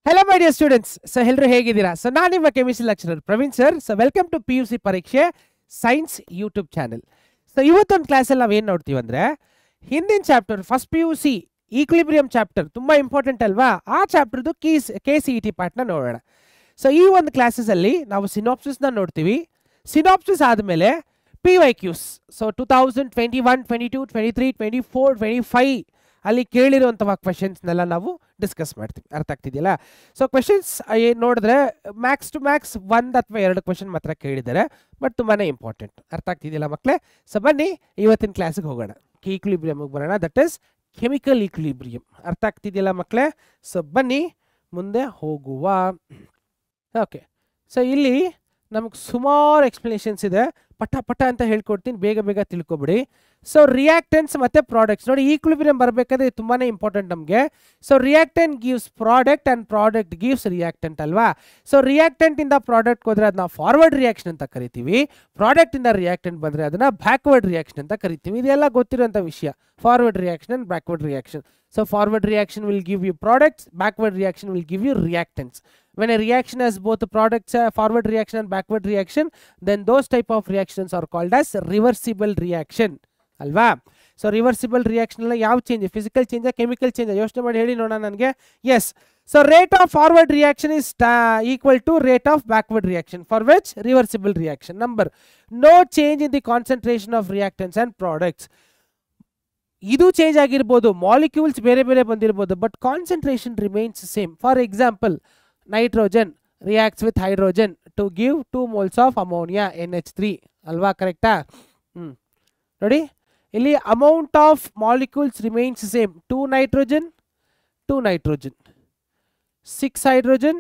Hello my dear students. So ಎಲ್ಲರೂ ಹೇಗಿದ್ದೀರಾ? So ನಾನು ನಿಮ್ಮ chemistry lecturer Praveen sir. So welcome to PUC ಪರೀಕ್ಷೆ ಸೈನ್ಸ್ ಯೂಟ್ಯೂಬ್ ಚಾನೆಲ್. ಸೊ ಇವತ್ತೊಂದು ಕ್ಲಾಸಲ್ಲಿ ನಾವು ಏನು ನೋಡ್ತೀವಿ ಅಂದರೆ ಹಿಂದಿನ chapter first PUC equilibrium chapter ತುಂಬ ಇಂಪಾರ್ಟೆಂಟ್ ಅಲ್ವಾ? ಆ ಚಾಪ್ಟರ್ದು KCET ಪಾರ್ಟ್ನ ನೋಡೋಣ. ಸೊ ಈ ಒಂದು ಕ್ಲಾಸಸಲ್ಲಿ ನಾವು ಸಿನಾಪ್ಸಿಸ್ನ ನೋಡ್ತೀವಿ. ಸಿನಾಪ್ಸಿಸ್ ಆದಮೇಲೆ PYQs. ಸೊ 2021, 22, 23, 24, 25 ಅಲ್ಲಿ ಕೇಳಿರುವಂತಹ ಕ್ವೆಶನ್ಸ್ನೆಲ್ಲ ನಾವು ಡಿಸ್ಕಸ್ ಮಾಡ್ತೀವಿ. ಅರ್ಥ ಆಗ್ತಿದೆಯಲ್ಲ? ಸೊ ಕ್ವೆಶನ್ಸ್ ಏನು ನೋಡಿದ್ರೆ ಮ್ಯಾಕ್ಸ್ ಟು ಮ್ಯಾಕ್ಸ್ 1 ಅಥವಾ 2 ಕ್ವೆಶನ್ ಮಾತ್ರ ಕೇಳಿದ್ದಾರೆ, ಬಟ್ ತುಂಬಾ ಇಂಪಾರ್ಟೆಂಟ್. ಅರ್ಥ ಆಗ್ತಿದೆಯಲ್ಲ ಮಕ್ಕಳೇ? ಸೊ ಬನ್ನಿ ಇವತ್ತಿನ ಕ್ಲಾಸಿಗೆ ಹೋಗೋಣ. ಈಕ್ವಿಲಿಬ್ರಿಯಮ್ಗೆ ಬರೋಣ, ದಟ್ ಈಸ್ ಕೆಮಿಕಲ್ ಈಕ್ವಿಲಿಬ್ರಿಯಂ. ಅರ್ಥ ಆಗ್ತಿದೆಯಲ್ಲ ಮಕ್ಕಳೇ? ಸೊ ಬನ್ನಿ ಮುಂದೆ ಹೋಗುವ. ಓಕೆ, ಸೊ ಇಲ್ಲಿ ನಮಗೆ ಸುಮಾರು ಎಕ್ಸ್ಪ್ಲನೇಷನ್ಸ್ ಇದೆ. ಪಟ ಪಟ ಅಂತ ಹೇಳ್ಕೊಡ್ತೀನಿ, ಬೇಗ ಬೇಗ ತಿಳ್ಕೊಬಿಡಿ. ಸೊ ರಿಯಾಕ್ಟೆಂಟ್ಸ್ ಮತ್ತು ಪ್ರಾಡಕ್ಟ್ಸ್ ನೋಡಿ, ಈಕ್ವಿಲಿಬ್ರಿಯಂ ಬರಬೇಕಾದ್ರೆ ತುಂಬಾ ಇಂಪಾರ್ಟೆಂಟ್ ನಮಗೆ. So reactant gives product and product gives reactant ಅಲ್ವಾ? ಸೊ ರಿಯಾಕ್ಟೆಂಟಿಂದ ಪ್ರಾಡಕ್ಟ್ ಹೋದರೆ ಅದನ್ನ ಫಾರ್ವರ್ಡ್ ರಿಯಾಕ್ಷನ್ ಅಂತ ಕರಿತೀವಿ. ಪ್ರಾಡಕ್ಟಿಂದ ರಿಯಾಕ್ಟೆಂಟ್ ಬಂದರೆ ಅದನ್ನು ಬ್ಯಾಕ್ವರ್ಡ್ ರಿಯಾಕ್ಷನ್ ಅಂತ ಕರಿತೀವಿ. ಇದೆಲ್ಲ ಗೊತ್ತಿರೋಂಥ ವಿಷಯ, forward reaction and backward reaction. So forward reaction will give you products, backward reaction will give you reactants. When a reaction has both the products, forward reaction and backward reaction, then those type of reactions are called as reversible reaction. Alva? So reversible reaction alla yav change, physical change, chemical change, yochne ಮಾಡಿ ಹೇಳಿ ನೋಡೋಣ ನನಗೆ. Yes. So rate of forward reaction is equal to rate of backward reaction, for which reversible reaction. Number, no change in the concentration of reactants and products. ಇದು change ಆಗಿರ್ಬೋದು, molecules ಬೇರೆ ಬೇರೆ ಬಂದಿರ್ಬೋದು, but concentration remains same. For example, nitrogen reacts with hydrogen to give 2 moles of ammonia NH3 ಅಲ್ವಾ? ಕರೆಕ್ಟಾ? ನೋಡಿ ಇಲ್ಲಿ amount of molecules remains same. 2 nitrogen 2 nitrogen, 6 hydrogen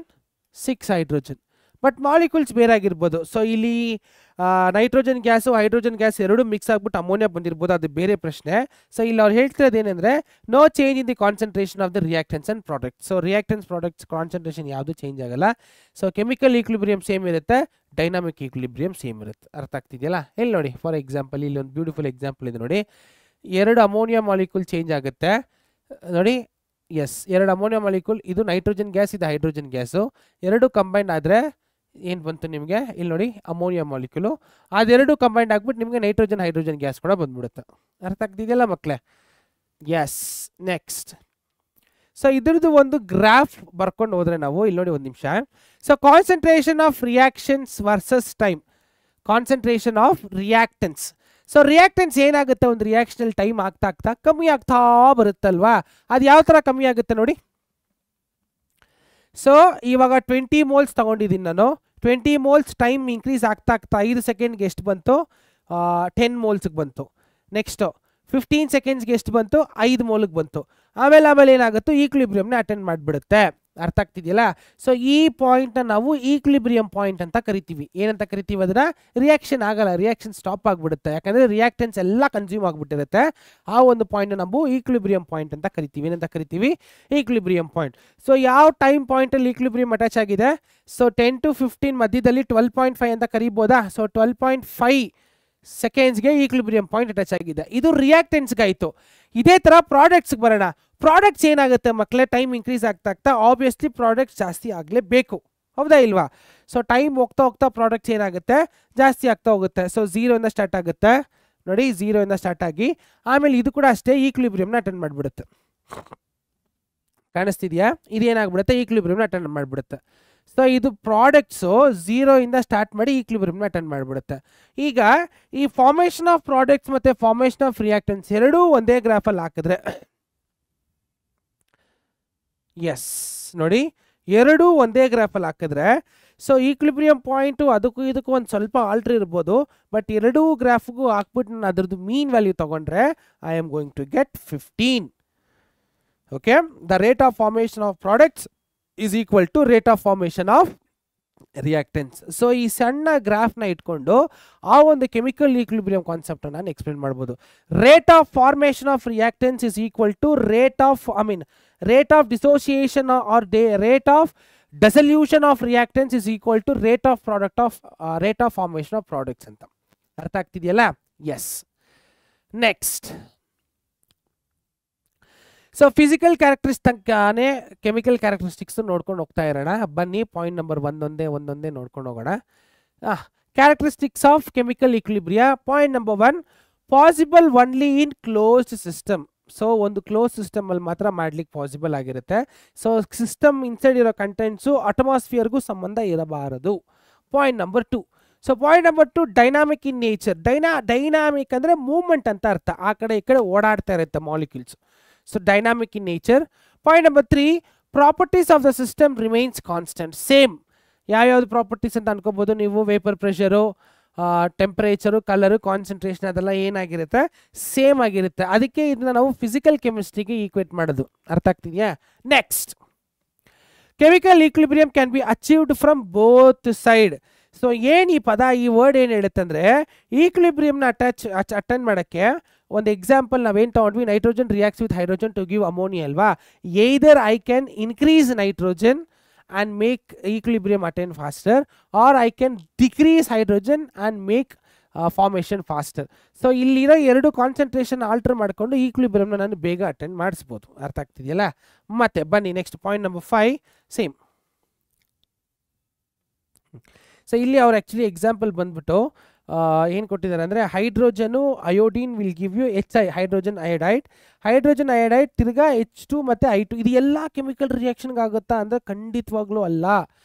6 hydrogen, but molecules ಬೇರೆ ಆಗಿರ್ಬೋದು. ಸೊ ಇಲ್ಲಿ ನೈಟ್ರೋಜನ್ ಗ್ಯಾಸು ಹೈಡ್ರೋಜನ್ ಗ್ಯಾಸ್ ಎರಡು mix ಆಗ್ಬಿಟ್ಟು ammonia ಬಂದಿರ್ಬೋದು, ಅದು ಬೇರೆ ಪ್ರಶ್ನೆ. ಸೊ ಇಲ್ಲಿ ಅವ್ರು ಹೇಳ್ತಿರೋದು ಏನಂದರೆ no change in the concentration of the reactants and products. So reactants products concentration ಯಾವುದು ಚೇಂಜ್ ಆಗಲ್ಲ. ಸೊ ಕೆಮಿಕಲ್ ಈಕ್ವಿಲಿಬ್ರಿಯಂ ಸೇಮ್ ಇರುತ್ತೆ, ಡೈನಾಮಿಕ್ ಈಕ್ವಿಲಿಬ್ರಿಯಂ ಸೇಮ್ ಇರುತ್ತೆ. ಅರ್ಥ ಆಗ್ತಿದೆಯಲ್ಲ? ಇಲ್ಲಿ ನೋಡಿ, ಫಾರ್ ಎಕ್ಸಾಂಪಲ್ ಇಲ್ಲಿ ಒಂದು ಬ್ಯೂಟಿಫುಲ್ ಎಕ್ಸಾಂಪಲ್ ಇದೆ ನೋಡಿ. 2 ಅಮೋನಿಯಾ ಮಾಲಿಕ್ಯೂಲ್ ಚೇಂಜ್ ಆಗುತ್ತೆ ನೋಡಿ. ಎಸ್, 2 ಅಮೋನಿಯಾ ಮಾಲಿಕ್ಯೂಲ್, ಇದು ನೈಟ್ರೋಜನ್ ಗ್ಯಾಸ್, ಇದು ಹೈಡ್ರೋಜನ್ ಗ್ಯಾಸು, ಎರಡು ಕಂಬೈಂಡ್ ಆದರೆ ಏನು ಬಂತು ನಿಮಗೆ? ಇಲ್ಲಿ ನೋಡಿ, ಅಮೋನಿಯಾ ಮಾಲಿಕ್ಯೂಲು, ಅದೆರಡು ಕಂಬೈಂಡ್ ಆಗ್ಬಿಟ್ಟು ನಿಮಗೆ ನೈಟ್ರೋಜನ್ ಹೈಡ್ರೋಜನ್ ಗ್ಯಾಸ್ ಕೂಡ ಬಂದ್ಬಿಡುತ್ತೆ. ಅರ್ಥ ಆಗ್ತಿದೆಯಲ್ಲ ಮಕ್ಕಳೇ? ಎಸ್. ನೆಕ್ಸ್ಟ್, ಸೊ ಇದ್ರದ್ದು ಒಂದು ಗ್ರಾಫ್ ಬರ್ಕೊಂಡು ಹೋದರೆ ನಾವು ಇಲ್ಲಿ ನೋಡಿ, ಒಂದು ನಿಮಿಷ. So concentration of reactions versus time, concentration of reactance. So reactance ಏನಾಗುತ್ತೆ, ಒಂದು ರಿಯಾಕ್ಷನಲ್ಲಿ ಟೈಮ್ ಆಗ್ತಾ ಆಗ್ತಾ ಕಮ್ಮಿ ಆಗ್ತಾ ಬರುತ್ತಲ್ವಾ? ಅದು ಯಾವ ಥರ ಕಮ್ಮಿ ಆಗುತ್ತೆ ನೋಡಿ. ಸೊ ಇವಾಗ 20 moles ತಗೊಂಡಿದ್ದೀನಿ ನಾನು. 20 moles ಟೈಮ್ ಇನ್ಕ್ರೀಸ್ ಆಗ್ತಾ ಆಗ್ತಾ 5 ಸೆಕೆಂಡ್ಗೆ ಎಷ್ಟು ಬಂತು? 10 molesಗೆ ಬಂತು. ನೆಕ್ಸ್ಟು 15 ಸೆಕೆಂಡ್ಸ್ಗೆ ಎಷ್ಟು ಬಂತು? 5 moleಗೆ ಬಂತು. ಆಮೇಲೆ ಏನಾಗುತ್ತೋ ಈಕ್ವಿಲಿಬ್ರಿಯಂನ ಅಟೆಂಡ್ ಮಾಡಿಬಿಡುತ್ತೆ. ಅರ್ಥ ಆಗ್ತಿದೆಯಲ್ಲ? ಸೊ ಈ ಪಾಯಿಂಟ್ನ ನಾವು ಈಕ್ವಿಲಿಬ್ರಿಯಂ ಪಾಯಿಂಟ್ ಅಂತ ಕರಿತೀವಿ. ಏನಂತ ಕರಿತೀವಿ ಅದನ್ನ? ರಿಯಾಕ್ಷನ್ ಆಗಲ್ಲ, ರಿಯಾಕ್ಷನ್ ಸ್ಟಾಪ್ ಆಗಿಬಿಡುತ್ತೆ, ಯಾಕಂದರೆ ರಿಯಾಕ್ಟೆನ್ಸ್ ಎಲ್ಲ ಕನ್ಸ್ಯೂಮ್ ಆಗಿಬಿಟ್ಟಿರುತ್ತೆ. ಆ ಒಂದು ಪಾಯಿಂಟ್ನ ನಾವು ಈಕ್ವಿಲಿಬ್ರಿಯಂ ಪಾಯಿಂಟ್ ಅಂತ ಕರಿತೀವಿ. ಏನಂತ ಕರಿತೀವಿ? Equilibrium point. ಸೊ ಯಾವ ಟೈಮ್ ಪಾಯಿಂಟಲ್ಲಿ ಈಕ್ವಿಲಿಬ್ರಿಯಂ ಅಟ್ಯಾಚ್ ಆಗಿದೆ? ಸೊ 10 to 15 ಮಧ್ಯದಲ್ಲಿ 12.5 ಅಂತ ಕರಿಬೋದಾ? ಸೊ 12.5 ಸೆಕೆಂಡ್ಸ್ಗೆ ಈಕ್ವಿಲಿಬ್ರಿಯಂ ಪಾಯಿಂಟ್ ಅಟ್ಯಾಚ್ ಆಗಿದೆ. ಇದು ರಿಯಾಕ್ಟೆನ್ಸ್ಗೆ ಆಯಿತು. ಇದೇ ಥರ ಪ್ರಾಡಕ್ಟ್ಸ್ಗೆ ಬರೋಣ. ಪ್ರಾಡಕ್ಟ್ಸ್ ಏನಾಗುತ್ತೆ ಮಕ್ಕಳೇ? ಟೈಮ್ ಇನ್ಕ್ರೀಸ್ ಆಗ್ತಾ ಆಗ್ತಾ ಆಬ್ವಿಯಸ್ಲಿ ಪ್ರಾಡಕ್ಟ್ಸ್ ಜಾಸ್ತಿ ಆಗಲೇಬೇಕು, ಹೌದಾ ಇಲ್ವಾ? ಸೊ ಟೈಮ್ ಹೋಗ್ತಾ ಹೋಗ್ತಾ ಪ್ರಾಡಕ್ಟ್ಸ್ ಏನಾಗುತ್ತೆ? ಜಾಸ್ತಿ ಆಗ್ತಾ ಹೋಗುತ್ತೆ. ಸೊ 0 ಸ್ಟಾರ್ಟ್ ಆಗುತ್ತೆ ನೋಡಿ, 0 ಸ್ಟಾರ್ಟ್ ಆಗಿ ಆಮೇಲೆ ಇದು ಕೂಡ ಅಷ್ಟೇ ಈಕ್ವಿಲಿಬ್ರಿಯಂನ ಅಟೆಂಡ್ ಮಾಡಿಬಿಡುತ್ತೆ. ಕಾಣಿಸ್ತಿದೆಯಾ? ಇದೇನಾಗ್ಬಿಡುತ್ತೆ? ಈಕ್ವಿಲಿಬ್ರಿಯಂನ ಅಟೆಂಡ್ ಮಾಡಿಬಿಡುತ್ತೆ. ಸೊ ಇದು ಪ್ರಾಡಕ್ಟ್ಸು 0 ಸ್ಟಾರ್ಟ್ ಮಾಡಿ ಈಕ್ವಿಲಿಬ್ರಿಯಂನ ಅಟೆಂಡ್ ಮಾಡಿಬಿಡುತ್ತೆ. ಈಗ ಈ ಫಾರ್ಮೇಷನ್ ಆಫ್ ಪ್ರಾಡಕ್ಟ್ಸ್ ಮತ್ತು ಫಾರ್ಮೇಷನ್ ಆಫ್ ರಿಯಾಕ್ಟೆನ್ಸ್ ಎರಡೂ ಒಂದೇ ಗ್ರಾಫಲ್ಲಿ ಹಾಕಿದ್ರೆ, ಎಸ್ ನೋಡಿ, ಎರಡೂ ಒಂದೇ ಗ್ರಾಫಲ್ಲಿ ಹಾಕಿದ್ರೆ ಸೊ ಈಕ್ವಿಲಿಬ್ರಿಯಂ ಪಾಯಿಂಟು ಅದಕ್ಕೂ ಇದಕ್ಕೂ ಒಂದು ಸ್ವಲ್ಪ ಆಲ್ಟ್ರ್ ಇರ್ಬೋದು, ಬಟ್ ಎರಡೂ ಗ್ರಾಫ್ಗೂ ಹಾಕ್ಬಿಟ್ಟು ನಾನು ಅದರದ್ದು ಮೀನ್ ವ್ಯಾಲ್ಯೂ ತೊಗೊಂಡ್ರೆ I am going to get 15. Okay, the rate of formation of products is equal to rate of formation of reactants. So ಈ ಸಣ್ಣ ಗ್ರಾಫ್ನ ಇಟ್ಕೊಂಡು ಆ ಒಂದು ಕೆಮಿಕಲ್ ಈಕ್ವಿಲಿಬ್ರಿಯಂ ಕಾನ್ಸೆಪ್ಟ್ ನಾನು ಎಕ್ಸ್ಪ್ಲೇನ್ ಮಾಡ್ಬೋದು. Rate of formation of reactants is equal to rate of dissociation or rate of dissolution of reactants is equal to rate of formation of products ಅಂತ. ಅರ್ಥ ಆಗ್ತಿದೆಯಲ್ಲ? ಎಸ್. ನೆಕ್ಸ್ಟ್, ಸೊ ಫಿಸಿಕಲ್ ಕ್ಯಾರೆಕ್ಟರಿಸ್ಟಿಕ್ನೇ chemical characteristics ನೋಡ್ಕೊಂಡು ಹೋಗ್ತಾ ಇರೋಣ. ಬನ್ನಿ point number ಒಂದೊಂದೇ ನೋಡ್ಕೊಂಡು ಹೋಗೋಣ. Characteristics of chemical equilibria. Point number 1, possible only in closed system. So ಒಂದು ಕ್ಲೋಸ್ ಸಿಸ್ಟಮಲ್ಲಿ ಮಾತ್ರ ಮಾಡ್ಲಿಕ್ಕೆ ಪಾಸಿಬಲ್ ಆಗಿರುತ್ತೆ. ಸೊ ಸಿಸ್ಟಮ್ ಇನ್ಸೈಡ್ ಇರೋ ಕಂಟೆಂಟ್ಸು ಅಟ್ಮಾಸ್ಫಿಯರ್ಗೂ ಸಂಬಂಧ ಇರಬಾರದು. Point number 2. So point number 2, dynamic in nature. Dynamic ಅಂದರೆ ಮೂವ್ಮೆಂಟ್ ಅಂತ ಅರ್ಥ, ಆ ಕಡೆ ಈ ಕಡೆ ಓಡಾಡ್ತಾ ಇರುತ್ತೆ molecules. So dynamic in nature. Point number 3, properties of the system remains constant. Same ಯಾವ್ಯಾವ್ದು ಪ್ರಾಪರ್ಟೀಸ್ ಅಂತ ಅನ್ಕೋಬೋದು ನೀವು, vapour pressure, temperature, colour, concentration ಅದೆಲ್ಲ ಏನಾಗಿರುತ್ತೆ ಸೇಮ್ ಆಗಿರುತ್ತೆ. ಅದಕ್ಕೆ ಇದನ್ನ ನಾವು ಫಿಸಿಕಲ್ ಕೆಮಿಸ್ಟ್ರಿಗೆ ಈಕ್ವೇಟ್ ಮಾಡೋದು. ಅರ್ಥ ಆಗ್ತಿದೆಯಾ? Next, chemical equilibrium can be achieved from both side. So ಏನು ಈ ಪದ, ಈ ವರ್ಡ್ ಏನು ಹೇಳುತ್ತೆ ಅಂದರೆ ಈಕ್ವಿಲಿಬ್ರಿಯಂನ ಅಟೆಂಡ್ ಮಾಡೋಕ್ಕೆ ಒಂದು ಎಕ್ಸಾಂಪಲ್ ನಾವೇನು ತೊಗೊಂಡ್ವಿ, nitrogen reacts with hydrogen to give ammonia ಅಲ್ವಾ. Either I can increase nitrogen and make equilibrium attain faster, or I can decrease hydrogen and make formation faster. So ಇಲ್ಲಿರೋ ಎರಡು ಕಾನ್ಸಂಟ್ರೇಷನ್ ಆಲ್ಟರ್ ಮಾಡಿಕೊಂಡು ಈಕ್ವಿಲಿಬ್ರಿಯಂನ ನಾನು ಬೇಗ ಅಟೆಂಡ್ ಮಾಡಿಸ್ಬೋದು. ಅರ್ಥ ಆಗ್ತಿದೆಯಲ್ಲ? ಮತ್ತೆ ಬನ್ನಿ next point number 5, same. So ಇಲ್ಲಿ ಅವ್ರು ಆ್ಯಕ್ಚುಲಿ ಎಕ್ಸಾಂಪಲ್ ಬಂದ್ಬಿಟ್ಟು ಏನು ಕೊಟ್ಟಿದ್ದಾರೆ ಅಂದರೆ hydrogen iodine will give you hydrogen iodide ತಿರ್ಗಾ H2 ಮತ್ತು I2. ಇದು ಎಲ್ಲ ಕೆಮಿಕಲ್ ರಿಯಾಕ್ಷನ್ಗೆ ಆಗುತ್ತಾ ಅಂದರೆ ಖಂಡಿತವಾಗ್ಲೂ ಅಲ್ಲ.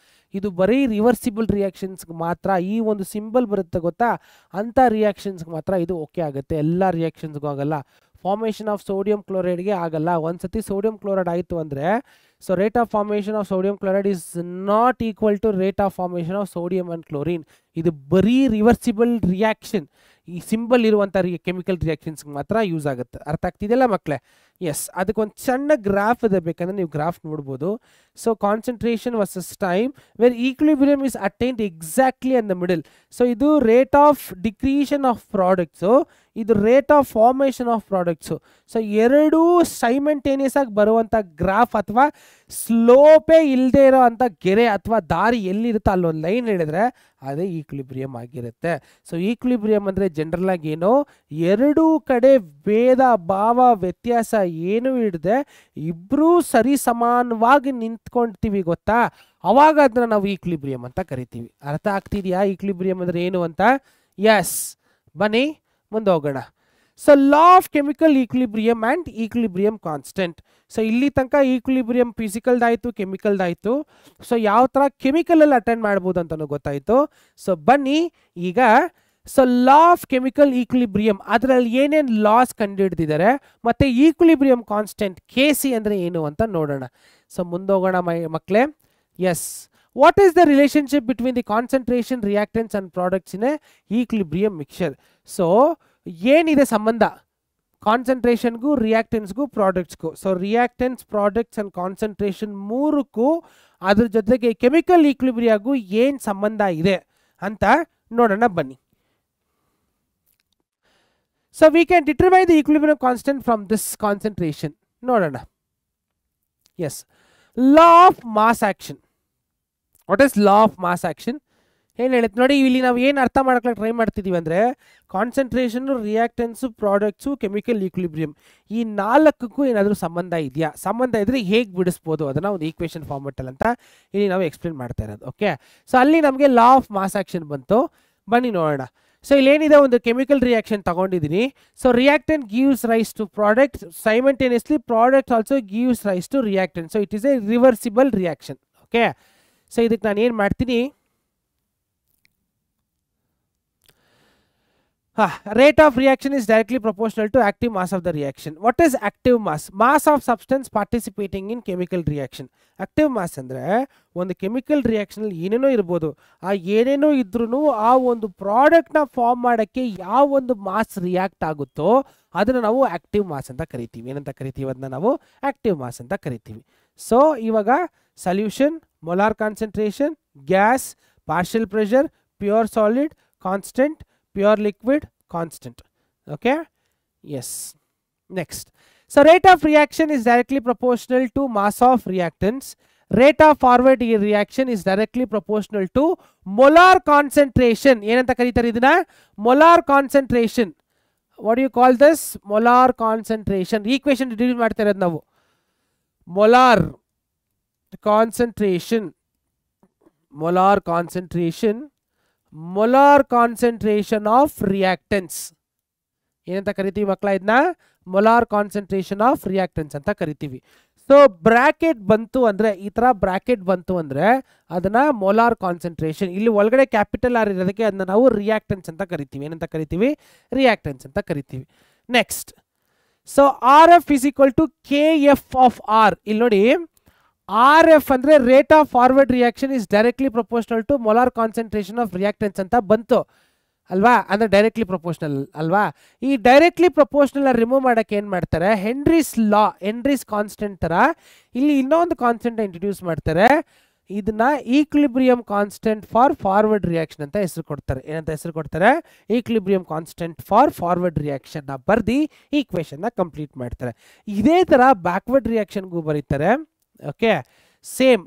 ಇದು ಬರೀ ರಿವರ್ಸಿಬಲ್ ರಿಯಾಕ್ಷನ್ಸ್ಗೆ ಮಾತ್ರ. ಈ ಒಂದು ಸಿಂಬಲ್ ಬರುತ್ತೆ ಗೊತ್ತಾ, ಅಂಥ ರಿಯಾಕ್ಷನ್ಸ್ಗೆ ಮಾತ್ರ ಇದು ಓಕೆ ಆಗುತ್ತೆ, ಎಲ್ಲ ರಿಯಾಕ್ಷನ್ಸ್ಗೂ ಆಗಲ್ಲ. ಫಾರ್ಮೇಷನ್ ಆಫ್ ಸೋಡಿಯಂ ಕ್ಲೋರೈಡ್ಗೆ ಆಗಲ್ಲ. ಒಂದ್ಸತಿ ಸೋಡಿಯಂ ಕ್ಲೋರೈಡ್ ಆಯಿತು ಅಂದರೆ so rate of formation of sodium chloride is not equal to rate of formation of sodium and chlorine. ಇದು ಬರೀ ರಿವರ್ಸಿಬಲ್ ರಿಯಾಕ್ಷನ್, ಈ ಸಿಂಬಲ್ ಇರುವಂಥ ಕೆಮಿಕಲ್ ರಿಯಾಕ್ಷನ್ಸ್ಗೆ ಮಾತ್ರ ಯೂಸ್ ಆಗುತ್ತೆ. ಅರ್ಥ ಆಗ್ತಿದೆಯಲ್ಲ ಮಕ್ಕಳೇ? ಎಸ್, ಅದಕ್ಕೊಂದು ಸಣ್ಣ ಗ್ರಾಫ್ ಇದೆ, ಬೇಕಂದ್ರೆ ನೀವು ಗ್ರಾಫ್ ನೋಡ್ಬೋದು. So concentration versus time where equilibrium is attained exactly in the middle. So ಇದು rate of decretion of products, ಇದು rate of formation of products. So ಎರಡೂ ಸೈಮೆಂಟೇನಿಯಸ್ ಆಗಿ ಬರುವಂಥ ಗ್ರಾಫ್ ಅಥವಾ ಸ್ಲೋಪೇ ಇಲ್ಲದೆ ಇರೋ ಅಂಥ ಗೆರೆ ಅಥವಾ ದಾರಿ ಎಲ್ಲಿರುತ್ತೋ ಅಲ್ಲೊಂದು ಲೈನ್ ಹೇಳಿದ್ರೆ ಅದೇ ಈಕ್ವಿಲಿಬ್ರಿಯಂ ಆಗಿರುತ್ತೆ. ಸೊ ಈಕ್ವಿಲಿಬ್ರಿಯಂ ಅಂದರೆ ಜನರಲ್ ಆಗಿ ಏನೋ ಎರಡೂ ಕಡೆ ಭೇದ ಭಾವ ವ್ಯತ್ಯಾಸ ಏನು ಇಡದೆ ಇಬ್ಬರೂ ಸರಿ ಸಮಾನವಾಗಿ ನಿಂತ್ಕೊಳ್ತೀವಿ ಗೊತ್ತಾ, ಅವಾಗ ಅದನ್ನ ನಾವು ಈಕ್ವಿಲಿಬ್ರಿಯಂ ಅಂತ ಕರಿತೀವಿ. ಅರ್ಥ ಆಗ್ತಿದೆಯಾ ಈಕ್ವಿಲಿಬ್ರಿಯಂ ಅಂದರೆ ಏನು ಅಂತ? ಎಸ್, ಬನ್ನಿ ಮುಂದೆ ಹೋಗೋಣ. So law of chemical equilibrium and equilibrium constant. So ಇಲ್ಲಿ ತನಕ ಈಕ್ವಿಲಿಬ್ರಿಯಂ ಫಿಸಿಕಲ್ದಾಯಿತು, ಕೆಮಿಕಲ್ದಾಯಿತು. ಸೊ ಯಾವ ಥರ ಕೆಮಿಕಲಲ್ಲಿ ಅಟೆಂಡ್ ಮಾಡ್ಬೋದು ಅಂತಲೂ ಗೊತ್ತಾಯಿತು. ಸೊ ಬನ್ನಿ ಈಗ so law of chemical equilibrium ಅದರಲ್ಲಿ ಏನೇನು ಲಾಸ್ ಕಂಡುಹಿಡಿದಿದ್ದಾರೆ ಮತ್ತು ಈಕ್ವಿಲಿಬ್ರಿಯಂ ಕಾನ್ಸ್ಟೆಂಟ್ KC ಅಂದರೆ ಏನು ಅಂತ ನೋಡೋಣ. ಸೊ ಮುಂದೋಗೋಣ ಮಕ್ಕಳೇ. Yes, what is the relationship between the concentration reactants and products in a equilibrium mixture? So ಏನಿದೆ ಸಂಬಂಧ ಕಾನ್ಸಂಟ್ರೇಷನ್ಗೂ ರಿಯಾಕ್ಟೆನ್ಸ್ಗೂ ಪ್ರಾಡಕ್ಟ್ಸ್ಗೂ? So reactants, products and concentration ಮೂರಕ್ಕೂ ಅದ್ರ ಜೊತೆಗೆ ಕೆಮಿಕಲ್ ಈಕ್ವಿಲಿಬ್ರಿಯಾಗೂ ಏನು ಸಂಬಂಧ ಇದೆ ಅಂತ ನೋಡೋಣ ಬನ್ನಿ. So we can determine the equilibrium constant from this concentration. ನೋಡೋಣ. Yes, law of mass action. What is law of mass action? ಏನು ಹೇಳುತ್ತೆ ನೋಡಿ, ಇಲ್ಲಿ ನಾವು ಏನು ಅರ್ಥ ಮಾಡೋಕ್ಕೆ ಟ್ರೈ ಮಾಡ್ತಿದ್ದೀವಿ ಅಂದರೆ ಕಾನ್ಸಂಟ್ರೇಷನು, ರಿಯಾಕ್ಟೆನ್ಸು, ಪ್ರಾಡಕ್ಟ್ಸು, ಕೆಮಿಕಲ್ ಈಕ್ವಿಲಿಬ್ರಿಯಂ ಈ ನಾಲ್ಕಕ್ಕೂ ಏನಾದರೂ ಸಂಬಂಧ ಇದೆಯಾ? ಸಂಬಂಧ ಇದ್ದರೆ ಹೇಗೆ ಬಿಡಿಸ್ಬೋದು ಅದನ್ನು ಒಂದು ಈಕ್ವೇಷನ್ ಫಾರ್ಮೆಟಲ್ಲಿ ಅಂತ ಇಲ್ಲಿ ನಾವು ಎಕ್ಸ್ಪ್ಲೇನ್ ಮಾಡ್ತಾ ಇರೋದು. ಓಕೆ, ಸೊ ಅಲ್ಲಿ ನಮಗೆ ಲಾ ಆಫ್ ಮಾಸ್ ಆ್ಯಕ್ಷನ್ ಬಂತು. ಬನ್ನಿ ನೋಡೋಣ. ಸೊ ಇಲ್ಲೇನಿದೆ, ಒಂದು ಕೆಮಿಕಲ್ ರಿಯಾಕ್ಷನ್ ತಗೊಂಡಿದ್ದೀನಿ. So reactant gives rise to product, simultaneously product also gives rise to reactant. So it is a reversible reaction. Okay, so ಇದಕ್ಕೆ ನಾನು ಏನು ಮಾಡ್ತೀನಿ, rate of reaction is directly proportional to active mass of the reaction. What is active mass? Mass of substance participating in chemical reaction. Active mass ಅಂದ್ರೆ ಒಂದು chemical reaction ಅಲ್ಲಿ ಏನೇನೋ ಇರ್ಬೋದು, ಆ ಏನೇನೋ ಇದ್ರೂ ಆ ಒಂದು ಪ್ರಾಡಕ್ಟ್ನ ಫಾರ್ಮ್ ಮಾಡೋಕ್ಕೆ ಯಾವ ಒಂದು ಮಾಸ್ ರಿಯಾಕ್ಟ್ ಆಗುತ್ತೋ ಅದನ್ನು ನಾವು ಆಕ್ಟಿವ್ ಮಾಸ್ ಅಂತ ಕರಿತೀವಿ. ಏನಂತ ಕರಿತೀವಿ? ಅದನ್ನ ನಾವು ಆಕ್ಟಿವ್ ಮಾಸ್ ಅಂತ ಕರಿತೀವಿ. ಸೊ ಇವಾಗ solution, molar concentration, gas, partial pressure, pure solid, constant, pure liquid, constant. Okay, yes. Next, so rate of reaction is directly proportional to mass of reactants. Rate of forward reaction is directly proportional to molar concentration. ಏನಂತ ಕರೀತಾರೆ ಇದನ್ನ? molar concentration. What do you call this? molar concentration. Equation derive ಮಾಡ್ತಾ ಇರೋದು ನಾವು. Molar concentration of reactance ಏನಂತ ಕರಿತೀವಿ ಮಕ್ಕಳ? ಇದನ್ನ ಮೊಲಾರ್ ಕಾನ್ಸಂಟ್ರೇಷನ್ ಆಫ್ ರಿಯಾಕ್ಟೆನ್ಸ್ ಅಂತ ಕರಿತೀವಿ. ಸೊ ಬ್ರಾಕೆಟ್ ಬಂತು ಅಂದ್ರೆ, ಈ ತರ ಬ್ರಾಕೆಟ್ ಬಂತು ಅಂದ್ರೆ ಅದನ್ನ ಮೊಲಾರ್ ಕಾನ್ಸಂಟ್ರೇಷನ್, ಇಲ್ಲಿ ಒಳಗಡೆ ಕ್ಯಾಪಿಟಲ್ ಆರ್ ಇರೋದಕ್ಕೆ ಅದನ್ನ ನಾವು ರಿಯಾಕ್ಟೆನ್ಸ್ ಅಂತ ಕರಿತೀವಿ. ಏನಂತ ಕರಿತೀವಿ? ರಿಯಾಕ್ಟೆನ್ಸ್ ಅಂತ ಕರಿತೀವಿ. Next, so R F is equal to K F of R. ಇಲ್ಲಿ ನೋಡಿ, ಆರ್ ಎಫ್ ಅಂದ್ರೆ rate of forward reaction is directly proportional to molar concentration of reactants ಅಂತ ಬಂತು ಅಲ್ವಾ? ಅಂದ್ರೆ ಡೈರೆಕ್ಟ್ಲಿ ಪ್ರಪೋರ್ಷನಲ್ ಅಲ್ವಾ? ಈ ಡೈರೆಕ್ಟ್ಲಿ ಪ್ರಪೋರ್ಷನಲ್ ರಿಮೂವ್ ಮಾಡಕ್ಕೆ ಏನ್ ಮಾಡ್ತಾರೆ? ಹೆನ್ರೀಸ್ ಕಾನ್ಸ್ಟೆಂಟ್ ತರ ಇಲ್ಲಿ ಇನ್ನೊಂದು ಕಾನ್ಸ್ಟೆಂಟ್ ಇಂಟ್ರೊಡ್ಯೂಸ್ ಮಾಡ್ತಾರೆ. ಇದನ್ನ equilibrium constant for forward reaction ಅಂತ ಹೆಸರು ಕೊಡ್ತಾರೆ. ಏನಂತ ಹೆಸರು ಕೊಡ್ತಾರೆ? Equilibrium constant for forward reaction ನ ಬರ್ದಿ ಈಕ್ವೇಶನ್ ನ ಕಂಪ್ಲೀಟ್ ಮಾಡ್ತಾರೆ. ಇದೇ ತರ ಬ್ಯಾಕ್ವರ್ಡ್ ರಿಯಾಕ್ಷನ್ಗೂ ಬರೀತಾರೆ. ಓಕೆ, ಸೇಮ್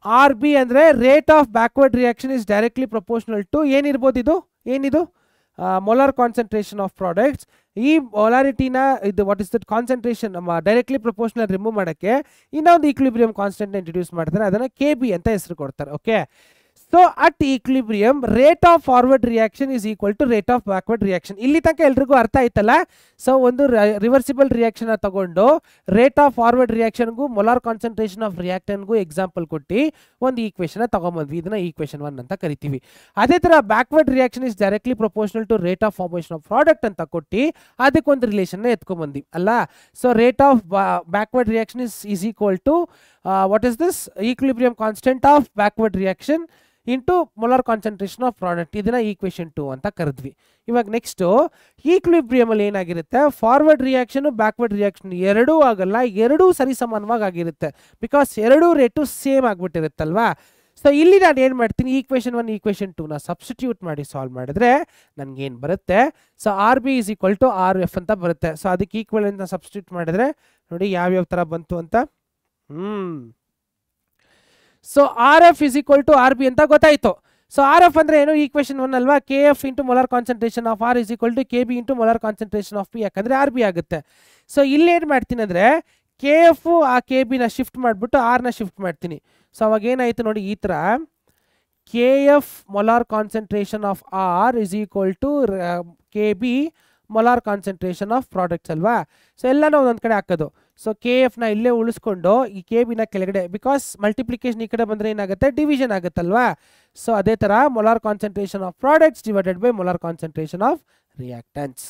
ಆರ್ ಬಿ ಅಂದ್ರೆ rate of backward reaction is directly proportional to ಏನಿರ್ಬೋದು? ಏನಿದು? Molar concentration of products. ಈ ಮೊಲಾರಿಟಿನ ಇದು what is that concentration directly proportional remove ಮಾಡೋಕ್ಕೆ ಇನ್ನೊಂದು ಈಕ್ವಿಲಿಬ್ರಿಯಂ ಕಾನ್ಸ್ಟೆಂಟ್ ಇಂಟ್ರೊಡ್ಯೂಸ್ ಮಾಡ್ತಾರೆ. ಅದನ್ನ ಕೆ ಬಿ ಅಂತ ಹೆಸರು ಕೊಡ್ತಾರೆ. Okay, so at equilibrium rate of forward reaction is equal to rate of backward reaction. ಇಲ್ಲಿ ತನಕ ಎಲ್ರಿಗೂ ಅರ್ಥ ಆಯ್ತಲ್ಲ? ಸೊ ಒಂದು ರಿವರ್ಸಿಬಲ್ ರಿಯಾಕ್ಷನ್ ತಗೊಂಡು ರೇಟ್ ಆಫ್ ಫಾರ್ವರ್ಡ್ ರಿಯಾಕ್ಷನ್ಗೂ ಮೊಲಾರ್ ಕಾನ್ಸಂಟ್ರೇಷನ್ ಆಫ್ ರಿಯಾಕ್ಟನ್ಗೂ ಎಕ್ಸಾಂಪಲ್ ಕೊಟ್ಟು ಒಂದು ಈಕ್ವೇಶನ್ ತಗೊಂಬಂದ್ವಿ. ಇದನ್ನ ಈಕ್ವೇಶನ್ 1 ಅಂತ ಕರಿತೀವಿ. ಅದೇ ತರ backward reaction is directly proportional to rate of formation of product ಅಂತ ಕೊಟ್ಟು ಅದಕ್ಕೊಂದು ರಿಲೇಷನ್ ಎತ್ಕೊಂಡ್ಬಂದ್ವಿ ಅಲ್ಲ? So rate of backward reaction is equal to what is this equilibrium constant of backward reaction into molar concentration of product. ಇದನ್ನ equation 2 ಅಂತ ಕರೆದ್ವಿ. ಇವಾಗ next, equilibrium ಅಲ್ಲಿ ಏನಾಗಿರುತ್ತೆ? ಫಾರ್ವರ್ಡ್ ರಿಯಾಕ್ಷನ್ ಬ್ಯಾಕ್ವರ್ಡ್ ರಿಯಾಕ್ಷನ್ ಎರಡೂ ಆಗಲ್ಲ, ಎರಡೂ ಸರಿ ಸಮಾನವಾಗಿ ಆಗಿರುತ್ತೆ. ಬಿಕಾಸ್ ಎರಡೂ ರೇಟು ಸೇಮ್ ಆಗ್ಬಿಟ್ಟಿರುತ್ತಲ್ವಾ? ಸೊ ಇಲ್ಲಿ ನಾನು ಏನು ಮಾಡ್ತೀನಿ? ಈಕ್ವೇಶನ್ 1 ಈಕ್ವೇಶನ್ 2 ನ ಸಬ್ಸ್ಟಿಟ್ಯೂಟ್ ಮಾಡಿ ಸಾಲ್ವ್ ಮಾಡಿದ್ರೆ ನನ್ಗೇನು ಬರುತ್ತೆ? So R B is equal to R F ಅಂತ ಬರುತ್ತೆ. ಸೊ ಅದಕ್ಕೆ ಈಕ್ವಲ್ ಅಂತ ಸಬ್ಸ್ಟಿಟ್ಯೂಟ್ ಮಾಡಿದ್ರೆ ನೋಡಿ ಯಾವ್ಯಾವ ತರ ಬಂತು ಅಂತ. So R F is equal to R B ಅಂತ ಗೊತ್ತಾಯ್ತು. ಸೊ ಆರ್ ಎಫ್ ಅಂದ್ರೆ ಏನು? ಈಕ್ವೇಶನ್ 1 ಅಲ್ವಾ? K F into molar concentration of R is equal to K B into molar concentration of P, ಯಾಕಂದ್ರೆ ಆರ್ ಬಿ ಆಗುತ್ತೆ. So ಇಲ್ಲಿ ಏನು ಮಾಡ್ತೀನಿ ಅಂದ್ರೆ ಕೆ ಎಫ್ ಆ ಕೆ ಬಿನ ಶಿಫ್ಟ್ ಮಾಡಿಬಿಟ್ಟು ಆರ್ ನ ಶಿಫ್ಟ್ ಮಾಡ್ತೀನಿ. ಸೊ ಅವಾಗ ಏನಾಯ್ತು ನೋಡಿ, ಈ ತರ K F molar concentration of R is equal to K B molar concentration of products ಅಲ್ವಾ? ಸೊ ಎಲ್ಲನೂ ಒಂದೊಂದು ಕಡೆ ಹಾಕೋದು. ಸೊ ಕೆ ಎಫ್ ನ ಇಲ್ಲೇ ಉಳಿಸ್ಕೊಂಡು ಈ ಕೆ ಬಿನ ಕೆಳಗಡೆ, ಬಿಕಾಸ್ ಮಲ್ಟಿಪ್ಲಿಕೇಶನ್ ಈ ಕಡೆ ಬಂದ್ರೆ ಏನಾಗುತ್ತೆ? ಡಿವಿಷನ್ ಆಗುತ್ತಲ್ವಾ? ಸೊ ಅದೇ ತರ molar concentration of products divided by molar concentration of reactance.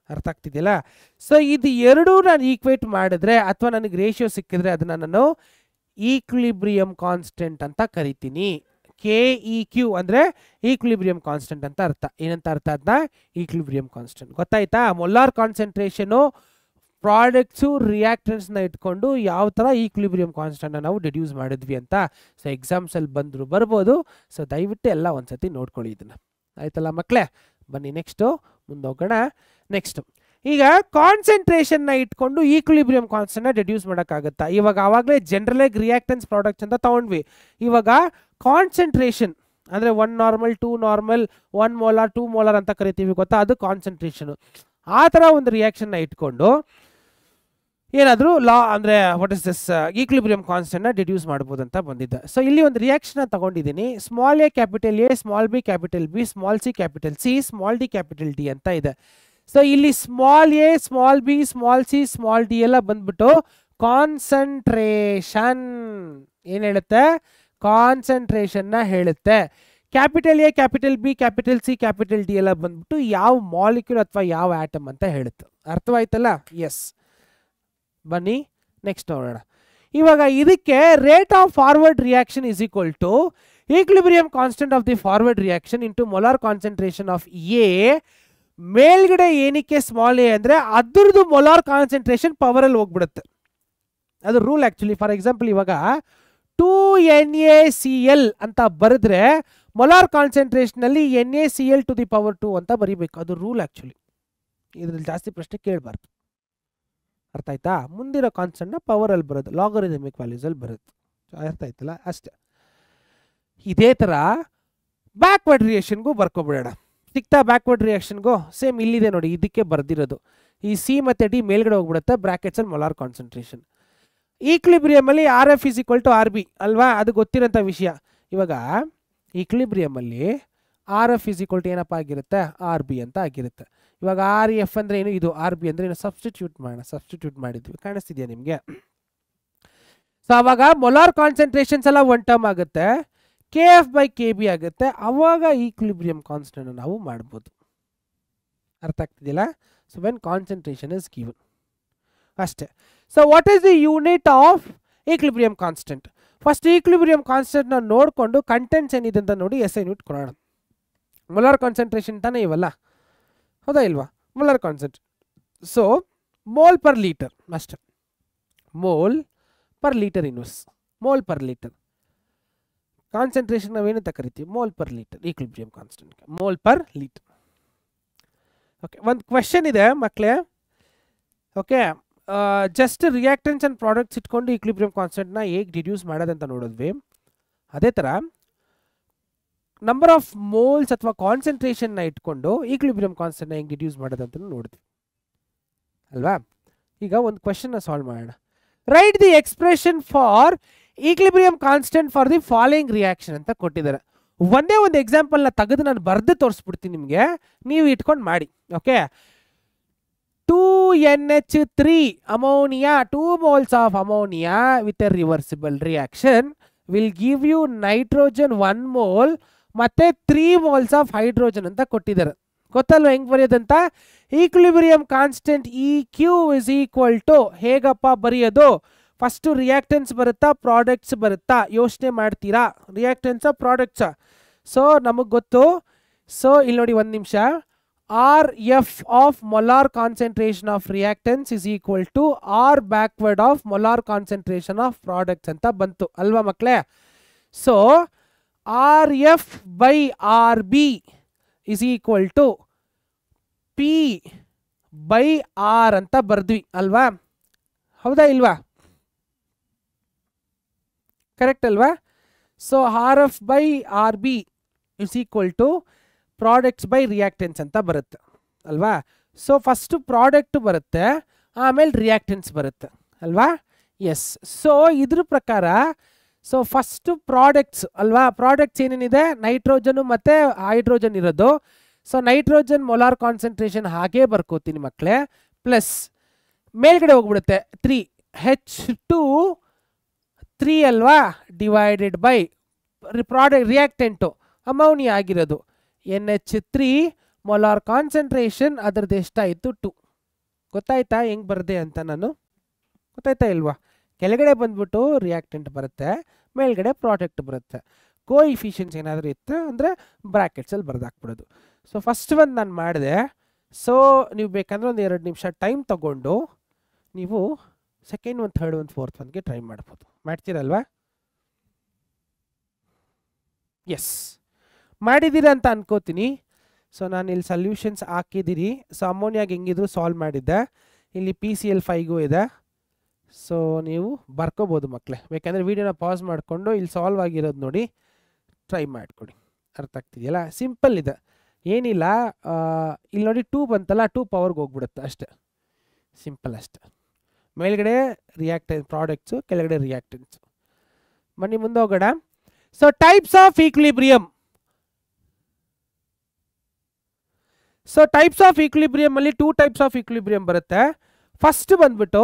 ಅರ್ಥ ಆಗ್ತಿದೆಯಲ್ಲ? ಸೊ ಇದು ಎರಡೂ ನಾನು ಈಕ್ವೇಟ್ ಮಾಡಿದ್ರೆ ಅಥವಾ ನನಗೆ ರೇಷಿಯೋ ಸಿಕ್ಕಿದ್ರೆ ಅದನ್ನ ನಾನು ಈಕ್ವಿಲಿಬ್ರಿಯಂ ಕಾನ್ಸ್ಟೆಂಟ್ ಅಂತ ಕರಿತೀನಿ. ಕೆ ಇ ಕ್ಯೂ ಅಂದ್ರೆ ಈಕ್ವಿಲಿಬ್ರಿಯಂ ಕಾನ್ಸ್ಟೆಂಟ್ ಅಂತ ಅರ್ಥ. ಏನಂತ ಅರ್ಥ? ಅದನ್ನ ಈಕ್ವಿಲಿಬ್ರಿಯಂ ಕಾನ್ಸ್ಟೆಂಟ್. ಗೊತ್ತಾಯ್ತಾ? ಮೊಲಾರ್ ಕಾನ್ಸಂಟ್ರೇಷನು ಪ್ರಾಡಕ್ಟ್ಸು ರಿಯಾಕ್ಟೆನ್ಸ್ನ ಇಟ್ಕೊಂಡು ಯಾವ ಥರ ಈಕ್ವಿಲಿಬ್ರಿಯಂ ಕಾನ್ಸ್ಟೆಂಟ್ನ ನಾವು ಡಿಡ್ಯೂಸ್ ಮಾಡಿದ್ವಿ ಅಂತ. ಸೊ ಎಕ್ಸಾಮ್ಸಲ್ಲಿ ಬಂದರೂ ಬರ್ಬೋದು. ಸೊ ದಯವಿಟ್ಟು ಎಲ್ಲ ಒಂದ್ಸತಿ ನೋಡ್ಕೊಳ್ಳಿ ಇದನ್ನು. ಆಯ್ತಲ್ಲ ಮಕ್ಕಳೇ? ಬನ್ನಿ ನೆಕ್ಸ್ಟು ಮುಂದೋಗೋಣ. ನೆಕ್ಸ್ಟ್, ಈಗ ಕಾನ್ಸಂಟ್ರೇಷನ್ನ ಇಟ್ಕೊಂಡು ಈಕ್ವಿಲಿಬ್ರಿಯಂ ಕಾನ್ಸ್ಟೆಂಟ್ನ ಡಿಡ್ಯೂಸ್ ಮಾಡೋಕ್ಕಾಗತ್ತಾ? ಇವಾಗ ಆವಾಗಲೇ ಜನರಲಾಗಿ ರಿಯಾಕ್ಟೆನ್ಸ್ ಪ್ರಾಡಕ್ಟ್ಸ್ ಅಂತ ತೊಗೊಂಡ್ವಿ. ಇವಾಗ ಕಾನ್ಸಂಟ್ರೇಷನ್ ಅಂದರೆ 1 ನಾರ್ಮಲ್ 2 ನಾರ್ಮಲ್ 1 ಮೋಲಾರ್ 2 ಮೋಲಾರ್ ಅಂತ ಕರಿತೀವಿ ಗೊತ್ತಾ? ಅದು ಕಾನ್ಸಂಟ್ರೇಷನು. ಆ ಥರ ಒಂದು ರಿಯಾಕ್ಷನ್ನ ಇಟ್ಕೊಂಡು ಏನಾದರೂ ಲಾ ಅಂದರೆ ವಾಟ್ ಇಸ್ ದಿಸ್ ಈಕ್ವಿಲಿಬ್ರಿಯಂ ಕಾನ್ಸ್ಟೆಂಟ್ನ ಡಿಡ್ಯೂಸ್ ಮಾಡ್ಬೋದು ಅಂತ ಬಂದಿದ್ದೆ. ಸೊ ಇಲ್ಲಿ ಒಂದು ರಿಯಾಕ್ಷನ್ನ ತಗೊಂಡಿದ್ದೀನಿ. Small A capital A, small B capital B, small C capital C, small D capital D ಅಂತ ಇದೆ. ಸೊ ಇಲ್ಲಿ small A, small B, small C, small D ಎಲ್ಲ ಬಂದ್ಬಿಟ್ಟು ಕಾನ್ಸಂಟ್ರೇಷನ್ ಏನು ಹೇಳುತ್ತೆ? ಕಾನ್ಸಂಟ್ರೇಷನ್ನ ಹೇಳುತ್ತೆ. Capital A, capital B, capital C, capital D ಎಲ್ಲ ಬಂದ್ಬಿಟ್ಟು ಯಾವ ಮಾಲಿಕ್ಯೂಲ್ ಅಥವಾ ಯಾವ ಆಟಮ್ ಅಂತ ಹೇಳುತ್ತೆ. ಅರ್ಥವಾಯ್ತಲ್ಲ? ಎಸ್. ಬನ್ನಿ ನೆಕ್ಸ್ಟ್ ನೋಡೋಣ. ಇವಾಗ ಇದಕ್ಕೆ rate of forward reaction is equal to equilibrium constant of the forward reaction into molar concentration of A. ಮೇಲ್ಗಡೆ ಏನಕ್ಕೆ ಸ್ಮಾಲ್ ಎ ಅಂದರೆ ಅದ್ರದ್ದು ಮೊಲಾರ್ ಕಾನ್ಸಂಟ್ರೇಷನ್ ಪವರಲ್ಲಿ ಹೋಗ್ಬಿಡುತ್ತೆ. ಅದು ರೂಲ್ ಆ್ಯಕ್ಚುಲಿ. ಫಾರ್ ಎಕ್ಸಾಂಪಲ್ ಇವಾಗ 2NaCl ಅಂತ ಬರೆದ್ರೆ ಮೊಲಾರ್ ಕಾನ್ಸಂಟ್ರೇಷನಲ್ಲಿ NaCl ಟು ದಿ ಪವರ್ 2 ಅಂತ ಬರೀಬೇಕು. ಅದು ರೂಲ್ ಆ್ಯಕ್ಚುಲಿ. ಇದರಲ್ಲಿ ಜಾಸ್ತಿ ಪ್ರಶ್ನೆ ಕೇಳಬಾರ್ದು. ಅರ್ಥ ಆಯ್ತಾ? ಮುಂದಿರೋ ಕಾನ್ಸ್ಟೆಂಟ್ನ ಪವರಲ್ಲಿ ಬರೋದು, ಲಾಗರಿದಮಿಕ್ ವ್ಯಾಲ್ಯೂಸಲ್ಲಿ ಬರುತ್ತೆ. ಅರ್ಥ ಆಯ್ತಲ್ಲ? ಅಷ್ಟೇ. ಇದೇ ಥರ ಬ್ಯಾಕ್ವರ್ಡ್ ರಿಯಾಕ್ಷನ್ಗೂ ಬರ್ಕೊಬಿಡೋಣ. ಸಿಕ್ತಾ? ಬ್ಯಾಕ್ವರ್ಡ್ ರಿಯಾಕ್ಷನ್ಗೂ ಸೇಮ್ ಇಲ್ಲಿದೆ ನೋಡಿ, ಇದಕ್ಕೆ ಬರ್ದಿರೋದು. ಈ ಸಿ ಮತ್ತು ಡಿ ಮೇಲ್ಗಡೆ ಹೋಗ್ಬಿಡುತ್ತೆ, ಬ್ರಾಕೆಟ್ಸಲ್ಲಿ ಮೊಲಾರ್ ಕಾನ್ಸಂಟ್ರೇಷನ್. ಈಕ್ಲಿಬ್ರಿಯಮ್ ಅಲ್ಲಿ R F is equal to R B ಅಲ್ವಾ, ಅದು ಗೊತ್ತಿರೋಂಥ ವಿಷಯ. ಇವಾಗ ಈಕ್ಲಿಬ್ರಿಯಮ್ ಅಲ್ಲಿ R F is equal to ಏನಪ್ಪ ಆಗಿರುತ್ತೆ, ಆರ್ ಬಿ ಅಂತ ಆಗಿರುತ್ತೆ. ಇವಾಗ ಆರ್ ಎಫ್ ಅಂದರೆ ಏನು, ಇದು ಆರ್ ಬಿ ಅಂದರೆ ಏನು, ಸಬ್ಸ್ಟಿಟ್ಯೂಟ್ ಮಾಡಿದ್ವಿ, ಕಾಣಿಸ್ತಿದೆಯಾ ನಿಮಗೆ? ಸೊ ಅವಾಗ ಮೊಲಾರ್ ಕಾನ್ಸಂಟ್ರೇಷನ್ಸ್ ಎಲ್ಲ ಒನ್ ಟರ್ಮ್ ಆಗುತ್ತೆ, K F by K B ಆಗುತ್ತೆ. ಅವಾಗ ಈಕ್ಲಿಬ್ರಿಯಮ್ ಕಾನ್ಸ್ಟೆಂಟ್ ನಾವು ಮಾಡ್ಬೋದು. ಅರ್ಥ ಆಗ್ತಿದೆಯಲ್ಲ? So when concentration is given ಅಷ್ಟೇ. So what is the unit of equilibrium constant? First equilibrium ಕಾನ್ಸ್ಟೆಂಟ್ನ ನೋಡಿಕೊಂಡು ಕಂಟೆಂಟ್ಸ್ ಏನಿದೆ ಅಂತ ನೋಡಿ ಎಸ್ ಐ ಯೂನಿಟ್ ಕೊಡೋಣ. ಮೊಲಾರ್ ಕಾನ್ಸಂಟ್ರೇಷನ್ ತಾನೇ ಇವಲ್ಲ, ಹೌದಾ ಇಲ್ವಾ? Molar concentration. So mole per litre ಅಷ್ಟೇ, mole per litre inverse, mole per litre. Concentration ನಾವೇನಂತ ಕರಿತೀವಿ, mole per litre. Equilibrium constant mole per litre. Okay, ಒಂದು ಕ್ವೆಶನ್ ಇದೆ ಮಕ್ಕಳೇ. Okay, just reactants and products ಇಟ್ಕೊಂಡು ಈಕ್ಲಿಬ್ರಿಯಮ್ ಕಾನ್ಸ್ಟೆಂಟ್ನ ಹೇಗೆ ಡಿಡ್ಯೂಸ್ ಮಾಡೋದಂತ ನೋಡಿದ್ವಿ. ಅದೇ ಥರ ನಂಬರ್ ಆಫ್ ಮೋಲ್ಸ್ ಅಥವಾ ಕಾನ್ಸಂಟ್ರೇಷನ್ನ ಇಟ್ಕೊಂಡು ಈಕ್ಲಿಬ್ರಿಯಮ್ ಕಾನ್ಸ್ಟೆಂಟ್ನ ಹೆಂಗೆ ಡಿಡ್ಯೂಸ್ ಮಾಡೋದಂತ ನೋಡಿದ್ವಿ ಅಲ್ವಾ. ಈಗ ಒಂದು ಕ್ವೆಶನ್ನ ಸಾಲ್ವ್ ಮಾಡೋಣ. Write the expression for equilibrium constant for the following reaction ಅಂತ ಕೊಟ್ಟಿದ್ದಾರೆ. ಒಂದೇ ಒಂದು ಎಕ್ಸಾಂಪಲ್ನ ತೆಗೆದು ನಾನು ಬರೆದು ತೋರಿಸ್ಬಿಡ್ತೀನಿ ನಿಮಗೆ, ನೀವು ಇಟ್ಕೊಂಡು ಮಾಡಿ. Okay, 2NH3 ammonia, 2 moles of ammonia with a reversible reaction will give you nitrogen 1 mole ಮತ್ತೆ 3 moles of hydrogen ಅಂತ ಕೊಟ್ಟಿದ್ದಾರೆ. ಗೊತ್ತಲ್ವ ಹೆಂಗೆ ಬರೆಯೋದಂತ? ಈಕ್ಲಿಬ್ರಿಯಮ್ constant EQ is equal to ಹೇಗಪ್ಪ ಬರೆಯೋದು? ಫಸ್ಟು ರಿಯಾಕ್ಟೆನ್ಸ್ ಬರುತ್ತಾ ಪ್ರಾಡಕ್ಟ್ಸ್ ಬರುತ್ತಾ ಯೋಚನೆ ಮಾಡ್ತೀರಾ? ರಿಯಾಕ್ಟೆನ್ಸಾ ಪ್ರಾಡಕ್ಟ್ಸಾ? ಸೊ ನಮಗೆ ಗೊತ್ತು. ಸೊ ಇಲ್ಲಿ ನೋಡಿ ಒಂದು ನಿಮಿಷ, R F of molar concentration of reactants is equal to R backward of molar concentration of products ಅಂತ ಬಂತು ಅಲ್ವಾ ಮಕ್ಕಳೇ? So R F by R B is equal to P by R ಅಂತ ಬರ್ದ್ವಿ ಅಲ್ವಾ, ಹೌದಾ ಇಲ್ವಾ? ಕರೆಕ್ಟ್ ಅಲ್ವಾ? So R F by R B is equal to products by reactants ಅಂತ ಬರುತ್ತೆ ಅಲ್ವಾ. ಸೊ ಫಸ್ಟು ಪ್ರಾಡಕ್ಟ್ ಬರುತ್ತೆ, ಆಮೇಲೆ ರಿಯಾಕ್ಟೆನ್ಸ್ ಬರುತ್ತೆ ಅಲ್ವಾ. ಎಸ್, ಸೊ ಇದ್ರ ಪ್ರಕಾರ ಸೊ ಫಸ್ಟು ಪ್ರಾಡಕ್ಟ್ಸ್ ಅಲ್ವಾ. ಪ್ರಾಡಕ್ಟ್ಸ್ ಏನೇನಿದೆ, ನೈಟ್ರೋಜನು ಮತ್ತು ಹೈಡ್ರೋಜನ್ ಇರೋದು. ಸೊ ನೈಟ್ರೋಜನ್ ಮೊಲಾರ್ ಕಾನ್ಸಂಟ್ರೇಷನ್ ಹಾಗೇ ಬರ್ಕೋತೀನಿ ಮಕ್ಕಳೇ, ಪ್ಲಸ್ ಮೇಲ್ಗಡೆ ಹೋಗ್ಬಿಡುತ್ತೆ 3 H2 3 ಅಲ್ವಾ, divided by product reactant ammonia ಆಗಿರೋದು NH3 ಮೊಲಾರ್ ಕಾನ್ಸಂಟ್ರೇಷನ್ ಅದರದ್ದು ಎಷ್ಟಾಯಿತು 2. ಗೊತ್ತಾಯ್ತಾ ಹೆಂಗೆ ಬರದೆ ಅಂತ? ನಾನು ಗೊತ್ತಾಯ್ತಾ ಇಲ್ವಾ? ಕೆಳಗಡೆ ಬಂದ್ಬಿಟ್ಟು ರಿಯಾಕ್ಟೆಂಟ್ ಬರುತ್ತೆ, ಮೇಲ್ಗಡೆ ಪ್ರಾಡಕ್ಟ್ ಬರುತ್ತೆ. ಕೋಇಫಿಷಿಯನ್ಸ್ ಏನಾದರೂ ಇತ್ತು ಅಂದರೆ ಬ್ರ್ಯಾಕೆಟ್ಸಲ್ಲಿ ಬರ್ದಾಕ್ಬಿಡೋದು. ಸೊ ಫಸ್ಟ್ ಒಂದು ನಾನು ಮಾಡಿದೆ. ಸೊ ನೀವು ಬೇಕಂದ್ರೆ ಒಂದು 2 ನಿಮಿಷ ಟೈಮ್ ತಗೊಂಡು ನೀವು ಸೆಕೆಂಡ್ ಒಂದು ಥರ್ಡ್ ಒಂದು ಫೋರ್ತ್ ಒನ್ಗೆ ಟ್ರೈ ಮಾಡ್ಬೋದು. ಮಾಡ್ತೀರಲ್ವಾ? ಎಸ್, ಮಾಡಿದ್ದೀರಾ ಅಂತ ಅನ್ಕೋತೀನಿ. ಸೊ ನಾನು ಇಲ್ಲಿ ಸೊಲ್ಯೂಷನ್ಸ್ ಹಾಕಿದ್ದೀರಿ. ಸೊ ಅಮೋನಿಯಾಗೆ ಹೆಂಗಿದ್ರು ಸಾಲ್ವ್ ಮಾಡಿದ್ದೆ. ಇಲ್ಲಿ PCl5ಗೂ ಇದೆ. ಸೊ ನೀವು ಬರ್ಕೋಬೋದು ಮಕ್ಕಳೇ, ಬೇಕಂದರೆ ವೀಡಿಯೋನ ಪಾಸ್ ಮಾಡಿಕೊಂಡು ಇಲ್ಲಿ ಸಾಲ್ವ್ ಆಗಿರೋದು ನೋಡಿ ಟ್ರೈ ಮಾಡಿಕೊಡಿ. ಅರ್ಥ ಆಗ್ತಿದೆಯಲ್ಲ? ಸಿಂಪಲ್ ಇದೆ, ಏನಿಲ್ಲ. ಇಲ್ಲಿ ನೋಡಿ 2 ಬಂತಲ್ಲ, 2 ಪವರ್ಗೆ ಹೋಗ್ಬಿಡುತ್ತೆ ಅಷ್ಟೇ, ಸಿಂಪಲ್ ಅಷ್ಟೆ. ಮೇಲ್ಗಡೆ ರಿಯಾಕ್ಟೆನ್ಸ್ ಪ್ರಾಡಕ್ಟ್ಸು, ಕೆಳಗಡೆ ರಿಯಾಕ್ಟೆನ್ಸು. ಬನ್ನಿ ಮುಂದೆ ಹೋಗೋಣ. So types of equilibrium. So types of equilibrium ಅಲ್ಲಿ 2 ಟೈಪ್ಸ್ ಆಫ್ ಈಕ್ಲಿಬ್ರಿಯಮ್ ಬರುತ್ತೆ. ಫಸ್ಟ್ ಬಂದ್ಬಿಟ್ಟು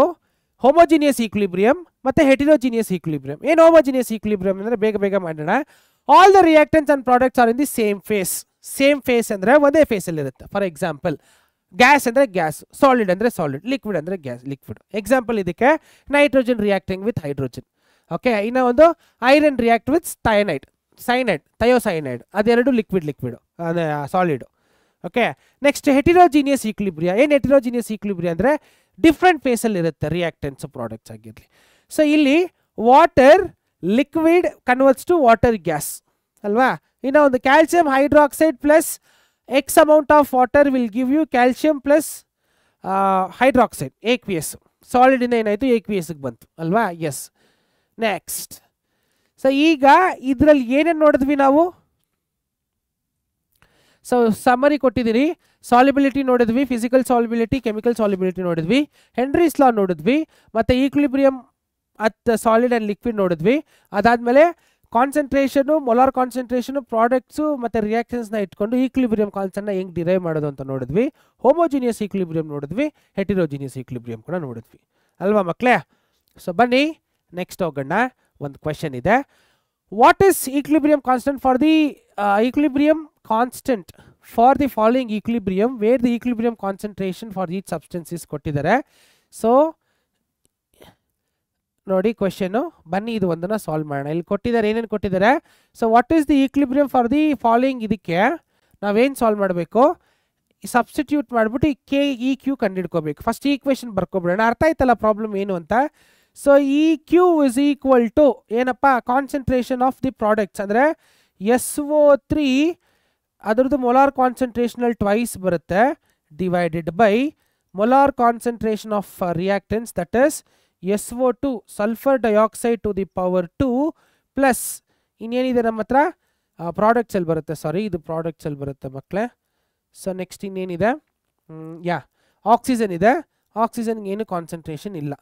ಹೋಮೋಜಿನಿಯಸ್ ಈಕ್ಲಿಬ್ರಿಯಮ್ ಮತ್ತೆ ಹೆಟಿರೋಜಿನಿಯಸ್ ಈಕ್ಲಿಬ್ರಿಯಮ್. ಏನು ಹೋಮೋಜಿನಿಯಸ್ ಈಕ್ಲಿಬ್ರಿಯಮ್ ಅಂದರೆ ಬೇಗ ಬೇಗ ಮಾಡೋಣ. All the reactants and products are in the same phase. Same phase ಅಂದರೆ ಒಂದೇ ಫೇಸಲ್ಲಿ ಇರುತ್ತೆ. ಫಾರ್ ಎಕ್ಸಾಂಪಲ್ ಗ್ಯಾಸ್ ಅಂದರೆ ಗ್ಯಾಸ್, ಸಾಲಿಡ್ ಅಂದರೆ ಸಾಲಿಡ್, ಲಿಕ್ವಿಡ್ ಅಂದರೆ ಗ್ಯಾಸ್ ಲಿಕ್ವಿಡ್. ಎಕ್ಸಾಂಪಲ್ ಇದಕ್ಕೆ nitrogen reacting with hydrogen. Okay, ಇನ್ನು ಒಂದು iron react with cyanide thiocyanate, ಅದೆರಡು liquid solid. Okay, next heterogeneous equilibria. ಏನು ಹೆಟಿರೋಜಿನಿಯಸ್ ಈಕ್ಲಿಬ್ರಿಯಾ ಅಂದರೆ ಡಿಫ್ರೆಂಟ್ ಫೇಸಲ್ಲಿ ಇರುತ್ತೆ ರಿಯಾಕ್ಟೆನ್ಸ್ ಪ್ರಾಡಕ್ಟ್ಸ್ ಆಗಿರಲಿ. ಸೊ ಇಲ್ಲಿ water liquid converts to water gas ಅಲ್ವಾ. ಇನ್ನು ಒಂದು calcium hydroxide plus X amount of water will give you calcium plus hydroxide AQS. ಸಾಲಿಡಿಂದ ಏನಾಯಿತು AQSಗೆ ಬಂತು ಅಲ್ವಾ. S, next. ಸೊ ಈಗ ಇದರಲ್ಲಿ ಏನೇನು ನೋಡಿದ್ವಿ ನಾವು? ಸೊ ಸಮರಿ ಕೊಟ್ಟಿದ್ದೀರಿ. ಸಾಲಿಬಿಲಿಟಿ ನೋಡಿದ್ವಿ, ಫಿಸಿಕಲ್ ಸಾಲಿಬಿಲಿಟಿ, ಕೆಮಿಕಲ್ ಸಾಲಿಬಿಲಿಟಿ ನೋಡಿದ್ವಿ, ಹೆನ್ರೀಸ್ ಲಾ ನೋಡಿದ್ವಿ, ಮತ್ತು ಈಕ್ಲಿಬ್ರಿಯಮ್ ಅಟ್ ಸಾಲಿಡ್ ಆ್ಯಂಡ್ ಲಿಕ್ವಿಡ್ ನೋಡಿದ್ವಿ. ಅದಾದಮೇಲೆ ಕಾನ್ಸಂಟ್ರೇಷನು, ಮೊಲಾರ್ ಕಾನ್ಸಂಟ್ರೇಷನು, ಪ್ರಾಡಕ್ಟ್ಸು ಮತ್ತು ರಿಯಾಕ್ಷನ್ಸ್ನ ಇಟ್ಕೊಂಡು ಈಕ್ವಿಲಿಬ್ರಿಯಂ ಕಾನ್ಸ್ಟೆಂಟ್ನ ಹೆಂಗೆ ಡಿರೈವ್ ಮಾಡೋದು ಅಂತ ನೋಡಿದ್ವಿ. ಹೋಮೋಜಿನಿಯಸ್ ಈಕ್ವಿಲಿಬ್ರಿಯಂ ನೋಡಿದ್ವಿ, ಹೆಟಿರೋಜಿನಿಯಸ್ ಈಕ್ವಿಲಿಬ್ರಿಯಂ ಕೂಡ ನೋಡಿದ್ವಿ ಅಲ್ವಾ ಮಕ್ಕಳೇ. ಸೊ ಬನ್ನಿ ನೆಕ್ಸ್ಟ್ ಹೋಗೋಣ. ಒಂದು ಕ್ವೆಶನ್ ಇದೆ, what is equilibrium constant for the equilibrium constant for the following equilibrium where the equilibrium concentration for each substances ಕೊಟ್ಟಿದ್ದಾರೆ. ಸೊ ನೋಡಿ ಕ್ವೆಶನು, ಬನ್ನಿ ಇದು ಒಂದನ್ನು ಸಾಲ್ವ್ ಮಾಡೋಣ. ಇಲ್ಲಿ ಕೊಟ್ಟಿದ್ದಾರೆ, ಏನೇನು ಕೊಟ್ಟಿದ್ದಾರೆ. So what is the equilibrium for the following, ಇದಕ್ಕೆ ನಾವೇನು ಸಾಲ್ವ್ ಮಾಡಬೇಕು, ಸಬ್ಸ್ಟಿಟ್ಯೂಟ್ ಮಾಡಿಬಿಟ್ಟು ಈ ಕೆ ಇ ಕ್ಯೂ ಕಂಡುಹಿಡ್ಕೋಬೇಕು. ಫಸ್ಟ್ ಈಕ್ವೇಷನ್ ಬರ್ಕೊಬಿಡೋಣ. ಅರ್ಥ ಆಯ್ತಲ್ಲ ಪ್ರಾಬ್ಲಮ್ ಏನು ಅಂತ. So E Q is equal to ಏನಪ್ಪ, ಕಾನ್ಸಂಟ್ರೇಷನ್ ಆಫ್ ದಿ ಪ್ರಾಡಕ್ಟ್ಸ್ ಅಂದರೆ SO3 ಅದರದ್ದು ಮೊಲಾರ್ ಕಾನ್ಸಂಟ್ರೇಷನಲ್ಲಿ ಟ್ವೈಸ್ ಬರುತ್ತೆ, divided by molar concentration of reactants that is SO2 sulphur dioxide to the power 2 plus ಇನ್ನೇನಿದೆ ನಮ್ಮ ಹತ್ರ ಪ್ರಾಡಕ್ಟ್ಸಲ್ಲಿ ಬರುತ್ತೆ, ಸಾರಿ ಇದು ಪ್ರಾಡಕ್ಟ್ಸಲ್ಲಿ ಬರುತ್ತೆ ಮಕ್ಕಳೇ. ಸೊ ನೆಕ್ಸ್ಟ್ ಇನ್ನೇನಿದೆ, ಆಕ್ಸಿಜನ್ ಇದೆ. ಆಕ್ಸಿಜನ್ಗೆ ಏನು ಕಾನ್ಸಂಟ್ರೇಷನ್ ಇಲ್ಲ.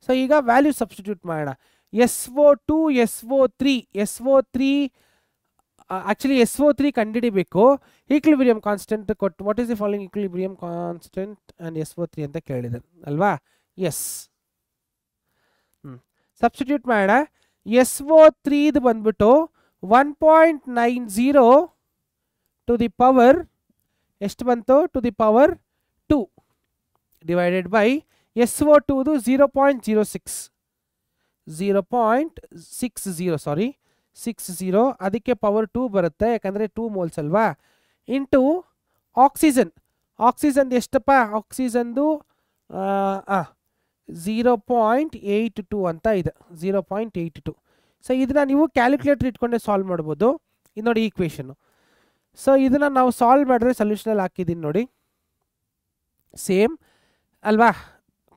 ಸೊ ಈಗ ವ್ಯಾಲ್ಯೂ ಸಬ್ಸ್ಟಿಟ್ಯೂಟ್ ಮಾಡೋಣ. SO2 SO3 ಆ್ಯಕ್ಚುಲಿ SO3 ಕಂಡುಹಿಡಿಬೇಕು. ಈಕ್ವಿಲಿಬ್ರಿಯಂ ಕಾನ್ಸ್ಟೆಂಟ್ ಕೊಟ್ಟು what is the following equilibrium constant and SO3 ಅಂತ ಕೇಳಿದೆ ಅಲ್ವಾ. ಎಸ್, ಸಬ್ಸ್ಟಿಟ್ಯೂಟ್ ಮಾಡೋಣ. SO3 ಬಂದ್ಬಿಟ್ಟು 1.90 ಟು ದಿ ಪವರ್ ಎಷ್ಟು ಬಂತು, to the power 2 divided by SO2 0.60 ಅದಕ್ಕೆ ಪವರ್ 2 ಬರುತ್ತೆ ಯಾಕಂದರೆ 2 ಮೋಲ್ಸ್ ಅಲ್ವಾ, ಇಂಟು ಆಕ್ಸಿಜನ್ ಎಷ್ಟಪ್ಪ, ಆಕ್ಸಿಜನ್ದು 0.82 ಅಂತ ಇದೆ, 0.82. ಸೊ ಇದನ್ನ ನೀವು ಕ್ಯಾಲ್ಕುಲೇಟರ್ ಇಟ್ಕೊಂಡೆ ಸಾಲ್ವ್ ಮಾಡ್ಬೋದು. ಇದು ನೋಡಿ ಈಕ್ವೇಷನ್ನು. ಸೊ ಇದನ್ನು ನಾವು ಸಾಲ್ವ್ ಮಾಡಿದ್ರೆ ಸೊಲ್ಯೂಷನಲ್ಲಿ ಹಾಕಿದ್ದೀನಿ ನೋಡಿ, ಸೇಮ್ ಅಲ್ವಾ,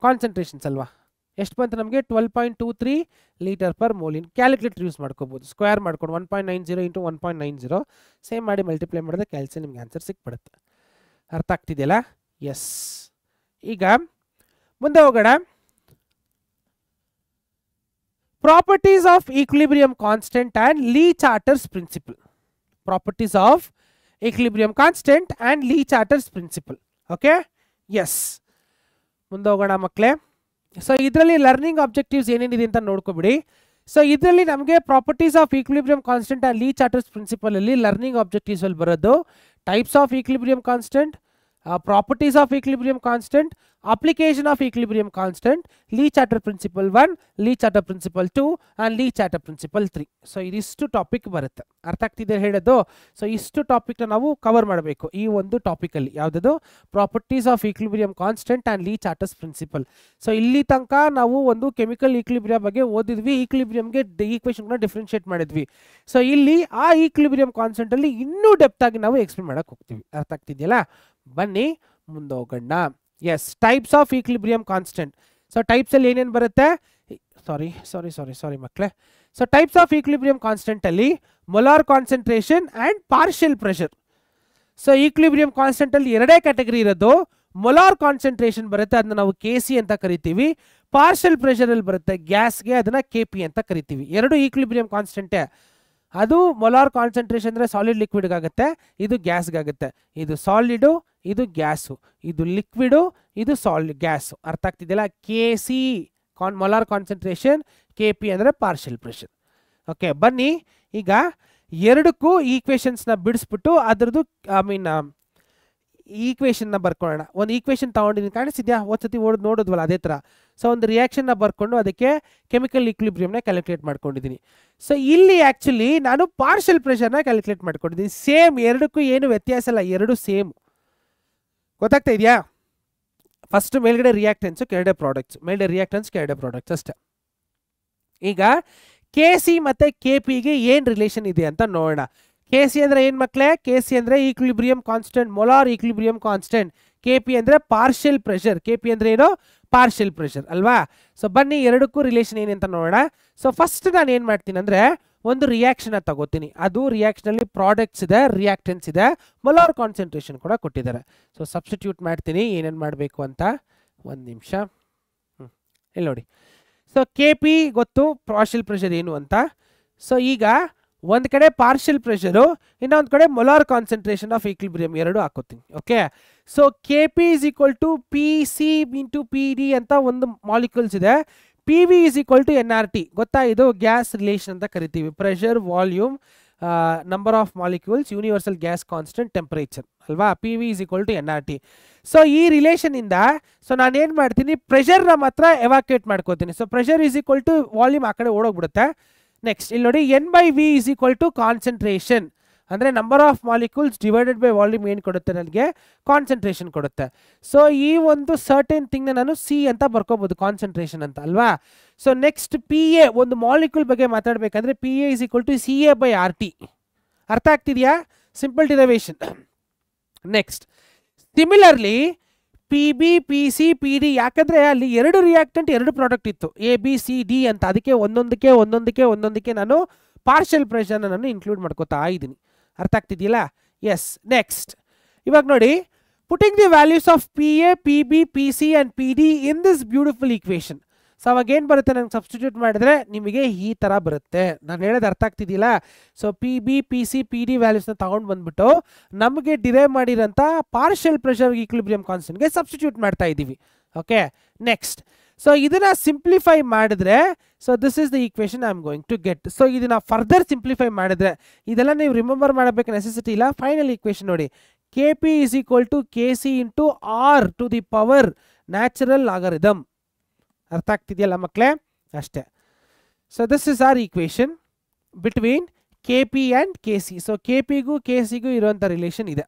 ಕಾನ್ಸಂಟ್ರೇಷನ್ಸ್ ಅಲ್ವಾ. ಎಷ್ಟು ಬಂತು ನಮಗೆ, 12.23 ಲೀಟರ್ ಪರ್ ಮೋಲ್. ಇನ್ ಕ್ಯಾಲ್ಕುಲೇಟರ್ ಯೂಸ್ ಮಾಡ್ಕೋಬೋದು, ಸ್ಕ್ವೇರ್ ಮಾಡ್ಕೊಂಡು 1.90 ಇಂಟು 1.90 ಸೇಮ್ ಮಾಡಿ ಮಲ್ಟಿಪ್ಲೈ ಮಾಡಿದ್ರೆ ಕ್ಯಾಲ್ಸಿ ನಿಮ್ಗೆ ಆನ್ಸರ್ ಸಿಕ್ಬಿಡುತ್ತೆ. ಅರ್ಥ ಆಗ್ತಿದೆಯಲ್ಲ. ಎಸ್, ಈಗ ಮುಂದೆ ಹೋಗೋಣ. Properties of equilibrium constant and Le Chatelier's principle. Properties of equilibrium constant and Le Chatelier's principle. Okay, yes, ಮುಂದೆ ಹೋಗೋಣ ಮಕ್ಕಳೇ. ಸೊ ಇದರಲ್ಲಿ ಲರ್ನಿಂಗ್ ಆಬ್ಜೆಕ್ಟಿವ್ಸ್ ಏನೇನಿದೆ ಅಂತ ನೋಡ್ಕೊಬಿಡಿ. ಸೊ ಇದರಲ್ಲಿ ನಮಗೆ properties of equilibrium constant and Le Chatelier's principle ಅಲ್ಲಿ ಲರ್ನಿಂಗ್ ಆಬ್ಜೆಕ್ಟಿವ್ಸ್ ಅಲ್ಲಿ ಬರೋದು types of equilibrium constant, properties of equilibrium constant, application of equilibrium constant, Le Chatelier principle 1, Le Chatelier principle 2 and Le Chatelier principle 3. So ಇದಿಷ್ಟು topic ಬರುತ್ತೆ. ಅರ್ಥ ಆಗ್ತಿದೆ ಹೇಳೋದು. So ಇಷ್ಟು ಟಾಪಿಕ್ನ ನಾವು ಕವರ್ ಮಾಡಬೇಕು ಈ ಒಂದು ಟಾಪಿಕಲ್ಲಿ. ಯಾವುದದು, properties of equilibrium constant and Le Chatelier's principle. So ಇಲ್ಲಿ ತನಕ ನಾವು ಒಂದು ಕೆಮಿಕಲ್ ಈಕ್ವಿಲಿಬ್ರಿಯಂ ಬಗ್ಗೆ ಓದಿದ್ವಿ, ಈಕ್ವಿಲಿಬ್ರಿಯಂಗೆ ಈಕ್ವೇಷನ್ನ ಡಿಫ್ರೆನ್ಶಿಯೇಟ್ ಮಾಡಿದ್ವಿ. ಸೊ ಇಲ್ಲಿ ಆ ಈಕ್ವಿಲಿಬ್ರಿಯಂ ಕಾನ್ಸ್ಟೆಂಟಲ್ಲಿ ಇನ್ನೂ ಡೆಪ್ತ್ ಆಗಿ ನಾವು ಎಕ್ಸ್ಪ್ಲೇನ್ ಮಾಡಕ್ಕೆ ಹೋಗ್ತೀವಿ. ಅರ್ಥ ಆಗ್ತಿದೆಯಲ್ಲ. ಬನ್ನಿ ಮುಂದೆ ಹೋಗೋಣ. Yes, types of equilibrium constant. So ಟೈಪ್ಸಲ್ಲಿ ಏನೇನು ಬರುತ್ತೆ, ಸಾರಿ ಮಕ್ಕಳೇ. So types of equilibrium constant ಅಲ್ಲಿ molar concentration and partial pressure. So equilibrium constant ಅಲ್ಲಿ ಎರಡೇ ಕ್ಯಾಟಗರಿ ಇರೋದು. ಮೊಲಾರ್ ಕಾನ್ಸಂಟ್ರೇಷನ್ ಬರುತ್ತೆ, ಅದನ್ನ ನಾವು KC ಅಂತ ಕರಿತೀವಿ. ಪಾರ್ಷಿಯಲ್ ಪ್ರೆಷರ್ ಅಲ್ಲಿ ಬರುತ್ತೆ ಗ್ಯಾಸ್ಗೆ, ಅದನ್ನ KP ಅಂತ ಕರಿತೀವಿ. ಎರಡು ಈಕ್ವಿಲಿಬ್ರಿಯಂ ಕಾನ್ಸ್ಟೆಂಟೇ. ಅದು ಮೊಲಾರ್ ಕಾನ್ಸಂಟ್ರೇಷನ್ ಅಂದರೆ ಸಾಲಿಡ್ ಲಿಕ್ವಿಡ್ಗಾಗುತ್ತೆ, ಇದು ಗ್ಯಾಸ್ಗಾಗುತ್ತೆ. ಇದು ಸಾಲಿಡು, ಇದು ಗ್ಯಾಸು, ಇದು ಲಿಕ್ವಿಡು, ಇದು ಗ್ಯಾಸು. ಅರ್ಥ ಆಗ್ತಿದೆಯಲ್ಲ. KC ಮೊಲಾರ್ ಕಾನ್ಸಂಟ್ರೇಷನ್, KP ಅಂದರೆ ಪಾರ್ಷಿಯಲ್ ಪ್ರೆಷರ್. ಓಕೆ, ಬನ್ನಿ ಈಗ ಎರಡಕ್ಕೂ ಈಕ್ವೇಷನ್ಸ್ನ ಬಿಡಿಸ್ಬಿಟ್ಟು ಅದರದ್ದು ಈಕ್ವೇಷನ್ನ ಬರ್ಕೊಳ್ಳೋಣ. ಒಂದು ಈಕ್ವೇಷನ್ ತೊಗೊಂಡಿದ್ದೀನಿ, ಕಾಣಿಸಿದ್ಯಾ, ಒಂದ್ಸತಿ ನೋಡಿದ್ವಲ್ಲ ಅದೇ ಥರ. ಸೊ ಒಂದು ರಿಯಾಕ್ಷನ್ನ ಬರ್ಕೊಂಡು ಅದಕ್ಕೆ ಕೆಮಿಕಲ್ ಈಕ್ವಿಲಿಬ್ರಿಯಂನ ಕ್ಯಾಲ್ಕುಲೇಟ್ ಮಾಡ್ಕೊಂಡಿದ್ದೀನಿ. ಸೊ ಇಲ್ಲಿ ಆ್ಯಕ್ಚುಲಿ ನಾನು ಪಾರ್ಷಿಯಲ್ ಪ್ರೆಷರ್ನ ಕ್ಯಾಲ್ಕುಲೇಟ್ ಮಾಡ್ಕೊಂಡಿದ್ದೀನಿ. ಸೇಮ್, ಎರಡಕ್ಕೂ ಏನು ವ್ಯತ್ಯಾಸ ಇಲ್ಲ, ಎರಡು ಸೇಮ್. ಗೊತ್ತಾಗ್ತಾ ಇದೆಯಾ. ಫಸ್ಟ್ ಮೇಲ್ಗಡೆ ರಿಯಾಕ್ಟೆನ್ಸು, ಕೆಳಗಡೆ ಪ್ರಾಡಕ್ಟ್ಸ್, ಮೇಲ್ಗಡೆ ರಿಯಾಕ್ಟೆನ್ಸ್, ಕೆಳಗಡೆ ಪ್ರಾಡಕ್ಟ್ಸ್ ಅಷ್ಟೇ. ಈಗ KC ಮತ್ತು KPಗೆ ಏನು ರಿಲೇಷನ್ ಇದೆ ಅಂತ ನೋಡೋಣ. KC ಅಂದರೆ ಏನು ಮಕ್ಕಳೇ, KC ಅಂದರೆ equilibrium constant, molar equilibrium constant. KP ಅಂದರೆ ಪಾರ್ಷಿಯಲ್ ಪ್ರೆಷರ್. KP ಅಂದರೆ ಏನು, ಪಾರ್ಷಿಯಲ್ ಪ್ರೆಷರ್ ಅಲ್ವಾ. ಸೊ ಬನ್ನಿ ಎರಡಕ್ಕೂ ರಿಲೇಷನ್ ಏನಂತ ನೋಡೋಣ. ಸೊ ಫಸ್ಟ್ ನಾನು ಏನು ಮಾಡ್ತೀನಿ ಅಂದರೆ ಒಂದು ರಿಯಾಕ್ಷನ್ ತಗೋತೀನಿ. ಅದು ರಿಯಾಕ್ಷನಲ್ಲಿ ಪ್ರಾಡಕ್ಟ್ಸ್ ಇದೆ, ರಿಯಾಕ್ಟೆನ್ಸ್ ಇದೆ, ಮೊಲಾರ್ ಕಾನ್ಸಂಟ್ರೇಷನ್ ಕೂಡ ಕೊಟ್ಟಿದ್ದಾರೆ. ಸೊ ಸಬ್ಸ್ಟಿಟ್ಯೂಟ್ ಮಾಡ್ತೀನಿ ಏನೇನು ಮಾಡಬೇಕು ಅಂತ. ಒಂದು ನಿಮಿಷ. ಇಲ್ಲಿ ನೋಡಿ, ಸೊ ಕೆ ಪಿ ಗೊತ್ತು ಪಾರ್ಷಿಯಲ್ ಪ್ರೆಷರ್ ಏನು ಅಂತ. ಸೊ ಈಗ ಒಂದು ಕಡೆ ಪಾರ್ಷಿಯಲ್ ಪ್ರೆಷರು, ಇನ್ನೊಂದು ಕಡೆ ಮೊಲಾರ್ ಕಾನ್ಸಂಟ್ರೇಷನ್ ಆಫ್ ಈಕ್ವಿಲಿಬ್ರಿಯಂ ಎರಡು ಹಾಕೋತೀನಿ. Okay, so K P is equal to P C into P D ಅಂತ ಒಂದು ಮಾಲಿಕ್ಯೂಲ್ಸ್ ಇದೆ. P V is equal to N R T, ಗೊತ್ತಾ, ಇದು ಗ್ಯಾಸ್ ರಿಲೇಷನ್ ಅಂತ ಕರಿತೀವಿ. Pressure, volume, number of molecules, universal gas constant, temperature ಅಲ್ವಾ. P V is equal to N R T. So ಈ relation ಇಂದ ಸೊ ನಾನು ಏನು ಮಾಡ್ತೀನಿ, ಪ್ರೆಷರ್ನ ಮಾತ್ರ ಎವಾಕ್ಯುಯೇಟ್ ಮಾಡ್ಕೋತೀನಿ. So pressure is equal to volume ಆ ಕಡೆ ಓಡೋಗ್ಬಿಡುತ್ತೆ. ನೆಕ್ಸ್ಟ್ ಇಲ್ಲಿ ನೋಡಿ, N by V is equal to concentration, ಅಂದರೆ number of molecules divided by volume ಏನು ಕೊಡುತ್ತೆ, ನನಗೆ ಕಾನ್ಸಂಟ್ರೇಷನ್ ಕೊಡುತ್ತೆ. ಸೊ ಈ ಒಂದು ಸರ್ಟೆನ್ ಥಿಂಗ್ನ ನಾನು ಸಿ ಅಂತ ಬರ್ಕೋಬೋದು, ಕಾನ್ಸಂಟ್ರೇಷನ್ ಅಂತ ಅಲ್ವಾ. ಸೊ ನೆಕ್ಸ್ಟ್ ಪಿ ಎ, ಒಂದು ಮಾಲಿಕ್ಯೂಲ್ ಬಗ್ಗೆ ಮಾತಾಡಬೇಕಂದ್ರೆ P A is equal to C A by R T. ಅರ್ಥ ಆಗ್ತಿದೆಯಾ? Simple derivation. Next similarly P B, P C, P D, ಯಾಕಂದರೆ ಅಲ್ಲಿ ಎರಡು ರಿಯಾಕ್ಟೆಂಟ್ ಎರಡು ಪ್ರಾಡಕ್ಟ್ ಇತ್ತು, ಎ ಬಿ ಸಿ ಡಿ ಅಂತ. ಅದಕ್ಕೆ ಒಂದೊಂದಕ್ಕೆ ನಾನು ಪಾರ್ಷಿಯಲ್ ಪ್ರೆಷರ್ನ ನಾನು ಇನ್ಕ್ಲೂಡ್ ಮಾಡ್ಕೋತಾ ಇದ್ದೀನಿ. ಅರ್ಥ ಆಗ್ತಿದೆಯಲ್ಲ? ಎಸ್. ನೆಕ್ಸ್ಟ್ ಇವಾಗ ನೋಡಿ, putting the values of P A, P B, P C and P D in this beautiful equation. So ಅವಾಗ ಏನು ಬರುತ್ತೆ, ನಂಗೆ ಸಬ್ಸ್ಟಿಟ್ಯೂಟ್ ಮಾಡಿದ್ರೆ ನಿಮಗೆ ಈ ಥರ ಬರುತ್ತೆ. ನಾನು ಹೇಳೋದು ಅರ್ಥ ಆಗ್ತಿದ್ದಿಲ್ಲ? So P B, P C, P D ವ್ಯಾಲ್ಯೂಸ್ನ ತೊಗೊಂಡು ಬಂದ್ಬಿಟ್ಟು ನಮಗೆ ಡಿರೈವ್ ಮಾಡಿರೋಂಥ ಪಾರ್ಷಿಯಲ್ ಪ್ರೆಷರ್ ಈಕ್ವಿಲಿಬ್ರಿಯಂ ಕಾನ್ಸ್ಟೆಂಟ್ಗೆ ಸಬ್ಸ್ಟಿಟ್ಯೂಟ್ ಮಾಡ್ತಾ ಇದ್ದೀವಿ. ಓಕೆ, ನೆಕ್ಸ್ಟ್ ಸೊ ಇದನ್ನು ಸಿಂಪ್ಲಿಫೈ ಮಾಡಿದ್ರೆ, so this is the equation I am going to get. So ಇದನ್ನು ಫರ್ದರ್ ಸಿಂಪ್ಲಿಫೈ ಮಾಡಿದ್ರೆ, ಇದೆಲ್ಲ ನೀವು ರಿಮೆಂಬರ್ ಮಾಡಬೇಕು ನೆಸೆಸಿಟಿ ಇಲ್ಲ. ಫೈನಲ್ ಈಕ್ವೇಷನ್ ನೋಡಿ, K P is equal to K C into R to the power natural logarithm. ಅರ್ಥ ಆಗ್ತಿದೆಯಲ್ಲ ಮಕ್ಕಳೇ? ಅಷ್ಟೇ. So this is our equation between K P and K C. So K ಪಿಗೂ K ಸಿಗೂ ಇರುವಂಥ relation ಇದೆ.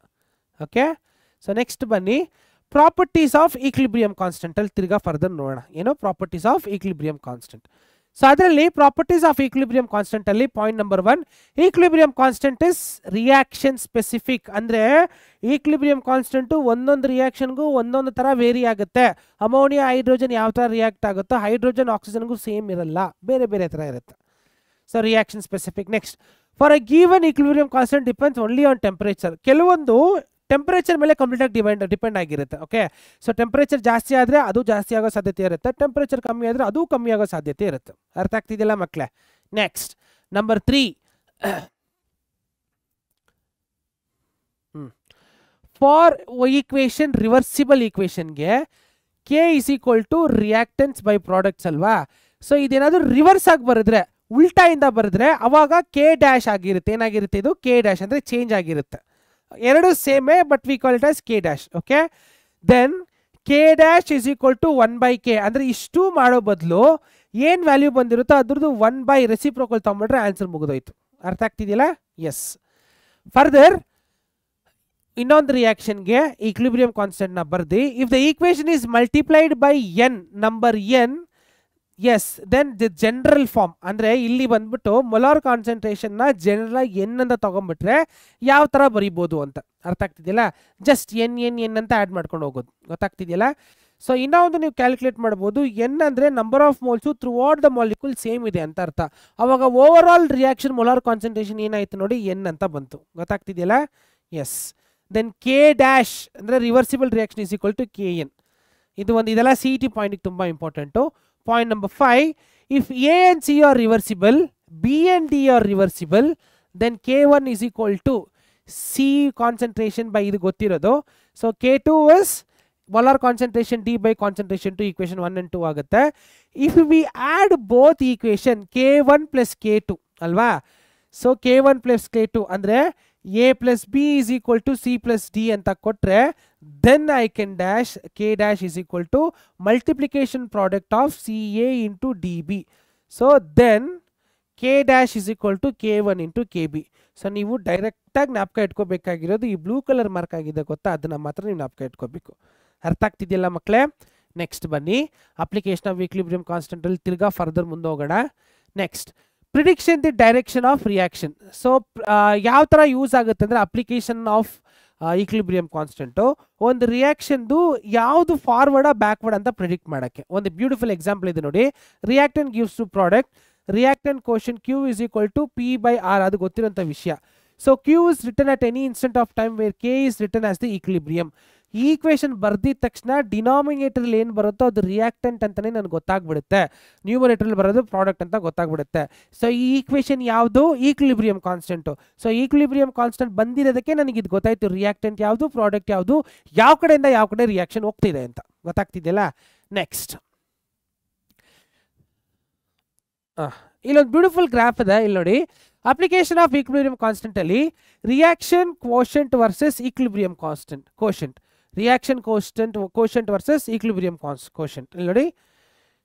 Okay, so next ಬನ್ನಿ, properties of equilibrium constant ಅಲ್ಲಿ ತಿರ್ಗಾ ಫರ್ದರ್ ನೋಡೋಣ. ಏನು properties of equilibrium constant? So ಅದರಲ್ಲಿ ಪ್ರಾಪರ್ಟೀಸ್ ಆಫ್ ಈಕ್ವಿಲಿಬ್ರಿಯಂ ಕಾನ್ಸ್ಟೆಂಟ್ ಅಲ್ಲಿ point number 1, equilibrium constant is reaction specific. ಅಂದರೆ ಈಕ್ವಿಲಿಬ್ರಿಯಂ ಕಾನ್ಸ್ಟೆಂಟು ಒಂದೊಂದು ರಿಯಾಕ್ಷನ್ಗೂ ಒಂದೊಂದು ಥರ ವೇರಿ ಆಗುತ್ತೆ. ಅಮೋನಿಯಾ ಹೈಡ್ರೋಜನ್ ಯಾವ ಥರ ರಿಯಾಕ್ಟ್ ಆಗುತ್ತೋ ಹೈಡ್ರೋಜನ್ ಆಕ್ಸಿಜನ್ಗೂ ಸೇಮ್ ಇರಲ್ಲ, ಬೇರೆ ಬೇರೆ ಥರ ಇರುತ್ತೆ. So reaction specific. Next, for a given equilibrium constant depends only on temperature. ಕೆಲವೊಂದು ಟೆಂಪರೇಚರ್ ಮೇಲೆ ಕಂಪ್ಲೀಟಾಗಿ ಡಿಪೆಂಡ್ ಆಗಿರುತ್ತೆ. ಓಕೆ, ಸೊ ಟೆಂಪರೇಚರ್ ಜಾಸ್ತಿ ಆದರೆ ಅದು ಜಾಸ್ತಿ ಆಗೋ ಸಾಧ್ಯತೆ ಇರುತ್ತೆ, ಟೆಂಪರೇಚರ್ ಕಮ್ಮಿ ಆದರೆ ಅದು ಕಮ್ಮಿ ಆಗೋ ಸಾಧ್ಯತೆ ಇರುತ್ತೆ. ಅರ್ಥ ಆಗ್ತಿದೆಯಲ್ಲ ಮಕ್ಕಳೇ? Next number 3, for equation, reversible ಈಕ್ವೇಷನ್ಗೆ K is equal to reactants by products ಅಲ್ವಾ. ಸೊ ಇದೇನಾದರೂ ರಿವರ್ಸ್ ಆಗಿ ಬರೆದ್ರೆ, ಉಲ್ಟಾಯಿಂದ ಬರೆದ್ರೆ ಅವಾಗ ಕೆ ಡ್ಯಾಶ್ ಆಗಿರುತ್ತೆ. ಏನಾಗಿರುತ್ತೆ ಇದು? ಕೆ ಡ್ಯಾಶ್ ಅಂದರೆ ಚೇಂಜ್ ಆಗಿರುತ್ತೆ. ಎರಡು ಸೇಮೇ, but we call it as K dash. Okay, then K dash is equal to 1/k. ಅಂದರೆ ಇಷ್ಟು ಮಾಡೋ ಬದಲು ಏನು ವ್ಯಾಲ್ಯೂ ಬಂದಿರುತ್ತೋ ಅದ್ರದ್ದು 1 ರೆಸಿಪ್ರೋಕಲ್ ತೊಗೊಂಡ್ಬಿಟ್ರೆ ಆನ್ಸರ್ ಮುಗಿದೋಯ್ತು. ಅರ್ಥ ಆಗ್ತಿದೆಯಲ್ಲ? ಎಸ್. ಫರ್ದರ್ ಇನ್ನೊಂದು ರಿಯಾಕ್ಷನ್ಗೆ ಈಕ್ವಿಲಿಬ್ರಿಯಂ ಕಾನ್ಸ್ಟೆಂಟ್ನ ಬರ್ದು, if the equation is multiplied by N, number N, S, then the general form. ಅಂದರೆ ಇಲ್ಲಿ ಬಂದ್ಬಿಟ್ಟು ಮೊಲಾರ್ ಕಾನ್ಸಂಟ್ರೇಷನ್ನ ಜನರಲ್ ಆಗಿ ಎನ್ ಅಂತ ತೊಗೊಂಡ್ಬಿಟ್ರೆ ಯಾವ ಥರ ಬರೀಬೋದು ಅಂತ. ಅರ್ಥ ಆಗ್ತಿದೆಯಲ್ಲ? ಜಸ್ಟ್ ಎನ್ ಅಂತ ಆ್ಯಡ್ ಮಾಡ್ಕೊಂಡು ಹೋಗೋದು. ಗೊತ್ತಾಗ್ತಿದೆಯಲ್ಲ? ಸೊ ಇನ್ನೂ ಒಂದು ನೀವು ಕ್ಯಾಲ್ಕುಲೇಟ್ ಮಾಡ್ಬೋದು, ಎನ್ ಅಂದರೆ number of moles throughout the molecule same ಇದೆ ಅಂತ ಅರ್ಥ. ಅವಾಗ overall reaction molar concentration ಏನಾಯಿತು ನೋಡಿ, ಎನ್ ಅಂತ ಬಂತು. ಗೊತ್ತಾಗ್ತಿದೆಯಲ್ಲ? ಎಸ್. ದೆನ್ ಕೆ ಡ್ಯಾಶ್ ಅಂದರೆ reversible reaction is equal to K N. ಇದೆಲ್ಲ ಸಿ ಟಿ ಪಾಯಿಂಟಿಗೆ ತುಂಬ important. Point number 5, if A and C are reversible, B and D are reversible, then K1 is equal to C concentration by idu gottirodu. So K2 is molar concentration D by concentration 2, equation 1 and 2 agutte. If we add both equation K1 plus K2 alva, so K1 plus K2 andre A plus B is equal to C plus D ಅಂತ ಕೊಟ್ರೆ, then I can dash K dash is equal to multiplication product of CA into DB. So then K dash is equal to K1 into KB. So ನೀವು ಡೈರೆಕ್ಟಾಗಿ ಜ್ಞಾಪಕ ಇಟ್ಕೋಬೇಕಾಗಿರೋದು ಈ blue colour mark ಆಗಿದೆ ಗೊತ್ತಾ, ಅದನ್ನು ಮಾತ್ರ ನೀವು ಜ್ಞಾಪಕ ಇಟ್ಕೋಬೇಕು. ಅರ್ಥ ಆಗ್ತಿದೆಯಲ್ಲ ಮಕ್ಕಳೇ? ನೆಕ್ಸ್ಟ್ ಬನ್ನಿ, ಅಪ್ಲಿಕೇಶನ್ ಆಫ್ ಈಕ್ವಿಲಿಬ್ರಿಯಂ ಕಾನ್ಸ್ಟೆಂಟಲ್ಲಿ ತಿರ್ಗಾ ಫರ್ದರ್ ಮುಂದೆ ಹೋಗೋಣ. Next, prediction the direction of reaction. So ಯಾವ ಥರ ಯೂಸ್ ಆಗುತ್ತೆ ಅಂದರೆ, ಅಪ್ಲಿಕೇಶನ್ ಆಫ್ ಈಕ್ವಿಲಿಬ್ರಿಯಂ ಕಾನ್ಸ್ಟೆಂಟು ಒಂದು ರಿಯಾಕ್ಷನ್ದು ಯಾವುದು ಫಾರ್ವರ್ಡ ಬ್ಯಾಕ್ವರ್ಡ್ ಅಂತ ಪ್ರಿಡಿಕ್ಟ್ ಮಾಡೋಕ್ಕೆ. ಒಂದು ಬ್ಯೂಟಿಫುಲ್ ಎಕ್ಸಾಂಪಲ್ ಇದೆ ನೋಡಿ, reactant gives to product, reactant quotient Q is equal to P/R, ಅದು ಗೊತ್ತಿರೋಂಥ ವಿಷಯ. ಸೊ Q is written at any instant of time where K is written as the equilibrium. ಈ ಈಕ್ವೇಷನ್ ಬರ್ದಿದ ತಕ್ಷಣ ಡಿನಾಮಿನೇಟರ್ಲಿ ಏನು ಬರುತ್ತೋ ಅದು ರಿಯಾಕ್ಟೆಂಟ್ ಅಂತಲೇ ನನಗೆ ಗೊತ್ತಾಗ್ಬಿಡುತ್ತೆ, ನ್ಯೂಮರೇಟರ್ಲಿ ಬರೋದು ಪ್ರಾಡಕ್ಟ್ ಅಂತ ಗೊತ್ತಾಗ್ಬಿಡುತ್ತೆ. ಸೊ ಈ ಈಕ್ವೇಷನ್ ಯಾವುದು? Equilibrium constant. So equilibrium constant ಬಂದಿರೋದಕ್ಕೆ ನನಗೆ ಇದು ಗೊತ್ತಾಯ್ತು, ರಿಯಾಕ್ಟೆಂಟ್ ಯಾವುದು, ಪ್ರಾಡಕ್ಟ್ ಯಾವುದು, ಯಾವ ಕಡೆಯಿಂದ ಯಾವ ಕಡೆ ರಿಯಾಕ್ಷನ್ ಹೋಗ್ತಿದೆ ಅಂತ ಗೊತ್ತಾಗ್ತಿದೆಯಲ್ಲ. ನೆಕ್ಸ್ಟ್ ಇಲ್ಲೊಂದು ಬ್ಯೂಟಿಫುಲ್ ಗ್ರಾಫ್ ಇದೆ, ಇಲ್ಲಿ ನೋಡಿ. ಅಪ್ಲಿಕೇಶನ್ ಆಫ್ ಈಕ್ವಿಲಿಬ್ರಿಯಂ ಕಾನ್ಸ್ಟೆಂಟ್ ಅಲ್ಲಿ reaction quotient versus equilibrium constant quotient, reaction quotient versus equilibrium quotient ಇಲ್ಲಿ ನೋಡಿ.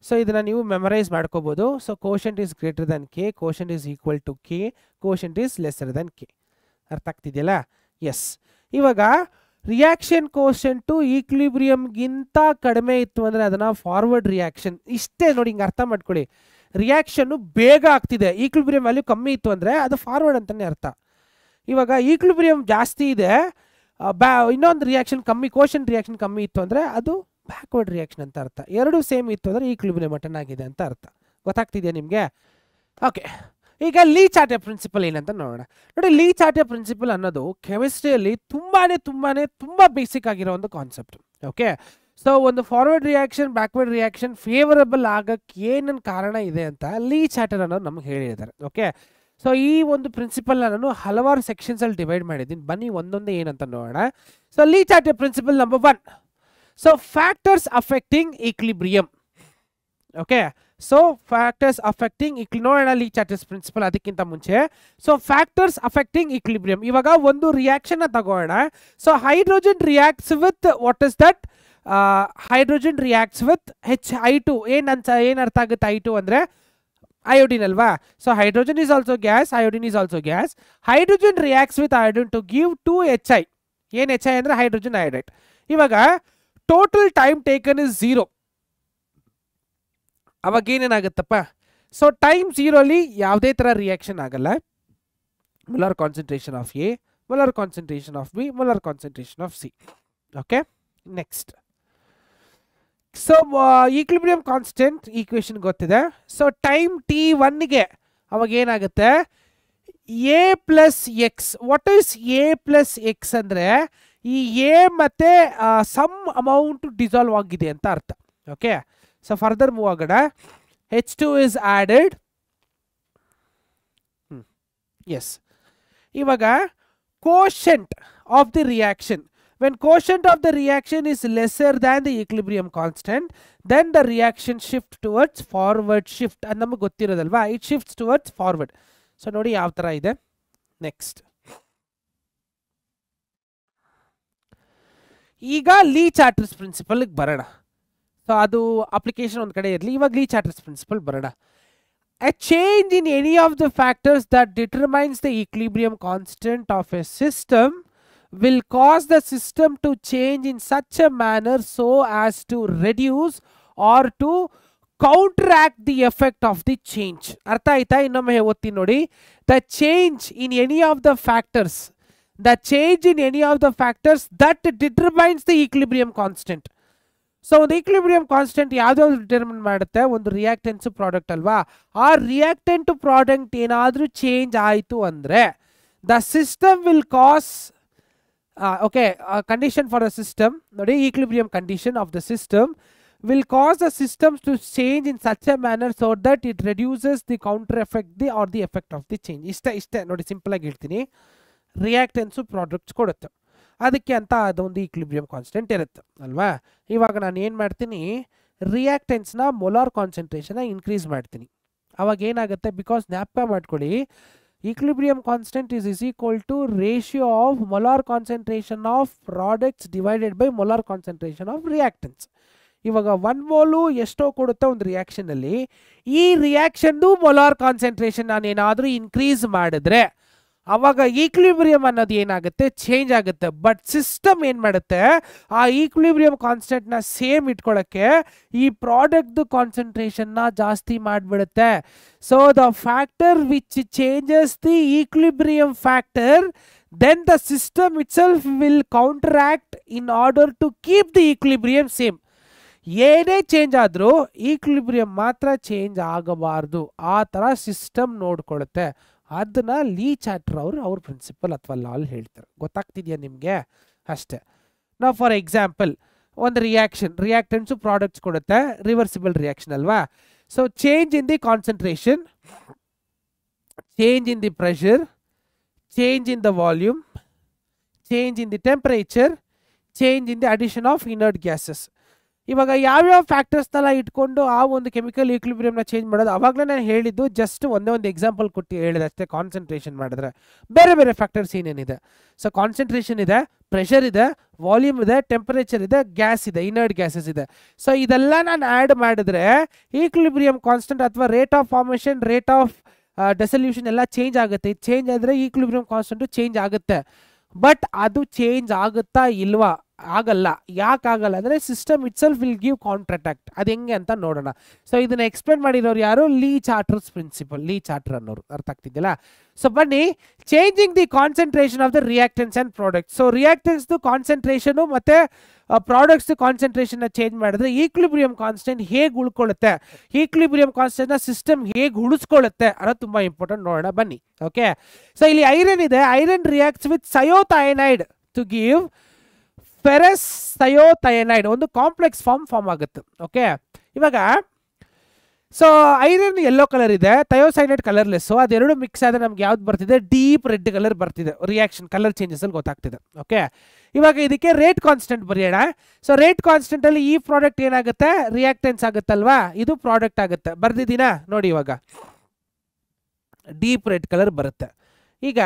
ಸೊ ಇದನ್ನ ನೀವು ಮೆಮರೈಸ್ ಮಾಡ್ಕೋಬಹುದು. So quotient is greater than K, quotient is equal to K, quotient is lesser than K. ಅರ್ಥ ಆಗ್ತಿದೆಯಲ್ಲ? S. ಇವಾಗ reaction ಕೋಶೆಂಟು ಈಕ್ವಿಲಿಬ್ರಿಯಂಗಿಂತ ಕಡಿಮೆ ಇತ್ತು ಅಂದರೆ ಅದನ್ನು ಫಾರ್ವರ್ಡ್ ರಿಯಾಕ್ಷನ್. ಇಷ್ಟೇ ನೋಡಿ, ಹಿಂಗೆ ಅರ್ಥ ಮಾಡ್ಕೊಳ್ಳಿ. ರಿಯಾಕ್ಷನ್ನು ಬೇಗ ಆಗ್ತಿದೆ, ಈಕ್ವಿಲಿಬ್ರಿಯಂ ವ್ಯಾಲ್ಯೂ ಕಮ್ಮಿ ಇತ್ತು ಅಂದರೆ ಅದು ಫಾರ್ವರ್ಡ್ ಅಂತಲೇ ಅರ್ಥ. ಇವಾಗ ಈಕ್ವಿಲಿಬ್ರಿಯಂ ಜಾಸ್ತಿ ಇದೆ, ಇನ್ನೊಂದು ರಿಯಾಕ್ಷನ್ ಕಮ್ಮಿ, ಕೋಶೆಂಟ್ ರಿಯಾಕ್ಷನ್ ಕಮ್ಮಿ ಇತ್ತು ಅಂದರೆ ಅದು ಬ್ಯಾಕ್ವರ್ಡ್ ರಿಯಾಕ್ಷನ್ ಅಂತ ಅರ್ಥ. ಎರಡು ಸೇಮ್ ಇತ್ತು ಅಂದರೆ ಈಕ್ವಿಲಿಬ್ರಿಯಂ ಅಟೆನ್ ಆಗಿದೆ ಅಂತ ಅರ್ಥ. ಗೊತ್ತಾಗ್ತಿದೆಯಾ ನಿಮಗೆ? ಓಕೆ, ಈಗ ಲೀ ಚಾರ್ಟರ್ ಪ್ರಿನ್ಸಿಪಲ್ ಏನಂತ ನೋಡೋಣ. ನೋಡಿ, ಲೀ ಚಾರ್ಟರ್ ಪ್ರಿನ್ಸಿಪಲ್ ಅನ್ನೋದು ಕೆಮಿಸ್ಟ್ರಿಯಲ್ಲಿ ತುಂಬ ಬೇಸಿಕ್ ಆಗಿರೋ ಒಂದು ಕಾನ್ಸೆಪ್ಟ್. ಓಕೆ, ಸೊ ಒಂದು forward reaction backward reaction favourable ಆಗಕ್ಕೆ ಏನೇನು ಕಾರಣ ಇದೆ ಅಂತ ಲೀ ಚಾರ್ಟರ್ ಅನ್ನೋದು ನಮ್ಗೆ ಹೇಳಿದ್ದಾರೆ. ಓಕೆ, ಸೊ ಈ ಒಂದು ಪ್ರಿನ್ಸಿಪಲ್ನ ನಾನು ಹಲವಾರು ಸೆಕ್ಷನ್ಸಲ್ಲಿ ಡಿವೈಡ್ ಮಾಡಿದ್ದೀನಿ. ಬನ್ನಿ ಒಂದೊಂದೇ ಏನಂತ ನೋಡೋಣ. So Le Chatelier principle number 1. So factors affecting equilibrium. Okay, so factors affecting ನೋಡೋಣ ಲೀ ಚಾರ್ಟರ್ಸ್ ಪ್ರಿನ್ಸಿಪಲ್. ಅದಕ್ಕಿಂತ ಮುಂಚೆ ಸೊ ಫ್ಯಾಕ್ಟರ್ಸ್ ಅಫೆಕ್ಟಿಂಗ್ ಈಕ್ವಿಲಿಬ್ರಿಯಂ. ಇವಾಗ ಒಂದು ರಿಯಾಕ್ಷನ್ ತಗೋಣ. So hydrogen reacts with what is that? Hydrogen reacts with I2. ಏನು ಅರ್ಥ ಆಗುತ್ತೆ I2 ಅಂದರೆ? iodine ಅಲ್ವಾ? So hydrogen is also gas, iodine is also gas. Hydrogen reacts with iodine to give 2HI. ಏನು HI ಅಂದರೆ hydrogen iodide. ಇವಾಗ total time taken is 0. ಅವಾಗ ಏನೇನಾಗುತ್ತಪ್ಪ? So time 0 ಯಾವುದೇ ಥರ ರಿಯಾಕ್ಷನ್ ಆಗಲ್ಲ. Molar concentration of A, molar concentration of B, molar concentration of C. Okay, next. So equilibrium constant equation ಗೊತ್ತಿದೆ. So time T1ಗೆ ಅವಾಗ ಏನಾಗುತ್ತೆ? A plus X. What is A plus X ಅಂದರೆ ಈ A ಮತ್ತೆ some amount dissolve ಆಗಿದೆ ಅಂತ ಅರ್ಥ. Okay, so further move ಆಗೋಣ. H2 is added. Yes. ಇವಾಗ quotient of the reaction. When quotient of the reaction is lesser than the equilibrium constant, then the reaction shift towards forward shift. ಅದು ನಮಗೆ ಗೊತ್ತಿರೋದಲ್ವಾ? It shifts towards forward. So ನೋಡಿ ಯಾವ ಥರ ಇದೆ. Next, ಈಗ ಲೀ ಚಾರ್ಟರ್ಸ್ ಪ್ರಿನ್ಸಿಪಲ್ಗೆ ಬರೋಣ. So ಅದು ಅಪ್ಲಿಕೇಶನ್ ಒಂದು ಕಡೆ ಇರಲಿ. ಇವಾಗ ಲೀ ಚಾರ್ಟರ್ಸ್ ಪ್ರಿನ್ಸಿಪಲ್ ಬರೋಣ. A change in any of the factors that determines the equilibrium constant of a system will cause the system to change in such a manner so as to reduce or to counteract the effect of the change. ಅರ್ಥ ಆಯ್ತಾ? ಇನ್ನೊಮ್ಮೆ ಓದ್ತೀನಿ ನೋಡಿ. The change in any of the factors that determines the equilibrium constant. So ಒಂದು equilibrium constant ಯಾವುದಾದ್ರು determine ಮಾಡುತ್ತೆ, ಒಂದು reactance product ಅಲ್ವಾ? ಆ ರಿಯಾಕ್ಟೆಂಟ್ ಪ್ರಾಡಕ್ಟ್ ಏನಾದರೂ ಚೇಂಜ್ ಆಯಿತು ಅಂದರೆ the system will cause okay condition for the system ನೋಡಿ, equilibrium condition of the system will cause the systems to change in such a manner so that it reduces the counter effect or the effect of the change. ಇಷ್ಟೇ ನೋಡಿ, simple ಆಗಿ ಹೇಳ್ತೀನಿ. ರಿಯಾಕ್ಟೆನ್ಸು products ಕೊಡುತ್ತೆ, ಅದಕ್ಕೆ ಅಂತ ಅದೊಂದು equilibrium constant ಇರುತ್ತೆ ಅಲ್ವಾ? ಇವಾಗ ನಾನು ಏನು ಮಾಡ್ತೀನಿ, ರಿಯಾಕ್ಟೆನ್ಸ್ನ ಮೊಲಾರ್ ಕಾನ್ಸಂಟ್ರೇಷನ್ನ ಇನ್ಕ್ರೀಸ್ ಮಾಡ್ತೀನಿ. ಅವಾಗ ಏನಾಗುತ್ತೆ? ಬಿಕಾಸ್ ಜ್ಞಾಪಕ ಮಾಡ್ಕೊಳ್ಳಿ, equilibrium constant is equal to ratio of molar concentration of products divided by molar concentration of reactants. ಇವಾಗ 1 ಮೋಲು ಎಷ್ಟೋ ಕೊಡುತ್ತೆ ಒಂದು ರಿಯಾಕ್ಷನಲ್ಲಿ. ಈ ರಿಯಾಕ್ಷನ್ದು ಮೊಲಾರ್ ಕಾನ್ಸಂಟ್ರೇಷನ್ ನಾನು ಏನಾದರೂ ಇನ್ಕ್ರೀಸ್ ಮಾಡಿದ್ರೆ ಆವಾಗ ಈಕ್ವಿಲಿಬ್ರಿಯಂ ಅನ್ನೋದು ಏನಾಗುತ್ತೆ? ಚೇಂಜ್ ಆಗುತ್ತೆ. ಬಟ್ ಸಿಸ್ಟಮ್ ಏನು ಮಾಡುತ್ತೆ? ಆ ಈಕ್ವಿಲಿಬ್ರಿಯಂ ಕಾನ್ಸ್ಟೆಂಟ್ನ ಸೇಮ್ ಇಟ್ಕೊಳ್ಳೋಕ್ಕೆ ಈ ಪ್ರಾಡಕ್ಟ್ದು ಕಾನ್ಸಂಟ್ರೇಷನ್ನ ಜಾಸ್ತಿ ಮಾಡಿಬಿಡುತ್ತೆ. So the factor which changes the equilibrium factor, then the system itself will counteract in order to keep the equilibrium same. ಏನೇ ಚೇಂಜ್ ಆದರೂ ಈಕ್ವಿಲಿಬ್ರಿಯಂ ಮಾತ್ರ ಚೇಂಜ್ ಆಗಬಾರ್ದು, ಆ ಥರ ಸಿಸ್ಟಮ್ ನೋಡ್ಕೊಳ್ಳುತ್ತೆ. ಅದನ್ನ ಲೀ ಚಾರ್ಟರ್ ಅವ್ರ ಪ್ರಿನ್ಸಿಪಲ್ ಅಥವಾ ಲಾ ಹೇಳ್ತಾರೆ. ಗೊತ್ತಾಗ್ತಿದೆಯಾ ನಿಮಗೆ? ಅಷ್ಟೇ. ನಾವು ಫಾರ್ ಎಕ್ಸಾಂಪಲ್ ಒಂದು ರಿಯಾಕ್ಟೆಂಟ್ಸು ಪ್ರಾಡಕ್ಟ್ಸ್ ಕೊಡುತ್ತೆ, ರಿವರ್ಸಿಬಲ್ ರಿಯಾಕ್ಷನ್ ಅಲ್ವಾ. So change in the concentration, change in the pressure, change in the volume, change in the temperature, change in the addition of inert gases. ಇವಾಗ ಯಾವ್ಯಾವ ಫ್ಯಾಕ್ಟರ್ಸ್ನೆಲ್ಲ ಇಟ್ಕೊಂಡು ಆ ಒಂದು ಕೆಮಿಕಲ್ ಈಕ್ವಿಲಿಬ್ರಿಯಮ್ನ ಚೇಂಜ್ ಮಾಡೋದು, ಅವಾಗಲೇ ನಾನು ಹೇಳಿದ್ದು ಜಸ್ಟ್ ಒಂದೇ ಒಂದು ಎಕ್ಸಾಂಪಲ್ ಕೊಟ್ಟು ಹೇಳಿದೆ ಅಷ್ಟೇ. ಕಾನ್ಸಂಟ್ರೇಷನ್ ಮಾಡಿದ್ರೆ ಬೇರೆ ಬೇರೆ ಫ್ಯಾಕ್ಟರ್ಸ್ ಏನೇನಿದೆ. ಸೊ ಕಾನ್ಸಂಟ್ರೇಷನ್ ಇದೆ, ಪ್ರೆಷರ್ ಇದೆ, ವಾಲ್ಯೂಮ್ ಇದೆ, ಟೆಂಪರೇಚರ್ ಇದೆ, ಗ್ಯಾಸ್ ಇದೆ, ಇನರ್ಟ್ ಗ್ಯಾಸಸ್ ಇದೆ. ಸೊ ಇದೆಲ್ಲ ನಾನು ಆ್ಯಡ್ ಮಾಡಿದ್ರೆ ಈಕ್ವಿಲಿಬ್ರಿಯಮ್ ಕಾನ್ಸ್ಟೆಂಟ್ ಅಥವಾ rate of formation, rate of dissolution ಎಲ್ಲ ಚೇಂಜ್ ಆಗುತ್ತೆ. ಇದು ಚೇಂಜ್ ಆದರೆ ಈಕ್ವಿಲಿಬ್ರಿಯಮ್ ಕಾನ್ಸ್ಟೆಂಟು ಚೇಂಜ್ ಆಗುತ್ತೆ. ಬಟ್ ಅದು ಚೇಂಜ್ ಆಗುತ್ತಾ ಇಲ್ವಾ? ಆಗಲ್ಲ. ಯಾಕೆ ಆಗಲ್ಲ ಅಂದರೆ system itself will give contract. ಅದು ಹೆಂಗೆ ಅಂತ ನೋಡೋಣ. ಸೊ ಇದನ್ನು ಎಕ್ಸ್ಪ್ಲೇನ್ ಮಾಡಿರೋರು ಯಾರು? ಲೀ ಚಾರ್ಟರ್ಸ್ ಪ್ರಿನ್ಸಿಪಲ್, ಲೀ ಚಾರ್ಟರ್ ಅನ್ನೋರು. ಅರ್ಥ ಆಗ್ತಿದ್ದಿಲ್ಲ? ಸೊ ಬನ್ನಿ, changing the concentration of the reactants and products. So ರಿಯಾಕ್ಟೆನ್ಸ್ದು ಕಾನ್ಸಂಟ್ರೇಷನು ಮತ್ತು ಪ್ರಾಡಕ್ಟ್ಸ್ ಕಾನ್ಸಂಟ್ರೇಷನ್ನ ಚೇಂಜ್ ಮಾಡಿದ್ರೆ ಈಕ್ವಿಲಿಬ್ರಿಯಮ್ ಕಾನ್ಸ್ಟೆಂಟ್ ಹೇಗೆ ಉಳ್ಕೊಳ್ಳುತ್ತೆ, ಈಕ್ವಿಲಿಬ್ರಿಯಮ್ ಕಾನ್ಸ್ಟೆಂಟ್ನ ಸಿಸ್ಟಮ್ ಹೇಗೆ ಉಳಿಸ್ಕೊಳ್ಳುತ್ತೆ ಅನ್ನೋದು ತುಂಬ ಇಂಪಾರ್ಟೆಂಟ್. ನೋಡೋಣ ಬನ್ನಿ. ಓಕೆ, ಸೊ ಇಲ್ಲಿ ಐರನ್ ಇದೆ. Iron reacts with thiocyanide to give ferrous thiocyanide, ಒಂದು ಕಾಂಪ್ಲೆಕ್ಸ್ ಫಾರ್ಮ್ ಆಗುತ್ತೆ. ಓಕೆ, ಇವಾಗ ಸೊ ಐರನ್ ಯೆಲ್ಲೋ ಕಲರ್ ಇದೆ, ಥಯೋಸೈನೈಡ್ ಕಲರ್ಲೆಸ್ಸು. ಅದೆರಡು ಮಿಕ್ಸ್ ಆದರೆ ನಮ್ಗೆ ಯಾವ್ದು ಬರ್ತಿದೆ? ಡೀಪ್ ರೆಡ್ ಕಲರ್ ಬರ್ತಿದೆ. ರಿಯಾಕ್ಷನ್ ಕಲರ್ ಚೇಂಜಸಲ್ಲಿ ಗೊತ್ತಾಗ್ತಿದೆ. ಓಕೆ, ಇವಾಗ ಇದಕ್ಕೆ ರೇಟ್ ಕಾನ್ಸ್ಟೆಂಟ್ ಬರೆಯೋಣ. ಸೊ ರೇಟ್ ಕಾನ್ಸ್ಟೆಂಟಲ್ಲಿ ಈ ಪ್ರಾಡಕ್ಟ್ ಏನಾಗುತ್ತೆ? ರಿಯಾಕ್ಟೆನ್ಸ್ ಆಗುತ್ತಲ್ವಾ, ಇದು ಪ್ರಾಡಕ್ಟ್ ಆಗುತ್ತೆ. ಬರ್ದಿದ್ದೀನಾ ನೋಡಿ, ಇವಾಗ ಡೀಪ್ ರೆಡ್ ಕಲರ್ ಬರುತ್ತೆ. ಈಗ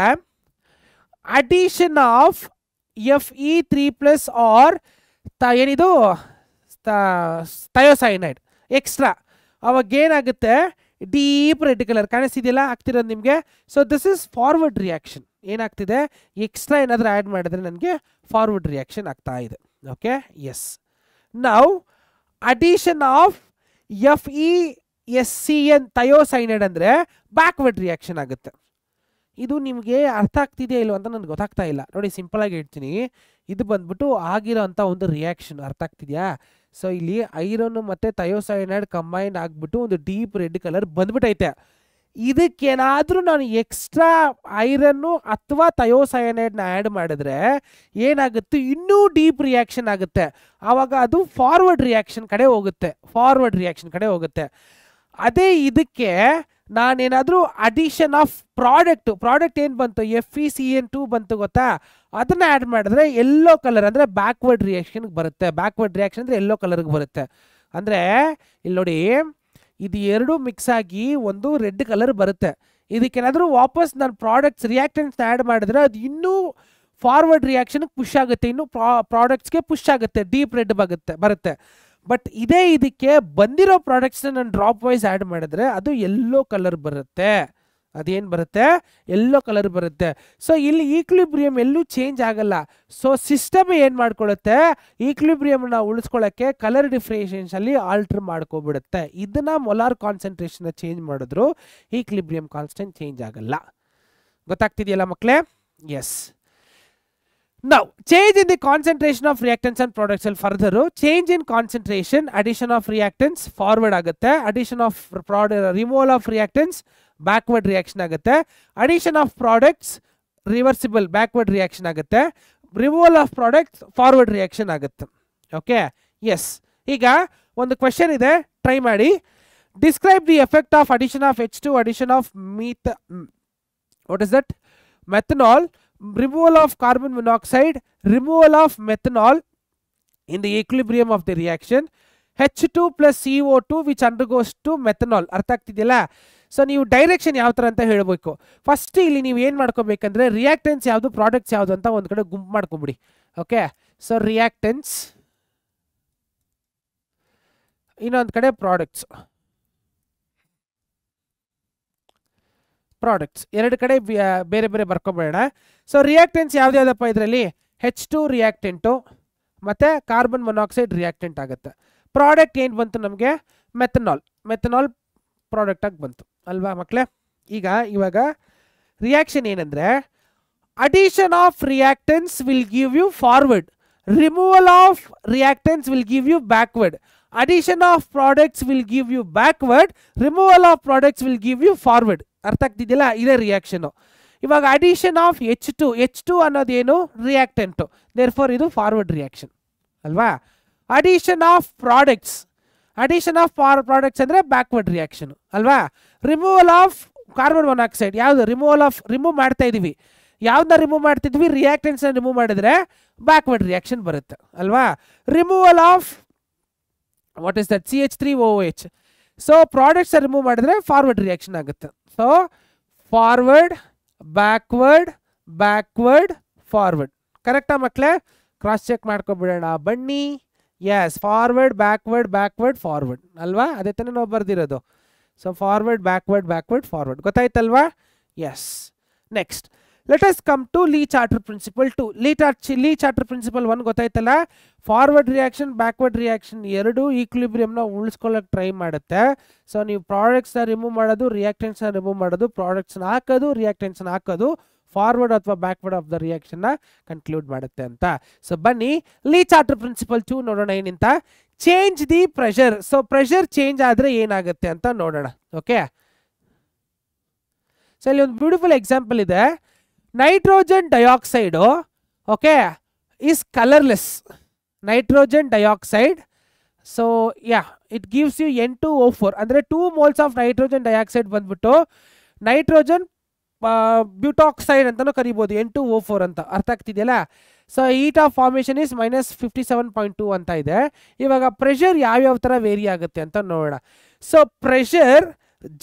ಅಡಿಷನ್ ಆಫ್ Fe3+ ಆರ್ ಏನಿದು ಥಯೋಸೈನೈಡ್ ಎಕ್ಸ್ಟ್ರಾ, ಅವಾಗ ಏನಾಗುತ್ತೆ? ಡೀಪ್ ರೆಡ್ ಕಲರ್ ಕಾಣಿಸ್ತಿದೆಯಲ್ಲ ಆಗ್ತಿರೋದು ನಿಮಗೆ. So this is forward reaction. ಏನಾಗ್ತಿದೆ? ಎಕ್ಸ್ಟ್ರಾ ಏನಾದರೂ ಆ್ಯಡ್ ಮಾಡಿದ್ರೆ ನನಗೆ ಫಾರ್ವರ್ಡ್ ರಿಯಾಕ್ಷನ್ ಆಗ್ತಾ ಇದೆ. Okay, yes. Now addition of FeSCN thiocyanate ಅಂದರೆ ಬ್ಯಾಕ್ವರ್ಡ್ ರಿಯಾಕ್ಷನ್ ಆಗುತ್ತೆ. ಇದು ನಿಮಗೆ ಅರ್ಥ ಆಗ್ತಿದೆಯಾ ಇಲ್ಲೋ ಅಂತ ನನಗೆ ಗೊತ್ತಾಗ್ತಾ ಇಲ್ಲ. ನೋಡಿ, ಸಿಂಪಲಾಗಿ ಹೇಳ್ತೀನಿ. ಇದು ಬಂದ್ಬಿಟ್ಟು ಆಗಿರೋ ಅಂಥ ಒಂದು ರಿಯಾಕ್ಷನ್. ಅರ್ಥ ಆಗ್ತಿದೆಯಾ? ಸೊ ಇಲ್ಲಿ ಐರನ್ನು ಮತ್ತು ಥಯೋಸೈನೈಡ್ ಕಂಬೈನ್ ಆಗಿಬಿಟ್ಟು ಒಂದು ಡೀಪ್ ರೆಡ್ ಕಲರ್ ಬಂದ್ಬಿಟ್ಟೈತೆ. ಇದಕ್ಕೇನಾದರೂ ನಾನು ಎಕ್ಸ್ಟ್ರಾ ಐರನ್ನು ಅಥವಾ ಥಯೋಸೈನೈಡ್ನ ಆ್ಯಡ್ ಮಾಡಿದ್ರೆ ಏನಾಗುತ್ತೆ? ಇನ್ನೂ ಡೀಪ್ ರಿಯಾಕ್ಷನ್ ಆಗುತ್ತೆ. ಆವಾಗ ಅದು ಫಾರ್ವರ್ಡ್ ರಿಯಾಕ್ಷನ್ ಕಡೆ ಹೋಗುತ್ತೆ. ಅದೇ ಇದಕ್ಕೆ ನಾನೇನಾದರೂ ಅಡಿಷನ್ ಆಫ್ ಪ್ರಾಡಕ್ಟ್ ಏನು ಬಂತು? FeCN2 ಬಂತು ಗೊತ್ತಾ? ಅದನ್ನು ಆ್ಯಡ್ ಮಾಡಿದ್ರೆ ಯೆಲ್ಲೋ ಕಲರ್ ಅಂದರೆ ಬ್ಯಾಕ್ವರ್ಡ್ ರಿಯಾಕ್ಷನ್ಗೆ ಬರುತ್ತೆ. ಬ್ಯಾಕ್ವರ್ಡ್ ರಿಯಾಕ್ಷನ್ ಅಂದರೆ ಯೆಲ್ಲೋ ಕಲರ್ಗೆ ಬರುತ್ತೆ. ಅಂದರೆ ಇಲ್ಲಿ ನೋಡಿ, ಇದು ಎರಡೂ ಮಿಕ್ಸ್ ಆಗಿ ಒಂದು ರೆಡ್ ಕಲರ್ ಬರುತ್ತೆ. ಇದಕ್ಕೇನಾದರೂ ವಾಪಸ್ ನಾನು ರಿಯಾಕ್ಟೆಂಟ್ಸ್ನ ಆ್ಯಡ್ ಮಾಡಿದ್ರೆ ಅದು ಇನ್ನೂ ಫಾರ್ವರ್ಡ್ ರಿಯಾಕ್ಷನ್ಗೆ ಪುಷ್ ಆಗುತ್ತೆ, ಇನ್ನೂ ಪ್ರಾಡಕ್ಟ್ಸ್ಗೆ ಪುಷ್ ಆಗುತ್ತೆ, ಡೀಪ್ ರೆಡ್ ಬರುತ್ತೆ. ಬಟ್ ಇದೇ ಇದಕ್ಕೆ ಬಂದಿರೋ ಪ್ರಾಡಕ್ಟ್ಸ್ನ ನಾನು ಡ್ರಾಪ್ ವೈಸ್ ಆ್ಯಡ್ ಮಾಡಿದ್ರೆ ಅದು ಯೆಲ್ಲೋ ಕಲರ್ ಬರುತ್ತೆ. ಅದೇನು ಬರುತ್ತೆ? ಯೆಲ್ಲೋ ಕಲರ್ ಬರುತ್ತೆ. ಸೊ ಇಲ್ಲಿ ಈಕ್ವಿಲಿಬ್ರಿಯಮ್ ಎಲ್ಲೂ ಚೇಂಜ್ ಆಗಲ್ಲ. ಸೊ ಸಿಸ್ಟಮ್ ಏನು ಮಾಡ್ಕೊಳ್ಳುತ್ತೆ? ಈಕ್ವಿಲಿಬ್ರಿಯಮ್ನ ಉಳಿಸ್ಕೊಳ್ಳೋಕ್ಕೆ ಕಲರ್ ಡಿಫ್ರೆನ್ಷಿಯೇಷನ್ಸಲ್ಲಿ ಆಲ್ಟರ್ ಮಾಡ್ಕೊಬಿಡುತ್ತೆ. ಇದನ್ನು ಮೊಲಾರ್ ಕಾನ್ಸಂಟ್ರೇಷನ್ನ ಚೇಂಜ್ ಮಾಡಿದ್ರು ಈಕ್ವಿಲಿಬ್ರಿಯಮ್ ಕಾನ್ಸ್ಟೆಂಟ್ ಚೇಂಜ್ ಆಗಲ್ಲ. ಗೊತ್ತಾಗ್ತಿದೆಯಲ್ಲ ಮಕ್ಕಳೇ? S. Now, change in the concentration of reactants and products will further. Change in concentration, addition of reactants forward ಆಗುತ್ತೆ, addition of removal of reactants backward reaction ಆಗುತ್ತೆ, addition of products reversible backward reaction ಆಗುತ್ತೆ, removal of products forward reaction ಆಗುತ್ತೆ. Okay, yes. ಈಗ ಒಂದು question ಇದೆ, try ಮಾಡಿ. Describe the effect of addition of H2, addition of what is that? Methanol, removal of carbon monoxide, removal of methanol in the equilibrium of the reaction, H2 plus CO2 which undergoes to methanol. ಅರ್ಥ ಆಗ್ತಿದೆಯಲ್ಲ? So ನೀವು direction ಯಾವ ಥರ ಅಂತ ಹೇಳಬೇಕು. First ಇಲ್ಲಿ ನೀವು ಏನು ಮಾಡ್ಕೋಬೇಕಂದ್ರೆ ರಿಯಾಕ್ಟೆನ್ಸ್ ಯಾವುದು, ಪ್ರಾಡಕ್ಟ್ಸ್ ಯಾವುದು ಅಂತ ಒಂದು ಕಡೆ ಗುಂಪು ಮಾಡ್ಕೊಂಬಿಡಿ. ಓಕೆ, ಸೊ ರಿಯಾಕ್ಟೆನ್ಸ್, ಇನ್ನೊಂದು ಕಡೆ ಪ್ರಾಡಕ್ಟ್ಸ್, ಎರಡು ಕಡೆ ಬೇರೆ ಬೇರೆ ಬರ್ಕೊಬೇಡ. ಸೊ ರಿಯಾಕ್ಟೆನ್ಸ್ ಯಾವ್ದ್ಯಾವ್ದಪ್ಪ ಇದರಲ್ಲಿ? H2 ರಿಯಾಕ್ಟೆಂಟು ಮತ್ತು ಕಾರ್ಬನ್ ಮೊನಾಕ್ಸೈಡ್ ರಿಯಾಕ್ಟೆಂಟ್ ಆಗುತ್ತೆ. ಪ್ರಾಡಕ್ಟ್ ಏನು ಬಂತು ನಮಗೆ? ಮೆಥನಾಲ್ ಪ್ರಾಡಕ್ಟಾಗಿ ಬಂತು ಅಲ್ವಾ ಮಕ್ಕಳೇ? ಇವಾಗ ರಿಯಾಕ್ಷನ್ ಏನಂದರೆ addition of reactants will give you forward, removal of reactants will give you backward, addition of products will give you backward, removal of products will give you forward. ಅರ್ಥ ಆಗ್ತಿದೆಯಲ್ಲ? ಇದೇ ರಿಯಾಕ್ಷನು. ಇವಾಗ addition of H2 ಅನ್ನೋದೇನು reactant, therefore ಇದು forward reaction ಅಲ್ವಾ. Addition of products ಅಂದರೆ backward reaction ಅಲ್ವಾ. Removal of carbon monoxide, ಯಾವುದು ರಿಮೂವ್ ಮಾಡ್ತಾ ಇದೀವಿ, ಯಾವ್ದನ್ನ ರಿಮೂವ್ ಮಾಡ್ತಿದ್ವಿ, ರಿಯಾಕ್ಟೆಂಟ್ಸ್ನ ರಿಮೂವ್ ಮಾಡಿದ್ರೆ ಬ್ಯಾಕ್ವರ್ಡ್ ರಿಯಾಕ್ಷನ್ ಬರುತ್ತೆ ಅಲ್ವಾ. Removal of what is that CH3OH, so products remove ಮಾಡಿದ್ರೆ ಫಾರ್ವರ್ಡ್ ರಿಯಾಕ್ಷನ್ ಆಗುತ್ತೆ. ಸೊ ಫಾರ್ವರ್ಡ್ ಬ್ಯಾಕ್ವರ್ಡ್ ಫಾರ್ವರ್ಡ್, ಕರೆಕ್ಟಾ ಮಕ್ಕಳೇ? ಕ್ರಾಸ್ ಚೆಕ್ ಮಾಡ್ಕೊಬಿಡೋಣ ಬನ್ನಿ. ಎಸ್, ಫಾರ್ವರ್ಡ್ ಬ್ಯಾಕ್ವರ್ಡ್ ಫಾರ್ವರ್ಡ್ ಅಲ್ವಾ, ಅದೇ ತಾನೇ ನಾವು ಬರ್ದಿರೋದು. ಸೊ ಫಾರ್ವರ್ಡ್ ಬ್ಯಾಕ್ವರ್ಡ್ ಫಾರ್ವರ್ಡ್, ಗೊತ್ತಾಯ್ತಲ್ವಾ? Yes. Next let us come to Le Chatelier principle 2. Le Chatelier principle 1 ಗೊತ್ತಾಯ್ತಲ್ಲ. ಫಾರ್ವರ್ಡ್ ರಿಯಾಕ್ಷನ್ ಬ್ಯಾಕ್ವರ್ಡ್ ರಿಯಾಕ್ಷನ್ ಎರಡೂ ಈಕ್ವಿಲಿಬ್ರಿಯಮ್ನ ಉಳಿಸ್ಕೊಳ್ಳೋಕೆ ಟ್ರೈ ಮಾಡುತ್ತೆ. ಸೊ ನೀವು ಪ್ರಾಡಕ್ಟ್ಸ್ನ ರಿಮೂವ್ ಮಾಡೋದು, ರಿಯಾಕ್ಟೆಂಟ್ಸ್ನ ರಿಮೂವ್ ಮಾಡೋದು, ಪ್ರಾಡಕ್ಟ್ಸ್ನ ಹಾಕೋದು, ರಿಯಾಕ್ಟೆಂಟ್ಸ್ನ ಹಾಕೋದು, ಫಾರ್ವರ್ಡ್ ಅಥವಾ ಬ್ಯಾಕ್ವರ್ಡ್ ಆಫ್ ದ ರಿಯಾಕ್ಷನ್ನ ಕನ್ಕ್ಲೂಡ್ ಮಾಡುತ್ತೆ ಅಂತ. ಸೊ ಬನ್ನಿ ಲೀ ಚಾರ್ಟರ್ ಪ್ರಿನ್ಸಿಪಲ್ 2 ನೋಡೋಣ ಏನಿಂತ. Change the pressure. So pressure change ಆದರೆ ಏನಾಗುತ್ತೆ ಅಂತ ನೋಡೋಣ. ಓಕೆ, ಸೊ ಇಲ್ಲಿ ಒಂದು ಬ್ಯೂಟಿಫುಲ್ ಎಕ್ಸಾಂಪಲ್ ಇದೆ. Nitrogen dioxide okay is colourless. Nitrogen dioxide, so ya it gives you N2O4 ಅಂದರೆ 2 moles ಆಫ್ ನೈಟ್ರೋಜನ್ ಡೈಆಕ್ಸೈಡ್ ಬಂದ್ಬಿಟ್ಟು ನೈಟ್ರೋಜನ್ ಬ್ಯೂಟಾಕ್ಸೈಡ್ ಅಂತಲೂ ಕರಿಬೋದು, N2O4 ಅಂತ. ಅರ್ಥ ಆಗ್ತಿದೆಯಲ್ಲ? So heat of formation is -57.2 ಅಂತ ಇದೆ. ಇವಾಗ ಪ್ರೆಷರ್ ಯಾವ್ಯಾವ ಥರ ವೇರಿ ಆಗುತ್ತೆ ಅಂತ ನೋಡೋಣ. ಸೊ ಪ್ರೆಷರ್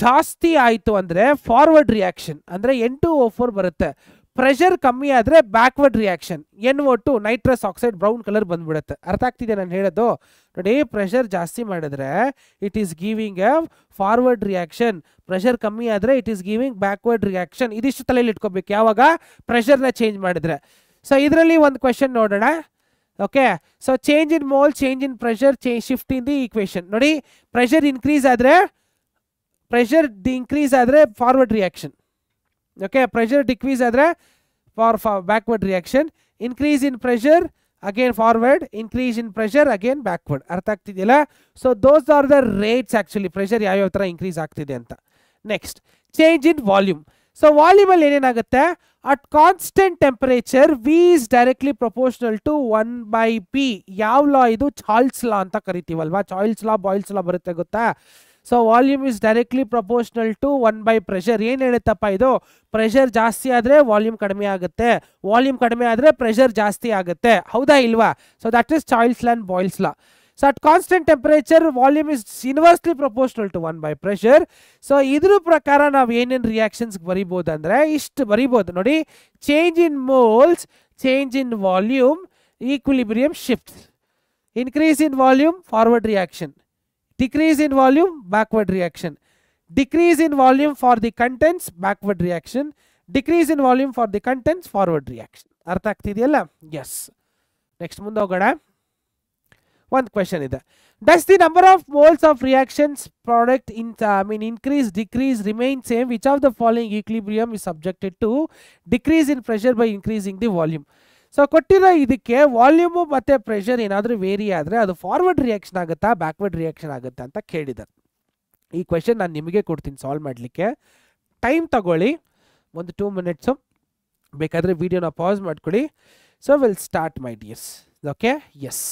ಜಾಸ್ತಿ ಆಯಿತು ಅಂದರೆ ಫಾರ್ವರ್ಡ್ ರಿಯಾಕ್ಷನ್ ಅಂದರೆ N2O4 ಬರುತ್ತೆ. ಪ್ರೆಷರ್ ಕಮ್ಮಿ ಆದರೆ backward reaction NO2 nitrous oxide brown colour ಬಂದ್ಬಿಡುತ್ತೆ. ಅರ್ಥ ಆಗ್ತಿದೆ ನಾನು ಹೇಳೋದು? ನೋಡಿ, ಪ್ರೆಷರ್ ಜಾಸ್ತಿ ಮಾಡಿದ್ರೆ it is giving A forward reaction, pressure ಕಮ್ಮಿ ಆದರೆ it is giving backward reaction. ಇದಿಷ್ಟು ತಲೆಯಲ್ಲಿ ಇಟ್ಕೋಬೇಕು ಯಾವಾಗ ಪ್ರೆಷರ್ನ ಚೇಂಜ್ ಮಾಡಿದ್ರೆ. ಸೊ ಇದರಲ್ಲಿ ಒಂದು ಕ್ವೆಶನ್ ನೋಡೋಣ. Okay, so change in mole, change in pressure, shift in the equation. ನೋಡಿ, ಪ್ರೆಷರ್ ಇನ್ಕ್ರೀಸ್ ಆದರೆ forward reaction. Okay, pressure decrease ಆದರೆ for backward reaction. Increase in pressure again forward, increase in pressure again backward. ಅರ್ಥ ಆಗ್ತಿದೆಯಲ್ಲ? So those are the rates actually, pressure ಯಾವ್ಯಾವ ಥರ increase ಆಗ್ತಿದೆ ಅಂತ. Next change in volume. So ವಾಲ್ಯೂಮಲ್ಲಿ ಏನೇನಾಗುತ್ತೆ? At constant temperature V is directly proportional to 1/P. ಯಾವ ಲಾ ಇದು? ಚಾರ್ಲ್ಸ್ ಲಾ ಅಂತ ಕರಿತೀವಲ್ವಾ. ಚಾರ್ಲ್ಸ್ ಲಾ, ಬಾಯ್ಲ್ಸ್ ಲಾ ಬರುತ್ತೆ ಗೊತ್ತಾ? So volume is directly proportional to one by pressure. ಏನು ಹೇಳುತ್ತಪ್ಪ ಇದು? ಪ್ರೆಷರ್ ಜಾಸ್ತಿ ಆದರೆ ವಾಲ್ಯೂಮ್ ಕಡಿಮೆ ಆಗುತ್ತೆ, ವಾಲ್ಯೂಮ್ ಕಡಿಮೆ ಆದರೆ ಪ್ರೆಷರ್ ಜಾಸ್ತಿ ಆಗುತ್ತೆ. ಹೌದಾ ಇಲ್ವಾ? So that is Charles law and Boyle's law. So at constant temperature volume is inversely proportional to one by pressure. ಸೊ ಇದ್ರ ಪ್ರಕಾರ ನಾವು ಏನೇನು ರಿಯಾಕ್ಷನ್ಸ್ ಬರಿಬೋದು ಅಂದರೆ ಇಷ್ಟು ಬರಿಬೋದು ನೋಡಿ. Change in moles, change in volume, equilibrium shift. Increase in volume, forward reaction. Decrease in volume, backward reaction. Decrease in volume for the contents, backward reaction. Decrease in volume for the contents, forward reaction. ಅರ್ಥ ಆಗ್ತಿದೆಯಲ್ಲ? S. Next ಮುಂದೆ ಹೋಗೋಣ. ಒಂದು question ಇದೆ. Does the number of moles of reactions product increase, decrease, remain same? Which of the following equilibrium is subjected to decrease in pressure by increasing the volume? So ಕೊಟ್ಟಿರೋ ಇದಕ್ಕೆ volume ಮತ್ತು pressure ಏನಾದರೂ very ಆದರೆ ಅದು forward reaction ಆಗುತ್ತಾ, backward reaction ಆಗುತ್ತಾ ಅಂತ ಕೇಳಿದ್ದಾರೆ. ಈ ಕ್ವೆಶನ್ ನಾನು ನಿಮಗೆ ಕೊಡ್ತೀನಿ ಸಾಲ್ವ್ ಮಾಡಲಿಕ್ಕೆ. ಟೈಮ್ ತಗೊಳ್ಳಿ, ಒಂದು 2 minutes. ಬೇಕಾದರೆ ವಿಡಿಯೋನ ಪಾಸ್ ಮಾಡ್ಕೊಳ್ಳಿ. So will start my dears. Okay, yes.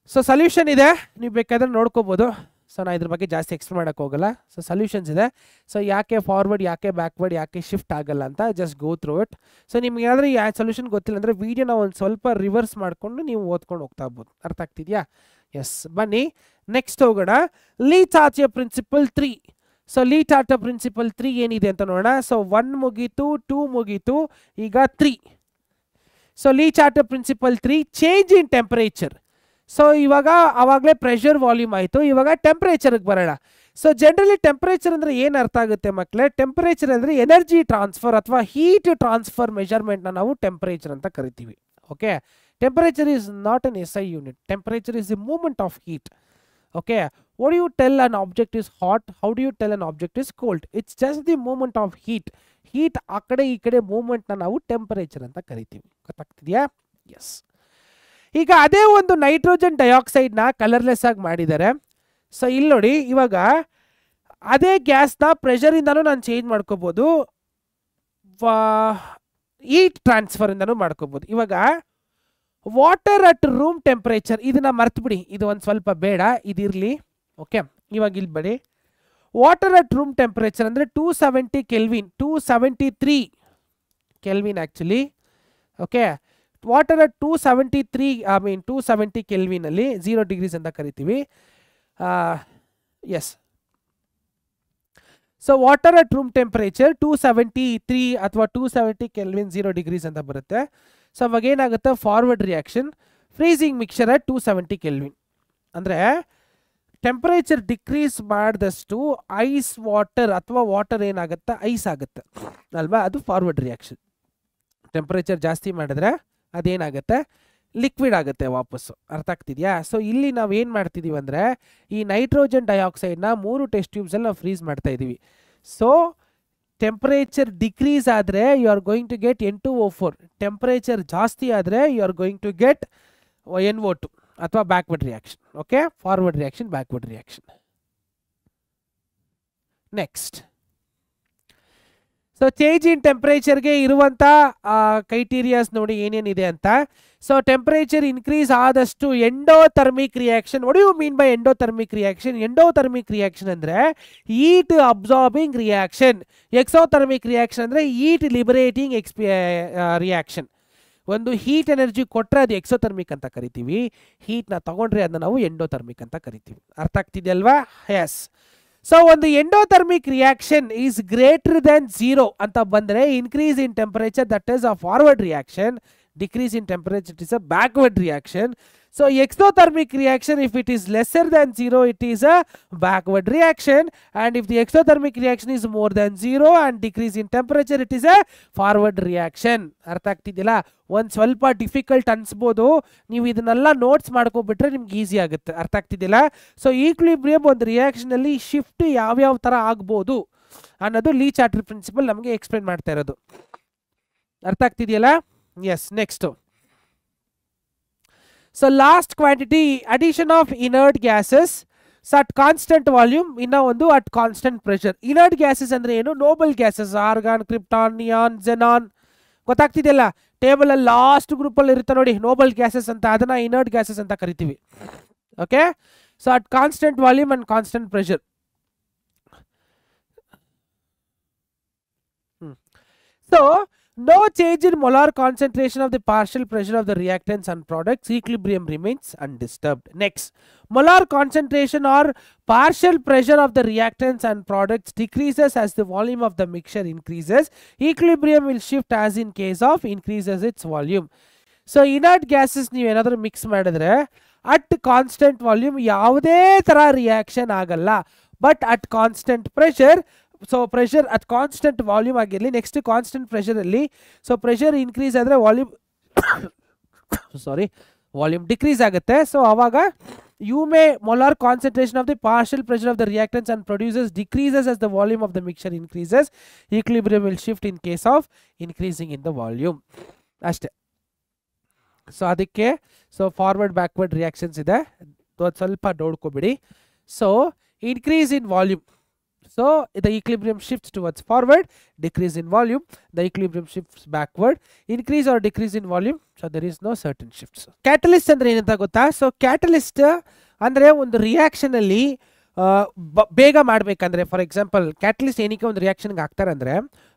So solution ಇದೆ, ನೀವು ಬೇಕಾದರೆ ನೋಡ್ಕೋಬೋದು. ಸೊ ನಾನು ಇದ್ರ ಬಗ್ಗೆ ಜಾಸ್ತಿ ಎಕ್ಸ್ಪ್ಲೇನ್ ಮಾಡೋಕ್ಕೆ ಹೋಗಲ್ಲ. ಸೊ ಸೊಲ್ಯೂಷನ್ಸ್ ಇದೆ. ಸೊ ಯಾಕೆ ಫಾರ್ವರ್ಡ್, ಯಾಕೆ ಬ್ಯಾಕ್ವರ್ಡ್, ಯಾಕೆ ಶಿಫ್ಟ್ ಆಗಲ್ಲ ಅಂತ just go through it. So ನಿಮ್ಗೆ ಏನಾದರೂ ಸೊಲ್ಯೂಷನ್ ಗೊತ್ತಿಲ್ಲ ಅಂದರೆ ವೀಡಿಯೋನ ಒಂದು ಸ್ವಲ್ಪ ರಿವರ್ಸ್ ಮಾಡಿಕೊಂಡು ನೀವು ಓದ್ಕೊಂಡು ಹೋಗ್ತಾ ಇರ್ಬೋದು. ಅರ್ಥ ಆಗ್ತಿದೆಯಾ? ಎಸ್. ಬನ್ನಿ ನೆಕ್ಸ್ಟ್ ಹೋಗೋಣ. ಲೀ Chatelier principle 3. So Le Chatelier principle 3 ಏನಿದೆ ಅಂತ ನೋಡೋಣ. ಸೊ 1 ಮುಗೀತು, 2 ಮುಗೀತು, ಈಗ 3. So Le Chatelier principle 3, change in temperature. So ಇವಾಗ ಆವಾಗಲೇ ಪ್ರೆಷರ್ ವಾಲ್ಯೂಮ್ ಆಯಿತು, ಇವಾಗ ಟೆಂಪ್ರೇಚರ್ಗೆ ಬರೋಣ. ಸೊ ಜನರಲಿ ಟೆಂಪ್ರೇಚರ್ ಅಂದರೆ ಏನು ಅರ್ಥ ಆಗುತ್ತೆ ಮಕ್ಕಳೇ? ಟೆಂಪ್ರೇಚರ್ ಅಂದರೆ ಎನರ್ಜಿ ಟ್ರಾನ್ಸ್ಫರ್ ಅಥವಾ ಹೀಟ್ ಟ್ರಾನ್ಸ್ಫರ್ ಮೆಜರ್ಮೆಂಟ್ನ ನಾವು ಟೆಂಪ್ರೇಚರ್ ಅಂತ ಕರಿತೀವಿ. Okay, temperature is not an SI unit. Temperature is the movement of heat. Okay, what do you tell an object is hot? How do you tell an object is cold? It's just the movement of heat. Heat ಆ ಕಡೆ ಈ ಕಡೆ ಮೂವ್ಮೆಂಟ್ನ ನಾವು temperature ಅಂತ ಕರಿತೀವಿ. ಗೊತ್ತಾಗ್ತಿದೆಯಾ? Yes. ಈಗ ಅದೇ ಒಂದು ನೈಟ್ರೋಜನ್ ಡೈಆಕ್ಸೈಡ್ನ ಕಲರ್ಲೆಸ್ ಆಗಿ ಮಾಡಿದ್ದಾರೆ. ಸೊ ಇಲ್ಲಿ ನೋಡಿ, ಇವಾಗ ಅದೇ ಗ್ಯಾಸ್ನ ಪ್ರೆಷರಿಂದನೂ ನಾನು ಚೇಂಜ್ ಮಾಡ್ಕೋಬೋದು, ಹೀಟ್ ಟ್ರಾನ್ಸ್ಫರ್ ಇಂದನೂ ಮಾಡ್ಕೋಬಹುದು. ಇವಾಗ ವಾಟರ್ ಅಟ್ ರೂಮ್ ಟೆಂಪರೇಚರ್ ಇದನ್ನ ಮರ್ತು ಬಿಡಿ, ಇದು ಒಂದು ಸ್ವಲ್ಪ ಬೇಡ, ಇದಿರಲಿ. ಓಕೆ, ಇವಾಗ ಇಲ್ಲಿ ಬಡಿ ವಾಟರ್ ಅಟ್ ರೂಮ್ ಟೆಂಪರೇಚರ್ ಅಂದರೆ 270 kelvin, 273 kelvin actually. Okay, water at 270 ಕೆಲ್ವಿನಲ್ಲಿ 0 ಡಿಗ್ರೀಸ್ ಅಂತ ಕರಿತೀವಿ. Yes, so water at room temperature 273 ಅಥವಾ 270 ಕೆಲ್ವಿನ್ 0 ಡಿಗ್ರೀಸ್ ಅಂತ ಬರುತ್ತೆ. ಸೊ ಅವಾಗ ಏನಾಗುತ್ತೆ, forward reaction freezing mixer at 270 kelvin. ಅಂದರೆ ಟೆಂಪರೇಚರ್ ಡಿಕ್ರೀಸ್ ಮಾಡಿದಷ್ಟು ಐಸ್ ವಾಟರ್ ಅಥವಾ ವಾಟರ್ ಏನಾಗುತ್ತೆ, ಐಸ್ ಆಗುತ್ತೆ ಅಲ್ವಾ, ಅದು ಫಾರ್ವರ್ಡ್ ರಿಯಾಕ್ಷನ್. ಟೆಂಪರೇಚರ್ ಜಾಸ್ತಿ ಮಾಡಿದ್ರೆ ಅದೇನಾಗುತ್ತೆ, ಲಿಕ್ವಿಡ್ ಆಗುತ್ತೆ ವಾಪಸ್ಸು. ಅರ್ಥ ಆಗ್ತಿದೆಯಾ? ಸೊ ಇಲ್ಲಿ ನಾವು ಏನು ಮಾಡ್ತಿದ್ದೀವಿ ಅಂದರೆ ಈ ನೈಟ್ರೋಜನ್ ಡೈಆಕ್ಸೈಡ್ನ 3 ಟೆಸ್ಟ್ ಟ್ಯೂಬ್ಸಲ್ಲಿ ನಾವು ಫ್ರೀಸ್ ಮಾಡ್ತಾ ಇದ್ದೀವಿ. ಸೊ ಟೆಂಪರೇಚರ್ ಡಿಕ್ರೀಸ್ ಆದರೆ you are going to get N2O4, temperature ಜಾಸ್ತಿ ಆದರೆ you are going to get NO2 ಅಥವಾ backward reaction. Okay, forward reaction, backward reaction. Next, so change in ಟೆಂಪರೇಚರ್ಗೆ ಇರುವಂಥ ಕ್ರೈಟೀರಿಯಾಸ್ ನೋಡಿ ಏನೇನಿದೆ ಅಂತ. ಸೊ ಟೆಂಪರೇಚರ್ ಇನ್ಕ್ರೀಸ್ ಆದಷ್ಟು endothermic reaction. What you mean by endothermic reaction? Endothermic reaction ಅಂದರೆ heat absorbing reaction. Exothermic reaction ಅಂದರೆ ಹೀಟ್ ಲಿಬರೇಟಿಂಗ್ ರಿಯಾಕ್ಷನ್. ಒಂದು ಹೀಟ್ ಎನರ್ಜಿ ಕೊಟ್ಟರೆ ಅದು ಎಕ್ಸೋಥರ್ಮಿಕ್ ಅಂತ ಕರಿತೀವಿ, ಹೀಟ್ನ ತಗೊಂಡ್ರೆ ಅದನ್ನ ನಾವು ಎಂಡೋಥರ್ಮಿಕ್ ಅಂತ ಕರಿತೀವಿ. ಅರ್ಥ ಆಗ್ತಿದೆಯಲ್ವಾ? ಎಸ್. ಸೊ ಒಂದು endothermic reaction is greater than 0 ಅಂತ ಬಂದರೆ increase in temperature, that is a forward reaction. Decrease in temperature, it is a backward reaction. So exothermic reaction, if it is lesser than 0, it is a backward reaction, and if the exothermic reaction is more than 0 and decrease in temperature, it is a forward reaction. ಅರ್ಥ ಆಗ್ತಿದ್ದಿಲ್ಲ? ಒಂದು ಸ್ವಲ್ಪ difficult ಅನ್ಸ್ಬೋದು, ನೀವು ಇದನ್ನೆಲ್ಲ notes ಮಾಡ್ಕೊಬಿಟ್ರೆ ನಿಮ್ಗೆ easy ಆಗುತ್ತೆ. ಅರ್ಥ ಆಗ್ತಿದ್ದಿಲ್ಲ? So equilibrium ಒಂದು ರಿಯಾಕ್ಷನಲ್ಲಿ ಶಿಫ್ಟ್ ಯಾವ್ಯಾವ ಥರ ಆಗ್ಬೋದು ಅನ್ನೋದು ಲೀ ಚಾರ್ಟರ್ ಪ್ರಿನ್ಸಿಪಲ್ ನಮಗೆ ಎಕ್ಸ್ಪ್ಲೇನ್ ಮಾಡ್ತಾ ಇರೋದು. ಅರ್ಥ ಆಗ್ತಿದೆಯಲ್ಲ? Yes, next. So last quantity, addition of inert gases so at constant volume, inna ondu at constant pressure. Inert gases andre enu? Noble gases, argon, krypton, neon, xenon. ಗೊತ್ತಾಗ್ತಿದೆಯಲ್ಲ? Table ಅಲ್ಲಿ last group ಅಲ್ಲಿ ಇರುತ್ತೆ ನೋಡಿ Nobel gases ಅಂತ, ಅದನ್ನ inert gases ಅಂತ ಕರಿತೀವಿ. Okay, so at constant volume and constant pressure. So no change in molar concentration of the partial pressure of the reactants and products, equilibrium remains undisturbed. Next, molar concentration or partial pressure of the reactants and products decreases as the volume of the mixture increases. Equilibrium will shift as in case of increases its volume. So inert gases ನೀವು ಏನಾದರೂ mix ಮಾಡಿದ್ರೆ at constant volume ಯಾವುದೇ ಥರ reaction ಆಗಲ್ಲ, but at constant pressure. So pressure at constant volume ಆಗಿರಲಿ. Next constant ಪ್ರೆಷರಲ್ಲಿ so pressure increase ಆದರೆ volume volume decrease ಆಗುತ್ತೆ. ಸೊ ಆವಾಗ molar concentration of the partial pressure of the reactants and producers decreases as the volume of the mixture increases. Equilibrium will shift in case of increasing in the volume. ಅಷ್ಟೇ. So ಅದಕ್ಕೆ so forward backward reactions ಇದೆ, ಸ್ವಲ್ಪ ನೋಡ್ಕೊಬಿಡಿ. So increase in volume, so the equilibrium shifts towards forward, decrease in volume, the equilibrium shifts backward, increase or decrease in volume, so there is no certain shifts. Catalyst ಅಂದ್ರೆ ಏನಂತ ಗೊತ್ತಾ? So catalyst ಅಂದರೆ ಒಂದು ರಿಯಾಕ್ಷನಲ್ಲಿ ಬೇಗ ಮಾಡಬೇಕಂದ್ರೆ, for example catalyst ಏನಕ್ಕೆ ಒಂದು ರಿಯಾಕ್ಷನ್ಗೆ ಹಾಕ್ತಾರೆ ಅಂದರೆ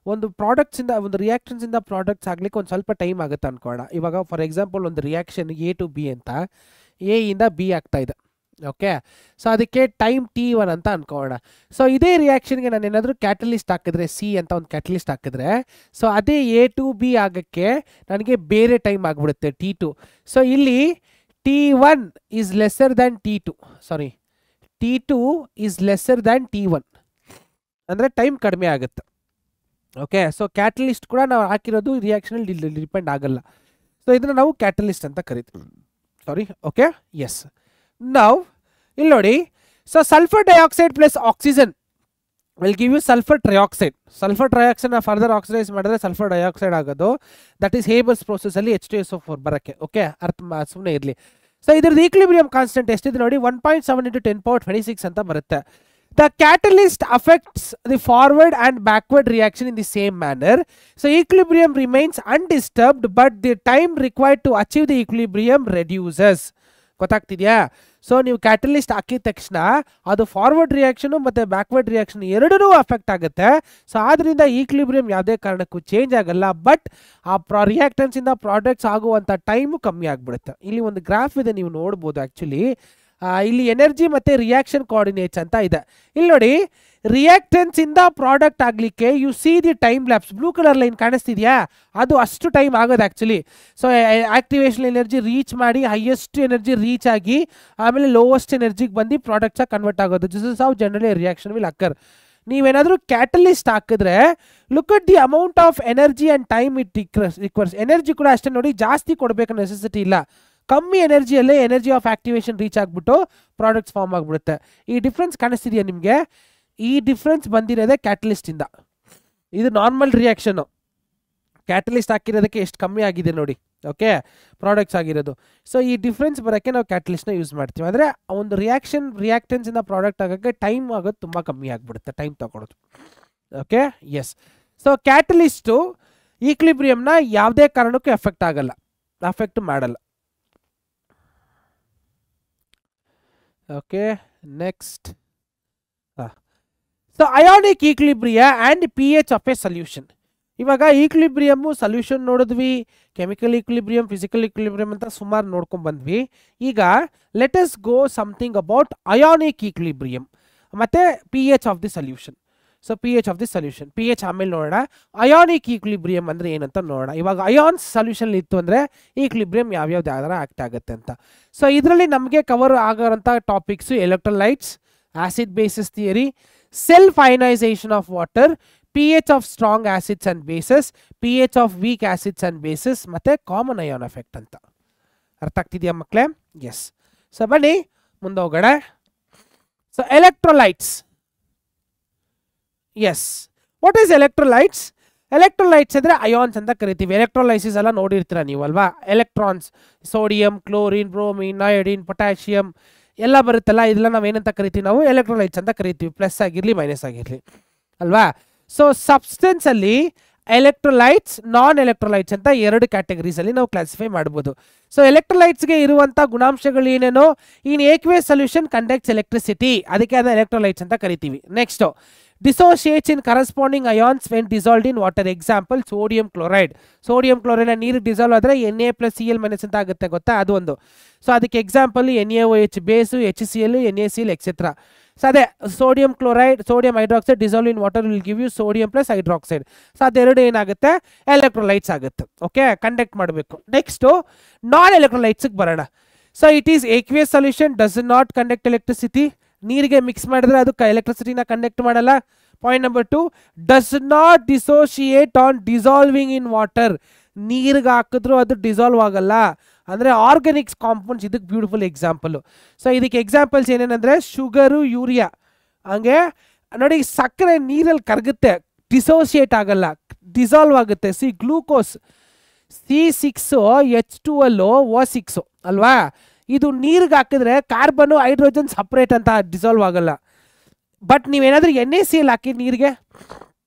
ಒಂದು ಪ್ರಾಡಕ್ಟ್ಸಿಂದ ಒಂದು ರಿಯಾಕ್ಷನ್ಸಿಂದ ಪ್ರಾಡಕ್ಟ್ಸ್ ಆಗಲಿಕ್ಕೆ ಒಂದು ಸ್ವಲ್ಪ ಟೈಮ್ ಆಗುತ್ತೆ ಅನ್ಕೋಣ. ಇವಾಗ ಫಾರ್ ಎಕ್ಸಾಂಪಲ್ ಒಂದು ರಿಯಾಕ್ಷನ್ A to B ಅಂತ A ಇಂದ B ಆಗ್ತಾ ಇದೆ. ಓಕೆ, ಸೊ ಅದಕ್ಕೆ ಟೈಮ್ T1 ಅಂತ ಅನ್ಕೋಣ. ಸೊ ಇದೇ ರಿಯಾಕ್ಷನ್ಗೆ ನಾನು ಏನಾದರೂ ಕ್ಯಾಟಲಿಸ್ಟ್ ಹಾಕಿದ್ರೆ C ಅಂತ ಒಂದು ಕ್ಯಾಟಲಿಸ್ಟ್ ಹಾಕಿದ್ರೆ, ಸೊ ಅದೇ A to B ಆಗೋಕ್ಕೆ ನನಗೆ ಬೇರೆ ಟೈಮ್ ಆಗಿಬಿಡುತ್ತೆ T2. ಸೊ ಇಲ್ಲಿ T1 is lesser than T2, sorry T2 is lesser than T1 ಅಂದರೆ ಟೈಮ್ ಕಡಿಮೆ ಆಗುತ್ತೆ. ಓಕೆ, ಸೊ ಕ್ಯಾಟಲಿಸ್ಟ್ ಕೂಡ ನಾವು ಹಾಕಿರೋದು ರಿಯಾಕ್ಷನಲ್ಲಿ ಡಿಪೆಂಡ್ ಆಗಲ್ಲ. ಸೊ ಇದನ್ನು ನಾವು ಕ್ಯಾಟಲಿಸ್ಟ್ ಅಂತ ಕರಿತೀವಿ. Sorry, okay, yes. ನಾವು ಇಲ್ಲಿ ನೋಡಿ, so sulphur dioxide plus oxygen will give you sulphur trioxide. Sulphur ಟ್ರೈಆಕ್ಸೈಡ್ನ ಫರ್ದರ್ ಆಕ್ಸಿಡೈಸ್ ಮಾಡಿದ್ರೆ ಸಲ್ಫರ್ ಡೈಆಕ್ಸೈಡ್ ಆಗೋದು, ದಟ್ ಈಸ್ ಹೇಬರ್ಸ್ ಪ್ರೋಸೆಸ್ಸಲ್ಲಿ H2SO4 ಬರೋಕ್ಕೆ. ಓಕೆ, ಅರ್ಥ ಸುಮ್ಮನೆ ಇರಲಿ. ಸೊ ಇದ್ರದ್ದು ಈಕ್ವಿಲಿಬ್ರಿಯಂ ಕಾನ್ಸ್ಟೆಂಟ್ ಎಷ್ಟಿದೆ ನೋಡಿ, 1.7 × 10⁻26 ಅಂತ ಬರುತ್ತೆ. The catalyst affects the forward and backward reaction in the same manner. So equilibrium remains undisturbed, but the time required to achieve the equilibrium reduces. ಗೊತ್ತಾಗ್ತಿದ್ಯಾ? ಸೊ ನೀವು ಕ್ಯಾಟಲಿಸ್ಟ್ ಹಾಕಿದ ತಕ್ಷಣ ಅದು ಫಾರ್ವರ್ಡ್ ರಿಯಾಕ್ಷನು ಮತ್ತು ಬ್ಯಾಕ್ವರ್ಡ್ ರಿಯಾಕ್ಷನ್ ಎರಡೂ affect ಆಗುತ್ತೆ. So ಆದ್ದರಿಂದ equilibrium ಯಾವುದೇ ಕಾರಣಕ್ಕೂ ಚೇಂಜ್ ಆಗಲ್ಲ, ಬಟ್ ಆ ರಿಯಾಕ್ಟೆನ್ಸಿಂದ ಪ್ರಾಡಕ್ಟ್ಸ್ ಆಗುವಂಥ ಟೈಮು ಕಮ್ಮಿ ಆಗಿಬಿಡುತ್ತೆ. ಇಲ್ಲಿ ಒಂದು ಗ್ರಾಫ್ ಇದೆ, ನೀವು ನೋಡ್ಬೋದು. ಆ್ಯಕ್ಚುಲಿ ಇಲ್ಲಿ ಎನರ್ಜಿ ಮತ್ತು ರಿಯಾಕ್ಷನ್ ಕೋಆರ್ಡಿನೇಟ್ಸ್ ಅಂತ ಇದೆ. ಇಲ್ಲಿ ನೋಡಿ, ರಿಯಾಕ್ಟೆನ್ಸ್ ಇಂದ ಪ್ರಾಡಕ್ಟ್ ಆಗಲಿಕ್ಕೆ you see the time lapse, blue colour line ಕಾಣಿಸ್ತಿದೆಯಾ, ಅದು ಅಷ್ಟು ಟೈಮ್ ಆಗೋದು actually. So activation energy reach ಮಾಡಿ ಹೈಯೆಸ್ಟ್ ಎನರ್ಜಿ ರೀಚ್ ಆಗಿ ಆಮೇಲೆ ಲೋವೆಸ್ಟ್ ಎನರ್ಜಿಗೆ ಬಂದು ಪ್ರಾಡಕ್ಟ್ಸಾಗಿ ಕನ್ವರ್ಟ್ ಆಗೋದು. This is how generally reaction will occur. ನೀವೇನಾದರೂ ಕ್ಯಾಟಲಿಸ್ಟ್ ಹಾಕಿದ್ರೆ look at the amount of energy and time it requires. Energy ಕೂಡ ಅಷ್ಟೇ ನೋಡಿ, ಜಾಸ್ತಿ ಕೊಡಬೇಕು ನೆಸೆಸಿಟಿ ಇಲ್ಲ. ಕಮ್ಮಿ ಎನರ್ಜಿಯಲ್ಲೇ ಎನರ್ಜಿ ಆಫ್ ಆಕ್ಟಿವೇಶನ್ ರೀಚ್ ಆಗಿಬಿಟ್ಟು ಪ್ರಾಡಕ್ಟ್ಸ್ ಫಾರ್ಮ್ ಆಗಿಬಿಡುತ್ತೆ. ಈ ಡಿಫ್ರೆನ್ಸ್ ಕಾಣಿಸ್ತಿದೆಯಾ ನಿಮಗೆ? ಈ ಡಿಫ್ರೆನ್ಸ್ ಬಂದಿರೋದೇ ಕ್ಯಾಟಲಿಸ್ಟಿಂದ. ಇದು ನಾರ್ಮಲ್ ರಿಯಾಕ್ಷನು, ಕ್ಯಾಟಲಿಸ್ಟ್ ಹಾಕಿರೋದಕ್ಕೆ ಎಷ್ಟು ಕಮ್ಮಿ ಆಗಿದೆ ನೋಡಿ, ಓಕೆ, ಪ್ರಾಡಕ್ಟ್ಸ್ ಆಗಿರೋದು. ಸೊ ಈ ಡಿಫ್ರೆನ್ಸ್ ಬರೋಕ್ಕೆ ನಾವು ಕ್ಯಾಟಲಿಸ್ಟ್ನ ಯೂಸ್ ಮಾಡ್ತೀವಿ. ಅಂದರೆ ಒಂದು ರಿಯಾಕ್ಟೆನ್ಸಿಂದ ಪ್ರಾಡಕ್ಟ್ ಆಗೋಕ್ಕೆ ಟೈಮ್ ಆಗೋದು ತುಂಬ ಕಮ್ಮಿ ಆಗಿಬಿಡುತ್ತೆ, ಟೈಮ್ ತಗೊಳ್ಳೋದು. Okay, yes. ಸೊ ಕ್ಯಾಟಲಿಸ್ಟು ಈಕ್ಲಿಬ್ರಿಯಮ್ನ ಯಾವುದೇ ಕಾರಣಕ್ಕೂ ಅಫೆಕ್ಟ್ ಮಾಡಲ್ಲ. Okay, next. So ionic equilibria and p H of a solution. ಇವಾಗ ಈಕ್ಲಿಬ್ರಿಯಮ್ಮು ಸೊಲ್ಯೂಷನ್ ನೋಡಿದ್ವಿ, ಕೆಮಿಕಲ್ ಈಕ್ಲಿಬ್ರಿಯಮ್, ಫಿಸಿಕಲ್ ಈಕ್ಲಿಬ್ರಿಯಮ್ ಅಂತ ಸುಮಾರು ನೋಡ್ಕೊಂಡು ಬಂದ್ವಿ. ಈಗ let us go something about ionic equilibrium ಮತ್ತು p H of the solution. So p H of the solution, p H ಆಮೇಲೆ ನೋಡೋಣ. ಅಯಾನಿಕ್ ಈಕ್ಲಿಬ್ರಿಯಮ್ ಅಂದರೆ ಏನಂತ ನೋಡೋಣ. ಇವಾಗ ಅಯಾನ್ಸ್ ಸೊಲ್ಯೂಷನ್ ಇತ್ತು ಅಂದರೆ ಈಕ್ಲಿಬ್ರಿಯಮ್ ಯಾವ್ಯಾವ್ದು ಯಾವ ಥರ ಆಕ್ಟ್ ಆಗುತ್ತೆ ಅಂತ. ಸೊ ಇದರಲ್ಲಿ ನಮಗೆ ಕವರ್ ಆಗೋಂಥ topics electrolytes, acid bases theory, self ionisation of water, p H of strong acids and bases, p H of weak acids and bases ಮತ್ತು ಕಾಮನ್ ಅಯಾನ್ ಎಫೆಕ್ಟ್ ಅಂತ. ಅರ್ಥ ಆಗ್ತಿದೆಯಾ ಮಕ್ಕಳೇ? ಎಸ್. ಸೊ ಬನ್ನಿ ಮುಂದೆ ಹೋಗೋಣ. So electrolytes. Yes, what is electrolytes? Electrolytes ಅಂದರೆ ions ಅಂತ ಕರಿತೀವಿ. ಎಲೆಕ್ಟ್ರೋಲೈಸಿಸ್ ಎಲ್ಲ ನೋಡಿರ್ತೀರ ನೀವು ಅಲ್ವಾ? Electrons, sodium, chlorine, bromine, iodine, potassium ಎಲ್ಲ ಬರುತ್ತಲ್ಲ, ಇದೆಲ್ಲ ನಾವು ಏನಂತ ಕರಿತೀವಿ? ನಾವು ಎಲೆಕ್ಟ್ರೋಲೈಟ್ಸ್ ಅಂತ ಕರಿತೀವಿ, ಪ್ಲಸ್ ಆಗಿರಲಿ ಮೈನಸ್ ಆಗಿರಲಿ ಅಲ್ವಾ? ಸೊ ಸಬ್ಸ್ಟೆನ್ಸಲ್ಲಿ ಎಲೆಕ್ಟ್ರೋಲೈಟ್ಸ್, ನಾನ್ ಎಲೆಕ್ಟ್ರೋಲೈಟ್ಸ್ ಅಂತ ಎರಡು ಕ್ಯಾಟಗರೀಸಲ್ಲಿ ನಾವು ಕ್ಲಾಸಿಫೈ ಮಾಡ್ಬೋದು. ಸೊ ಎಲೆಕ್ಟ್ರೋಲೈಟ್ಸ್ಗೆ ಇರುವಂಥ ಗುಣಾಂಶಗಳು ಏನೇನೋ, in aqueous solution conducts electricity, ಅದಕ್ಕೆ ಅದನ್ನ ಎಲೆಕ್ಟ್ರೋಲೈಟ್ಸ್ ಅಂತ ಕರಿತೀವಿ. Next dissociates in corresponding ions when dissolved in water. Example sodium chloride. Sodium chloride ನೀರು ಡಿಸಾಲ್ವ್ ಆದರೆ Na+Cl- ಅಂತ ಆಗುತ್ತೆ, ಗೊತ್ತಾ? ಅದು ಒಂದು. ಸೊ ಅದಕ್ಕೆ example NaOH base, HCl, NaCl etcetera. So ಅದೇ sodium chloride, sodium hydroxide dissolve in water will give you sodium plus hydroxide. So ಅದೆರಡು ಏನಾಗುತ್ತೆ? ಎಲೆಕ್ಟ್ರೋಲೈಟ್ಸ್ ಆಗುತ್ತೆ. ಓಕೆ, ಕಂಡಕ್ಟ್ ಮಾಡಬೇಕು. ನೆಕ್ಸ್ಟು ನಾನ್ ಎಲೆಕ್ಟ್ರೋಲೈಟ್ಸ್ಗೆ ಬರೋಣ. So it is aqueous solution, does not conduct electricity. ನೀರಿಗೆ mix ಮಾಡಿದ್ರೆ ಅದು ಎಲೆಕ್ಟ್ರಿಸಿಟಿನ ಕಂಡಕ್ಟ್ ಮಾಡಲ್ಲ. Point number 2, does not dissociate on dissolving in water. ನೀರಿಗೆ ಹಾಕಿದ್ರು ಅದು ಡಿಸಾಲ್ವ್ ಆಗಲ್ಲ. ಅಂದರೆ ಆರ್ಗ್ಯಾನಿಕ್ಸ್ ಕಾಂಪೌಂಡ್ಸ್ ಇದಕ್ಕೆ ಬ್ಯೂಟಿಫುಲ್ ಎಕ್ಸಾಂಪಲು. ಸೊ ಇದಕ್ಕೆ ಎಕ್ಸಾಂಪಲ್ಸ್ ಏನೇನಂದರೆ ಶುಗರು, ಯೂರಿಯಾ. ಹಂಗೆ ನೋಡಿ, ಸಕ್ಕರೆ ನೀರಲ್ಲಿ ಕರಗುತ್ತೆ, ಡಿಸೋಸಿಯೇಟ್ ಆಗಲ್ಲ, ಡಿಸಾಲ್ವ್ ಆಗುತ್ತೆ. ಗ್ಲೂಕೋಸ್ C6H12O6 ಅಲ್ವಾ? ಇದು ನೀರಿಗೆ ಹಾಕಿದ್ರೆ ಕಾರ್ಬನ್ನು, ಹೈಡ್ರೋಜನ್ ಸಪ್ರೇಟ್ ಅಂತ ಡಿಸಾಲ್ವ್ ಆಗಲ್ಲ. ಬಟ್ ನೀವೇನಾದರೂ NaCl ಹಾಕಿ ನೀರಿಗೆ,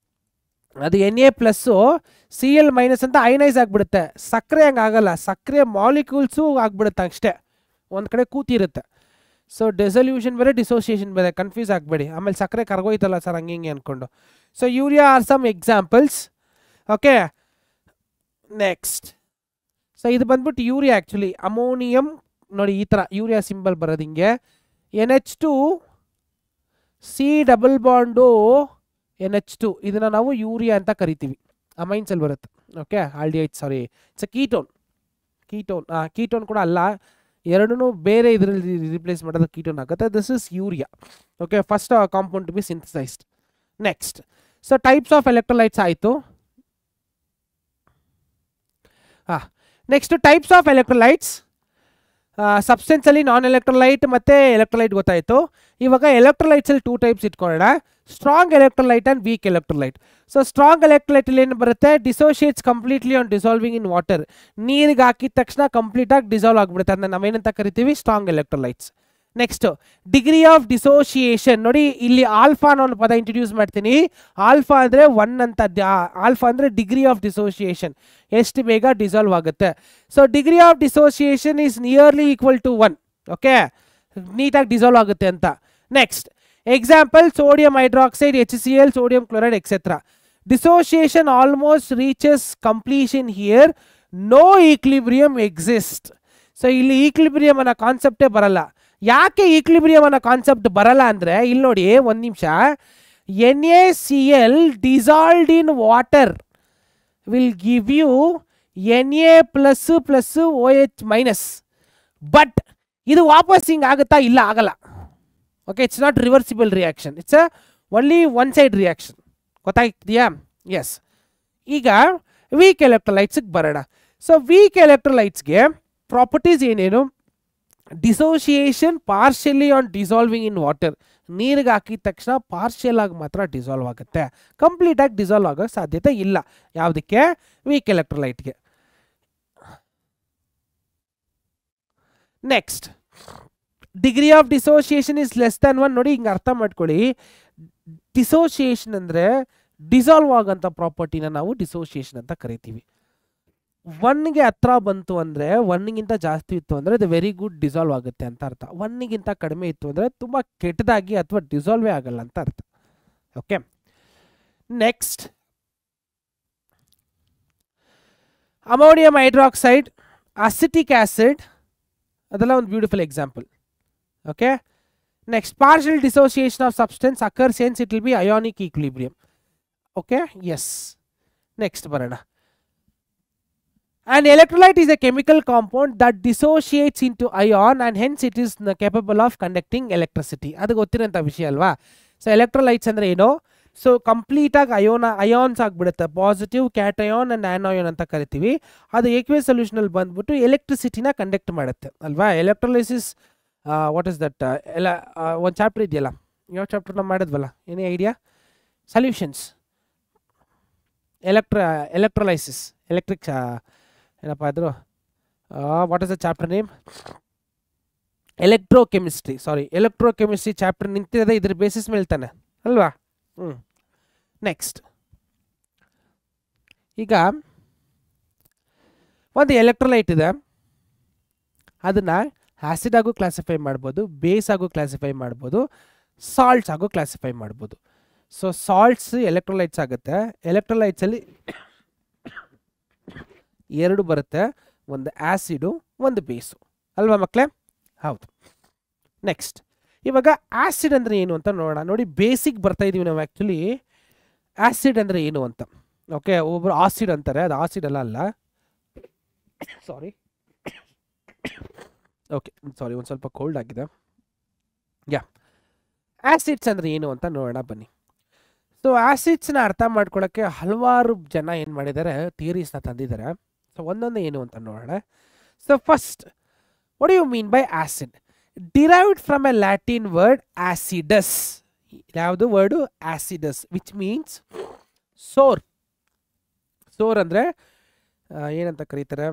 ಅದು Na+Cl- ಅಂತ ಅಯನೈಸ್ ಆಗಿಬಿಡುತ್ತೆ. ಸಕ್ಕರೆ ಹಂಗೆ ಆಗಲ್ಲ, ಸಕ್ಕರೆ ಮಾಲಿಕ್ಯೂಲ್ಸು ಆಗಿಬಿಡುತ್ತೆ ಅಷ್ಟೇ, ಒಂದು ಕಡೆ ಕೂತಿರುತ್ತೆ. ಸೊ ಡೆಸಲ್ಯೂಷನ್ ಬೇರೆ, ಡಿಸೋಸಿಯೇಷನ್ ಬೇರೆ, ಕನ್ಫ್ಯೂಸ್ ಆಗಬೇಡಿ. ಆಮೇಲೆ ಸಕ್ಕರೆ ಕರ್ಗೋಯ್ತಲ್ಲ ಸರ್ ಹಂಗೆ ಹಿಂಗೆ ಅಂದ್ಕೊಂಡು. So urea are some examples. Okay, next. So ಇದು ಬಂದ್ಬಿಟ್ಟು ಯೂರಿಯಾ. ಆ್ಯಕ್ಚುಲಿ ಅಮೋನಿಯಂ ನೋಡಿ, ಈ ಥರ ಯೂರಿಯಾ ಸಿಂಬಲ್ ಬರೋದು ಹಿಂಗೆ. NH2 C+NH2 ಇದನ್ನು ನಾವು ಯೂರಿಯಾ ಅಂತ ಕರಿತೀವಿ. ಅಮೈನ್ಸಲ್ಲಿ ಬರುತ್ತೆ. Okay, aldehyde, sorry, it's a ketone. Ketone ಕೂಡ ಅಲ್ಲ, ಎರಡೂ ಬೇರೆ ಇದರಲ್ಲಿ ರಿಪ್ಲೇಸ್ ಮಾಡೋದು ಕೀಟೋನ್ ಆಗುತ್ತೆ. This is urea. Okay, first compound to be synthesised. Next, so types of electrolytes ಆಯಿತು. Next types of electrolytes. ಸಬ್ಸ್ಟೆನ್ಸಲ್ಲಿ ನಾನ್ ಎಲೆಕ್ಟ್ರೋಲೈಟ್ ಮತ್ತು ಎಲೆಕ್ಟ್ರೋಲೈಟ್ ಗೊತ್ತಾಯಿತು. ಇವಾಗ ಎಲೆಕ್ಟ್ರೋಲೈಟ್ಸಲ್ಲಿ 2 ಟೈಪ್ಸ್ ಇಟ್ಕೊಳ್ಳೋಣ, strong electrolyte and weak electrolyte. So strong ಎಲೆಕ್ಟ್ರೋಲೈಟಲ್ಲಿ ಏನು ಬರುತ್ತೆ? Dissociates completely on dissolving in water. ನೀರಿಗೆ ಹಾಕಿದ ತಕ್ಷಣ ಕಂಪ್ಲೀಟಾಗಿ ಡಿಸಾಲ್ವ್ ಆಗಿಬಿಡುತ್ತೆ, ಅದನ್ನ ನಾವೇನಂತ ಕರಿತೀವಿ? Strong electrolytes. Next degree of dissociation ನೋಡಿ, ಇಲ್ಲಿ ಆಲ್ಫಾ ಅನ್ನೋ ಒಂದು ಪದ ಇಂಟ್ರೊಡ್ಯೂಸ್ ಮಾಡ್ತೀನಿ. ಆಲ್ಫಾ ಅಂದರೆ 1 ಅಂತ, ಆಲ್ಫಾ ಅಂದರೆ ಡಿಗ್ರಿ ಆಫ್ ಡಿಸೋಸಿಯೇಷನ್, ಎಷ್ಟು ಬೇಗ ಡಿಸಾಲ್ವ್ ಆಗುತ್ತೆ. So degree of dissociation is nearly equal to 1. Okay, ನೀಟಾಗಿ ಡಿಸಾಲ್ವ್ ಆಗುತ್ತೆ ಅಂತ. Next example sodium hydroxide, HCl, sodium chloride etcetera. Dissociation almost reaches completion here, no equilibrium exist. So ಇಲ್ಲಿ equilibrium ಅನ್ನೋ ಕಾನ್ಸೆಪ್ಟೇ ಬರಲ್ಲ. ಯಾಕೆ ಈಕ್ಲಿಬ್ರಿಯಂ ಅನ್ನೋ ಕಾನ್ಸೆಪ್ಟ್ ಬರಲ್ಲ ಅಂದರೆ, ಇಲ್ಲಿ ನೋಡಿ ಒಂದು ನಿಮಿಷ, NaCl dissolved in water will give you Na plus plus OH minus. But ಇದು ವಾಪಸ್ ಹಿಂಗೆ ಆಗುತ್ತಾ? ಇಲ್ಲ, ಆಗಲ್ಲ. Okay, it's not reversible reaction, it's only one side reaction. ಗೊತ್ತಾಗ್ತಿದೆಯಾ? ಎಸ್. ಈಗ ವೀಕ್ ಎಲೆಕ್ಟ್ರೋಲೈಟ್ಸ್ಗೆ ಬರೋಣ. ಸೊ ವೀಕ್ ಎಲೆಕ್ಟ್ರೋಲೈಟ್ಸ್ಗೆ ಪ್ರಾಪರ್ಟೀಸ್ ಏನೇನು? Dissociation partially on dissolving in water. ನೀರಿಗೆ ಹಾಕಿದ ತಕ್ಷಣ ಪಾರ್ಷಿಯಲ್ ಆಗಿ ಮಾತ್ರ ಡಿಸಾಲ್ವ್ ಆಗುತ್ತೆ, ಕಂಪ್ಲೀಟಾಗಿ ಡಿಸಾಲ್ವ್ ಆಗೋ ಸಾಧ್ಯತೆ ಇಲ್ಲ. ಯಾವುದಕ್ಕೆ? ವೀಕ್ ಎಲೆಕ್ಟ್ರೋಲೈಟ್ಗೆ. Next degree of dissociation is less than 1. ನೋಡಿ, ಹಿಂಗೆ ಅರ್ಥ ಮಾಡ್ಕೊಳ್ಳಿ. ಡಿಸೋಸಿಯೇಷನ್ ಅಂದರೆ ಡಿಸಾಲ್ವ್ ಆಗೋಂಥ ಪ್ರಾಪರ್ಟಿನ ನಾವು ಡಿಸೋಸಿಯೇಷನ್ ಅಂತ ಕರಿತೀವಿ. 1ಗೆ ಹತ್ರ ಬಂತು ಅಂದರೆ, 1ಗಿಂತ ಜಾಸ್ತಿ ಇತ್ತು ಅಂದರೆ ಅದು ವೆರಿ ಗುಡ್ ಡಿಸಾಲ್ವ್ ಆಗುತ್ತೆ ಅಂತ ಅರ್ಥ. 1ಗಿಂತ ಕಡಿಮೆ ಇತ್ತು ಅಂದರೆ ತುಂಬ ಕೆಟ್ಟದಾಗಿ ಅಥವಾ ಡಿಸಾಲ್ವೇ ಆಗಲ್ಲ ಅಂತ ಅರ್ಥ. Okay, next ammonium hydroxide, acetic acid, ಅದೆಲ್ಲ ಒಂದು beautiful example. Okay, next partial dissociation of substance occurs hence it will be ionic equilibrium. Okay, yes. Next ಬರೋಣ. An electrolyte is a chemical compound that dissociates into ion and hence it is capable of conducting electricity. ಅದು ಗೊತ್ತಿರೋಂಥ ವಿಷಯ ಅಲ್ವಾ? So electrolytes ಅಂದರೆ ಏನು? So ಕಂಪ್ಲೀಟಾಗಿ ions ಆಗಿಬಿಡುತ್ತೆ. Positive, cation and ಆ್ಯನಾಯಾನ್ ಅಂತ ಕರಿತೀವಿ. ಅದು ಏಕ್ವೇಸ್ ಸೊಲ್ಯೂಷನಲ್ಲಿ ಬಂದ್ಬಿಟ್ಟು ಎಲೆಕ್ಟ್ರಿಸಿಟಿನ ಕಂಡಕ್ಟ್ ಮಾಡುತ್ತೆ ಅಲ್ವಾ? Electrolysis what is that? ಎಲ್ಲ ಒಂದು ಚಾಪ್ಟರ್ ಇದೆಯಲ್ಲ, ಯಾವ ಚಾಪ್ಟರ್ ನಾವು ಮಾಡಿದ್ವಲ್ಲ, ಏನೇ ಐಡಿಯಾ? ಸೊಲ್ಯೂಷನ್ಸ್, ಎಲೆಕ್ಟ್ರೋಲೈಸಿಸ್, ಎಲೆಕ್ಟ್ರಿಕ್ ಏನಪ್ಪ ಆದರೂ, what is the chapter name? Electrochemistry. Sorry, electrochemistry chapter ನಿಂತಿರೋದೇ ಇದ್ರ ಬೇಸಿಸ್ ಮೇಲೆ ತಾನೆ ಅಲ್ವಾ? ನೆಕ್ಸ್ಟ್, ಈಗ ಒಂದು ಎಲೆಕ್ಟ್ರೋಲೈಟ್ ಇದೆ, ಅದನ್ನು ಆ್ಯಸಿಡ್ ಆಗು ಕ್ಲಾಸಿಫೈ ಮಾಡ್ಬೋದು, ಬೇಸ್ ಆಗು ಕ್ಲಾಸಿಫೈ ಮಾಡ್ಬೋದು, ಸಾಲ್ಟ್ಸ್ ಆಗು ಕ್ಲಾಸಿಫೈ ಮಾಡ್ಬೋದು. ಸೊ ಸಾಲ್ಟ್ಸ್ ಎಲೆಕ್ಟ್ರೋಲೈಟ್ಸ್ ಆಗುತ್ತೆ. ಎಲೆಕ್ಟ್ರೋಲೈಟ್ಸಲ್ಲಿ 2 ಬರುತ್ತೆ, ಒಂದು ಆ್ಯಸಿಡು, ಒಂದು ಬೇಸು ಅಲ್ವಾ ಮಕ್ಕಳೇ? ಹೌದು. ನೆಕ್ಸ್ಟ್, ಇವಾಗ ಆ್ಯಸಿಡ್ ಅಂದರೆ ಏನು ಅಂತ ನೋಡೋಣ. ನೋಡಿ, ಬೇಸಿಕ್ ಬರ್ತಾ ಇದೀವಿ ನಾವು. ಆ್ಯಕ್ಚುಲಿ ಆ್ಯಸಿಡ್ ಅಂದರೆ ಏನು ಅಂತ. ಓಕೆ, ಒಬ್ಬರು ಆಸಿಡ್ ಅಂತಾರೆ, ಅದು ಆಸಿಡ್ ಅಲ್ಲ. ಸಾರಿ, ಓಕೆ, ಸಾರಿ, ಒಂದು ಸ್ವಲ್ಪ ಕೋಲ್ಡ್ ಆಗಿದೆ. ಯಾ, ಆ್ಯಸಿಡ್ಸ್ ಅಂದರೆ ಏನು ಅಂತ ನೋಡೋಣ ಬನ್ನಿ. ಸೊ ಆ್ಯಸಿಡ್ಸ್ನ ಅರ್ಥ ಮಾಡ್ಕೊಳ್ಳೋಕ್ಕೆ ಹಲವಾರು ಜನ ಏನು ಮಾಡಿದ್ದಾರೆ, ಥಿಯರೀಸ್ನ ತಂದಿದ್ದಾರೆ. ಸೊ ಒಂದೊಂದು ಏನು ಅಂತ ನೋಡೋಣ. So first, what you mean by acid? Derived from a Latin word acidus. ಯಾವುದು word? Acidus, which means sour. Sour ಅಂದರೆ ಏನಂತ ಕರೀತಾರೆ,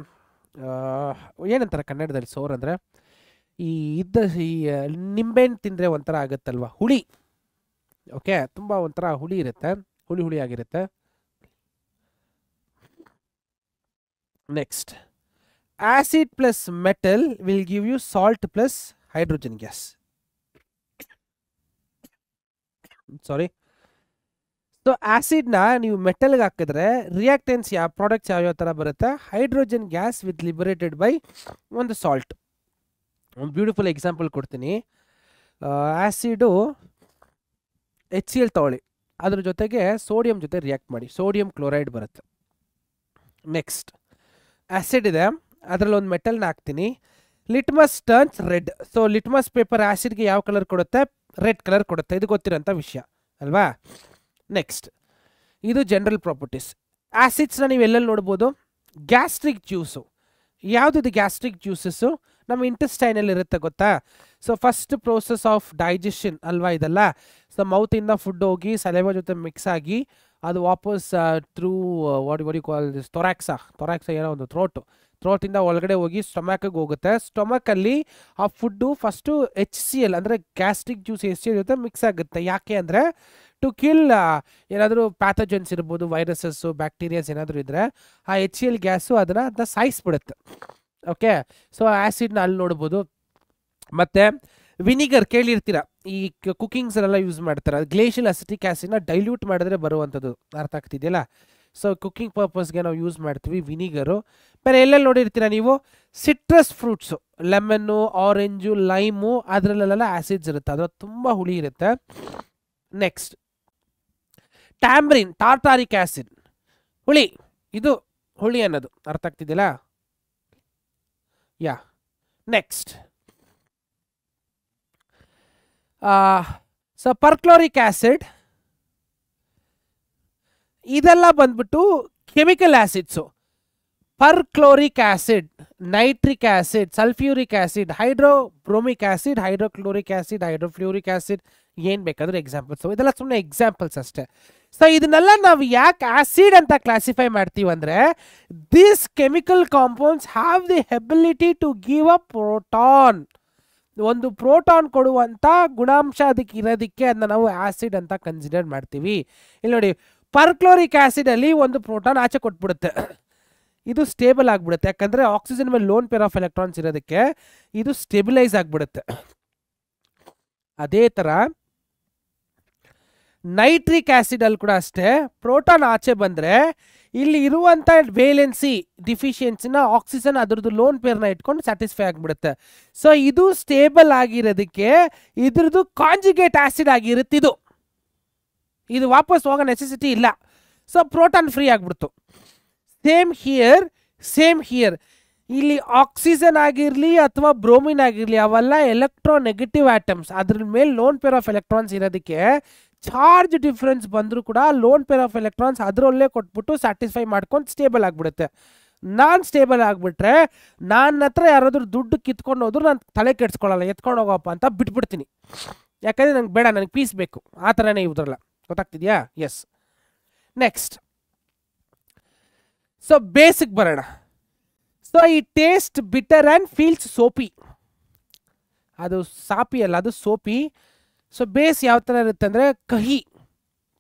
ಏನಂತಾರೆ ಕನ್ನಡದಲ್ಲಿ ಸೋರ್ ಅಂದರೆ? ಈ ನಿಂಬೆಹಣ್ಣು ತಿಂದರೆ ಒಂಥರ ಆಗುತ್ತಲ್ವ, ಹುಳಿ. ಓಕೆ, ತುಂಬ ಒಂಥರ ಹುಳಿ ಇರುತ್ತೆ, ಹುಳಿ ಆಗಿರುತ್ತೆ. Next, acid plus metal will give you salt plus hydrogen gas. Sorry, so ಆಸಿಡ್ನ ನೀವು ಮೆಟಲ್ಗೆ ಹಾಕಿದ್ರೆ ರಿಯಾಕ್ಟೆನ್ಸ್ ಪ್ರಾಡಕ್ಟ್ಸ್ ಯಾವ್ಯಾವ ಥರ ಬರುತ್ತೆ? Hydrogen gas with liberated by ಒಂದು ಸಾಲ್ಟ್. ಒಂದು ಬ್ಯೂಟಿಫುಲ್ ಎಕ್ಸಾಂಪಲ್ ಕೊಡ್ತೀನಿ. ಆ್ಯಸಿಡು HCl ತಗೊಳ್ಳಿ, ಅದ್ರ ಜೊತೆಗೆ ಸೋಡಿಯಂ ಜೊತೆ ರಿಯಾಕ್ಟ್ ಮಾಡಿ, ಸೋಡಿಯಂ ಕ್ಲೋರೈಡ್ ಬರುತ್ತೆ. ನೆಕ್ಸ್ಟ್, ಆ್ಯಸಿಡ್ ಇದೆ, ಅದರಲ್ಲಿ ಒಂದು ಮೆಟಲ್ನ ಹಾಕ್ತೀನಿ, litmus turns red. So litmus paper ಆ್ಯಸಿಡ್ಗೆ ಯಾವ ಕಲರ್ ಕೊಡುತ್ತೆ? ರೆಡ್ ಕಲರ್ ಕೊಡುತ್ತೆ. ಇದು ಗೊತ್ತಿರೋಂಥ ವಿಷಯ ಅಲ್ವಾ? ನೆಕ್ಸ್ಟ್, ಇದು ಜನರಲ್ ಪ್ರಾಪರ್ಟೀಸ್. ಆ್ಯಸಿಡ್ಸ್ನ ನೀವು ಎಲ್ಲೆಲ್ಲಿ ನೋಡ್ಬೋದು? Gastric juice. ಯಾವುದಿದು ಗ್ಯಾಸ್ಟ್ರಿಕ್ ಜ್ಯೂಸಸ್ಸು? ನಮ್ಮ ಇಂಟೆಸ್ಟೈನಲ್ಲಿ ಇರುತ್ತೆ, ಗೊತ್ತಾ? So first process of digestion ಅಲ್ವಾ ಇದೆಲ್ಲ. ಸೊ ಮೌತಿಂದ ಫುಡ್ ಹೋಗಿ ಸಲೈವ ಜೊತೆ ಮಿಕ್ಸ್ ಆಗಿ ಅದು ವಾಪಸ್ through what you call this ತೊರಾಕ್ಸಾ ಏನೋ ಒಂದು ಥ್ರೋಟಿಂದ ಒಳಗಡೆ ಹೋಗಿ ಸ್ಟೊಮ್ಯಾಕಿಗೆ ಹೋಗುತ್ತೆ. ಸ್ಟೊಮಕಲ್ಲಿ ಆ ಫುಡ್ಡು ಫಸ್ಟು HCl ಅಂದರೆ ಗ್ಯಾಸ್ಟ್ರಿಕ್ ಜ್ಯೂಸ್ HCl ಜೊತೆ ಮಿಕ್ಸ್ ಆಗುತ್ತೆ. ಯಾಕೆ ಅಂದರೆ ಟು ಕಿಲ್ ಏನಾದರೂ ಪ್ಯಾಥೋಜನ್ಸ್ ಇರ್ಬೋದು, ವೈರಸಸ್ಸು, ಬ್ಯಾಕ್ಟೀರಿಯಾಸ್ ಏನಾದರೂ ಇದ್ದರೆ ಆ HCl ಗ್ಯಾಸು ಅದನ್ನ ಸಾಯಿಸ್ಬಿಡುತ್ತೆ. ಓಕೆ, ಸೊ ಆ್ಯಸಿಡ್ನ ಅಲ್ಲಿ ನೋಡ್ಬೋದು. ಮತ್ತು ವಿನಿಗರ್ ಕೇಳಿರ್ತೀರ, ಈ ಕುಕಿಂಗ್ಸಲ್ಲೆಲ್ಲ ಯೂಸ್ ಮಾಡ್ತಾರೆ. ಗ್ಲೇಷಿಯಲ್ ಅಸಿಟಿಕ್ ಆ್ಯಸಿಡ್ನ ಡೈಲ್ಯೂಟ್ ಮಾಡಿದ್ರೆ ಬರುವಂಥದ್ದು, ಅರ್ಥ ಆಗ್ತಿದೆಯಲ್ಲ. ಸೊ ಕುಕ್ಕಿಂಗ್ ಪರ್ಪಸ್ಗೆ ನಾವು ಯೂಸ್ ಮಾಡ್ತೀವಿ ವಿನಿಗರು. ಬೇರೆ ಎಲ್ಲೆಲ್ಲಿ ನೋಡಿರ್ತೀರ ನೀವು, citrus fruits, lemon, orange, lime, ಅದರಲ್ಲೆಲ್ಲ ಆ್ಯಸಿಡ್ಸ್ ಇರುತ್ತೆ, ಅದು ತುಂಬ ಹುಳಿ ಇರುತ್ತೆ. ನೆಕ್ಸ್ಟ್ ಟ್ಯಾಮ್ರಿನ್, ಟಾರ್ಟಾರಿಕ್ ಆ್ಯಸಿಡ್, ಹುಳಿ, ಇದು ಹುಳಿ ಅನ್ನೋದು, ಅರ್ಥ ಆಗ್ತಿದೆಯಲ್ಲ. Yeah, next so perchloric acid, ಇದೆಲ್ಲ ಬಂದ್ಬಿಟ್ಟು chemical acids. Perchloric acid, nitric acid, sulphuric acid, hydrobromic acid, hydrochloric acid, hydrofluoric acid, ಏನು ಬೇಕಾದರೂ ಎಕ್ಸಾಂಪಲ್ಸು. ಇದೆಲ್ಲ ಸುಮ್ಮನೆ ಎಕ್ಸಾಂಪಲ್ಸ್ ಅಷ್ಟೇ. ಸೊ ಇದನ್ನೆಲ್ಲ ನಾವು ಯಾಕೆ ಆ್ಯಸಿಡ್ ಅಂತ ಕ್ಲಾಸಿಫೈ ಮಾಡ್ತೀವಿ ಅಂದರೆ, this chemical compounds have the ability to give a proton. ಒಂದು ಪ್ರೋಟಾನ್ ಕೊಡುವಂಥ ಗುಣಾಂಶ ಅದಕ್ಕೆ ಇರೋದಕ್ಕೆ ಅದನ್ನ ನಾವು ಆ್ಯಸಿಡ್ ಅಂತ ಕನ್ಸಿಡರ್ ಮಾಡ್ತೀವಿ. ಇಲ್ಲಿ ನೋಡಿ, ಪರ್ಕ್ಲೋರಿಕ್ ಆ್ಯಸಿಡಲ್ಲಿ ಒಂದು ಪ್ರೋಟಾನ್ ಆಚೆ ಕೊಟ್ಬಿಡುತ್ತೆ, ಇದು ಸ್ಟೇಬಲ್ ಆಗಿಬಿಡುತ್ತೆ. ಯಾಕಂದರೆ ಆಕ್ಸಿಜನ್ ಮೇಲೆ ಲೋನ್ ಪೇರ್ ಆಫ್ ಎಲೆಕ್ಟ್ರಾನ್ಸ್ ಇರೋದಕ್ಕೆ ಇದು ಸ್ಟೆಬಿಲೈಸ್ ಆಗಿಬಿಡುತ್ತೆ. ಅದೇ ಥರ ನೈಟ್ರಿಕ್ ಆ್ಯಸಿಡಲ್ಲಿ ಕೂಡ ಅಷ್ಟೇ, ಪ್ರೋಟಾನ್ ಆಚೆ ಬಂದರೆ ಇಲ್ಲಿ ಇರುವಂಥ ವೇಲೆನ್ಸಿ ಡಿಫಿಷಿಯನ್ಸಿನ ಆಕ್ಸಿಜನ್ ಅದರದ್ದು ಲೋನ್ ಪೇರ್ನ ಇಟ್ಕೊಂಡು ಸ್ಯಾಟಿಸ್ಫೈ ಆಗಿಬಿಡುತ್ತೆ. ಸೊ ಇದು ಸ್ಟೇಬಲ್ ಆಗಿರೋದಕ್ಕೆ ಇದ್ರದ್ದು ಕಾಂಜುಗೇಟ್ ಆ್ಯಸಿಡ್ ಆಗಿರುತ್ತಿದ್ದು, ಇದು ವಾಪಸ್ ಹೋಗೋ ನೆಸೆಸಿಟಿ ಇಲ್ಲ. ಸೊ ಪ್ರೋಟಾನ್ ಫ್ರೀ ಆಗಿಬಿಡ್ತು. ಸೇಮ್ ಹಿಯರ್ ಇಲ್ಲಿ ಆಕ್ಸಿಜನ್ ಆಗಿರಲಿ ಅಥವಾ ಬ್ರೋಮಿನ್ ಆಗಿರಲಿ, ಅವೆಲ್ಲ ಎಲೆಕ್ಟ್ರೋನೆಗೆಟಿವ್ ಆಟಮ್ಸ್, ಅದ್ರ ಮೇಲೆ ಲೋನ್ ಪೇರ್ ಆಫ್ ಎಲೆಕ್ಟ್ರಾನ್ಸ್ ಇರೋದಕ್ಕೆ ಚಾರ್ಜ್ ಡಿಫ್ರೆನ್ಸ್ ಬಂದರೂ ಕೂಡ ಲೋನ್ ಪೇರ್ ಆಫ್ ಎಲೆಕ್ಟ್ರಾನ್ಸ್ ಅದರಲ್ಲೇ ಕೊಟ್ಬಿಟ್ಟು ಸ್ಯಾಟಿಸ್ಫೈ ಮಾಡ್ಕೊಂಡು ಸ್ಟೇಬಲ್ ಆಗಿಬಿಡುತ್ತೆ. ನಾನು ಸ್ಟೇಬಲ್ ಆಗಿಬಿಟ್ರೆ ನನ್ನ ಹತ್ರ ಯಾರಾದರೂ ದುಡ್ಡು ಕಿತ್ಕೊಂಡು ಹೋದ್ರು ನಾನು ತಲೆ ಕೆಡ್ಸ್ಕೊಳ್ಳಲ್ಲ, ಎತ್ಕೊಂಡು ಹೋಗಪ್ಪ ಅಂತ ಬಿಟ್ಬಿಡ್ತೀನಿ. ಯಾಕಂದರೆ ನಂಗೆ ಬೇಡ, ನನಗೆ ಪೀಸ್ ಬೇಕು, ಆ ಥರನೇ ಇದ್ರಲ್ಲ. ಗೊತ್ತಾಗ್ತಿದೆಯಾ? ಎಸ್. ನೆಕ್ಸ್ಟ್ ಸೊ ಬೇಸಿಕ್ ಬರೋಣ. ಸೊ ಈ ಟೇಸ್ಟ್ ಬಿಟರ್ ಆ್ಯಂಡ್ ಫೀಲ್ಸ್ ಸೋಪಿ, ಅದು ಸಾಪಿ ಅಲ್ಲ, ಅದು ಸೋಪಿ. ಸೊ ಬೇಸ್ ಯಾವ ಥರ ಇರುತ್ತೆ ಅಂದರೆ ಕಹಿ,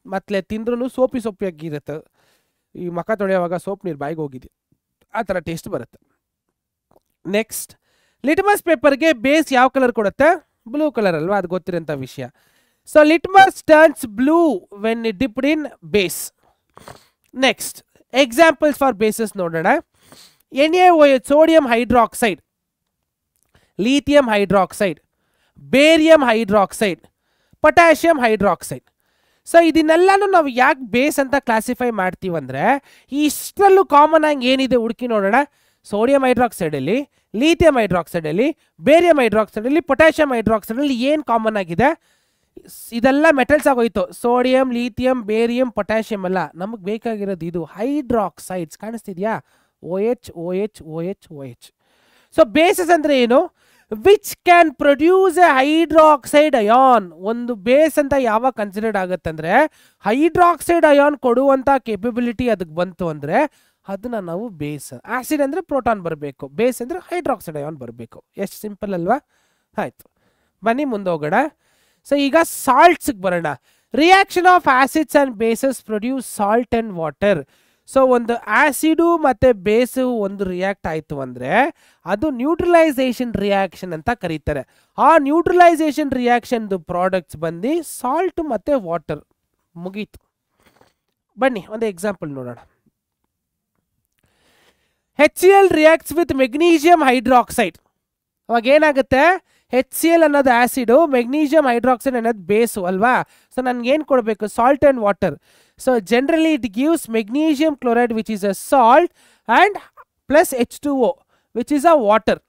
ಮತ್ತೆ ತಿಂದ್ರೂ ಸೋಪಿಯಾಗಿರುತ್ತೆ. ಈ ಮಖ ತೊಳೆಯುವಾಗ ಸೋಪ್ ನೀರು ಬಾಯಿಗೆ ಹೋಗಿದೆ, ಆ ಥರ ಟೇಸ್ಟ್ ಬರುತ್ತೆ. ನೆಕ್ಸ್ಟ್ ಲಿಟ್ಮಸ್ ಪೇಪರ್ಗೆ ಬೇಸ್ ಯಾವ ಕಲರ್ ಕೊಡುತ್ತೆ? ಬ್ಲೂ ಕಲರ್ ಅಲ್ವಾ, ಅದು ಗೊತ್ತಿರೋಂಥ ವಿಷಯ. So litmus turns blue when dipped in base. Next examples for bases ನೋಡೋಣ. NaOH, sodium hydroxide, lithium hydroxide, barium hydroxide, potassium hydroxide. So ಇದನ್ನೆಲ್ಲನೂ ನಾವು ಯಾಕೆ ಬೇಸ್ ಅಂತ ಕ್ಲಾಸಿಫೈ ಮಾಡ್ತೀವಂದರೆ, ಇಷ್ಟರಲ್ಲೂ ಕಾಮನ್ ಆಗಿ ಏನಿದೆ ಹುಡುಕಿ ನೋಡೋಣ. ಸೋಡಿಯಂ ಹೈಡ್ರಾಕ್ಸೈಡಲ್ಲಿ, ಲಿಥಿಯಂ ಹೈಡ್ರಾಕ್ಸೈಡಲ್ಲಿ, ಬೇರಿಯಂ ಹೈಡ್ರಾಕ್ಸೈಡಲ್ಲಿ, ಪೊಟ್ಯಾಷಿಯಂ ಹೈಡ್ರಾಕ್ಸೈಡಲ್ಲಿ ಏನು ಕಾಮನ್ ಆಗಿದೆ? ಇದೆಲ್ಲ ಮೆಟಲ್ಸ್ ಆಗೋಯ್ತು. ಸೋಡಿಯಂ, ಲಿಥಿಯಂ, ಬೇರಿಯಂ, ಪೊಟ್ಯಾಷಿಯಂ ಅಲ್ಲ, ನಮಗೆ ಬೇಕಾಗಿರೋದು ಇದು ಹೈಡ್ರಾಕ್ಸೈಡ್ಸ್. ಕಾಣಿಸ್ತಿದ್ಯಾ? OH OH OH OH. So bases ಅಂದರೆ ಏನು? Which can produce a hydroxide ion. ಒಂದು ಬೇಸ್ ಅಂತ ಯಾವಾಗ ಕನ್ಸಿಡರ್ಡ್ ಆಗುತ್ತೆ ಅಂದರೆ, ಹೈಡ್ರಾಕ್ಸೈಡ್ ಅಯಾನ್ ಕೊಡುವಂಥ ಕೇಪಬಿಲಿಟಿ ಅದಕ್ಕೆ ಬಂತು ಅಂದರೆ ಅದನ್ನ ನಾವು ಬೇಸ್. ಆ್ಯಸಿಡ್ ಅಂದರೆ ಪ್ರೋಟಾನ್ ಬರಬೇಕು, ಬೇಸ್ ಅಂದರೆ ಹೈಡ್ರಾಕ್ಸೈಡ್ ಅಯಾನ್ ಬರಬೇಕು. ಎಷ್ಟು ಸಿಂಪಲ್ ಅಲ್ವಾ? ಆಯಿತು, ಬನ್ನಿ ಮುಂದೆ ಹೋಗೋಣ. ಸೊ ಈಗ ಸಾಲ್ಟ್ಸ್ಗೆ ಬರೋಣ. Reaction of acids and basis produce salt and water. So ಒಂದು ಆ್ಯಸಿಡು ಮತ್ತು ಬೇಸು ಒಂದು ರಿಯಾಕ್ಟ್ ಆಯಿತು ಅಂದರೆ ಅದು ನ್ಯೂಟ್ರಲೈಸೇಷನ್ ರಿಯಾಕ್ಷನ್ ಅಂತ ಕರೀತಾರೆ. ಆ ನ್ಯೂಟ್ರಲೈಸೇಷನ್ ರಿಯಾಕ್ಷನ್ದು ಪ್ರಾಡಕ್ಟ್ಸ್ ಬಂದು ಸಾಲ್ಟ್ ಮತ್ತು ವಾಟರ್. ಮುಗೀತು. ಬನ್ನಿ ಒಂದು ಎಕ್ಸಾಂಪಲ್ ನೋಡೋಣ. HCl reacts with magnesium hydroxide. ಅವಾಗ ಏನಾಗುತ್ತೆ? HCl ಅನ್ನೋದು ಆ್ಯಸಿಡು, ಮೆಗ್ನೀಷಿಯಂ ಹೈಡ್ರಾಕ್ಸೈಡ್ ಅನ್ನೋದು ಬೇಸು ಅಲ್ವಾ. ಸೊ ನನಗೇನು ಕೊಡಬೇಕು? Salt and water. So generally it gives magnesium chloride which is a salt and plus H2O which is a water.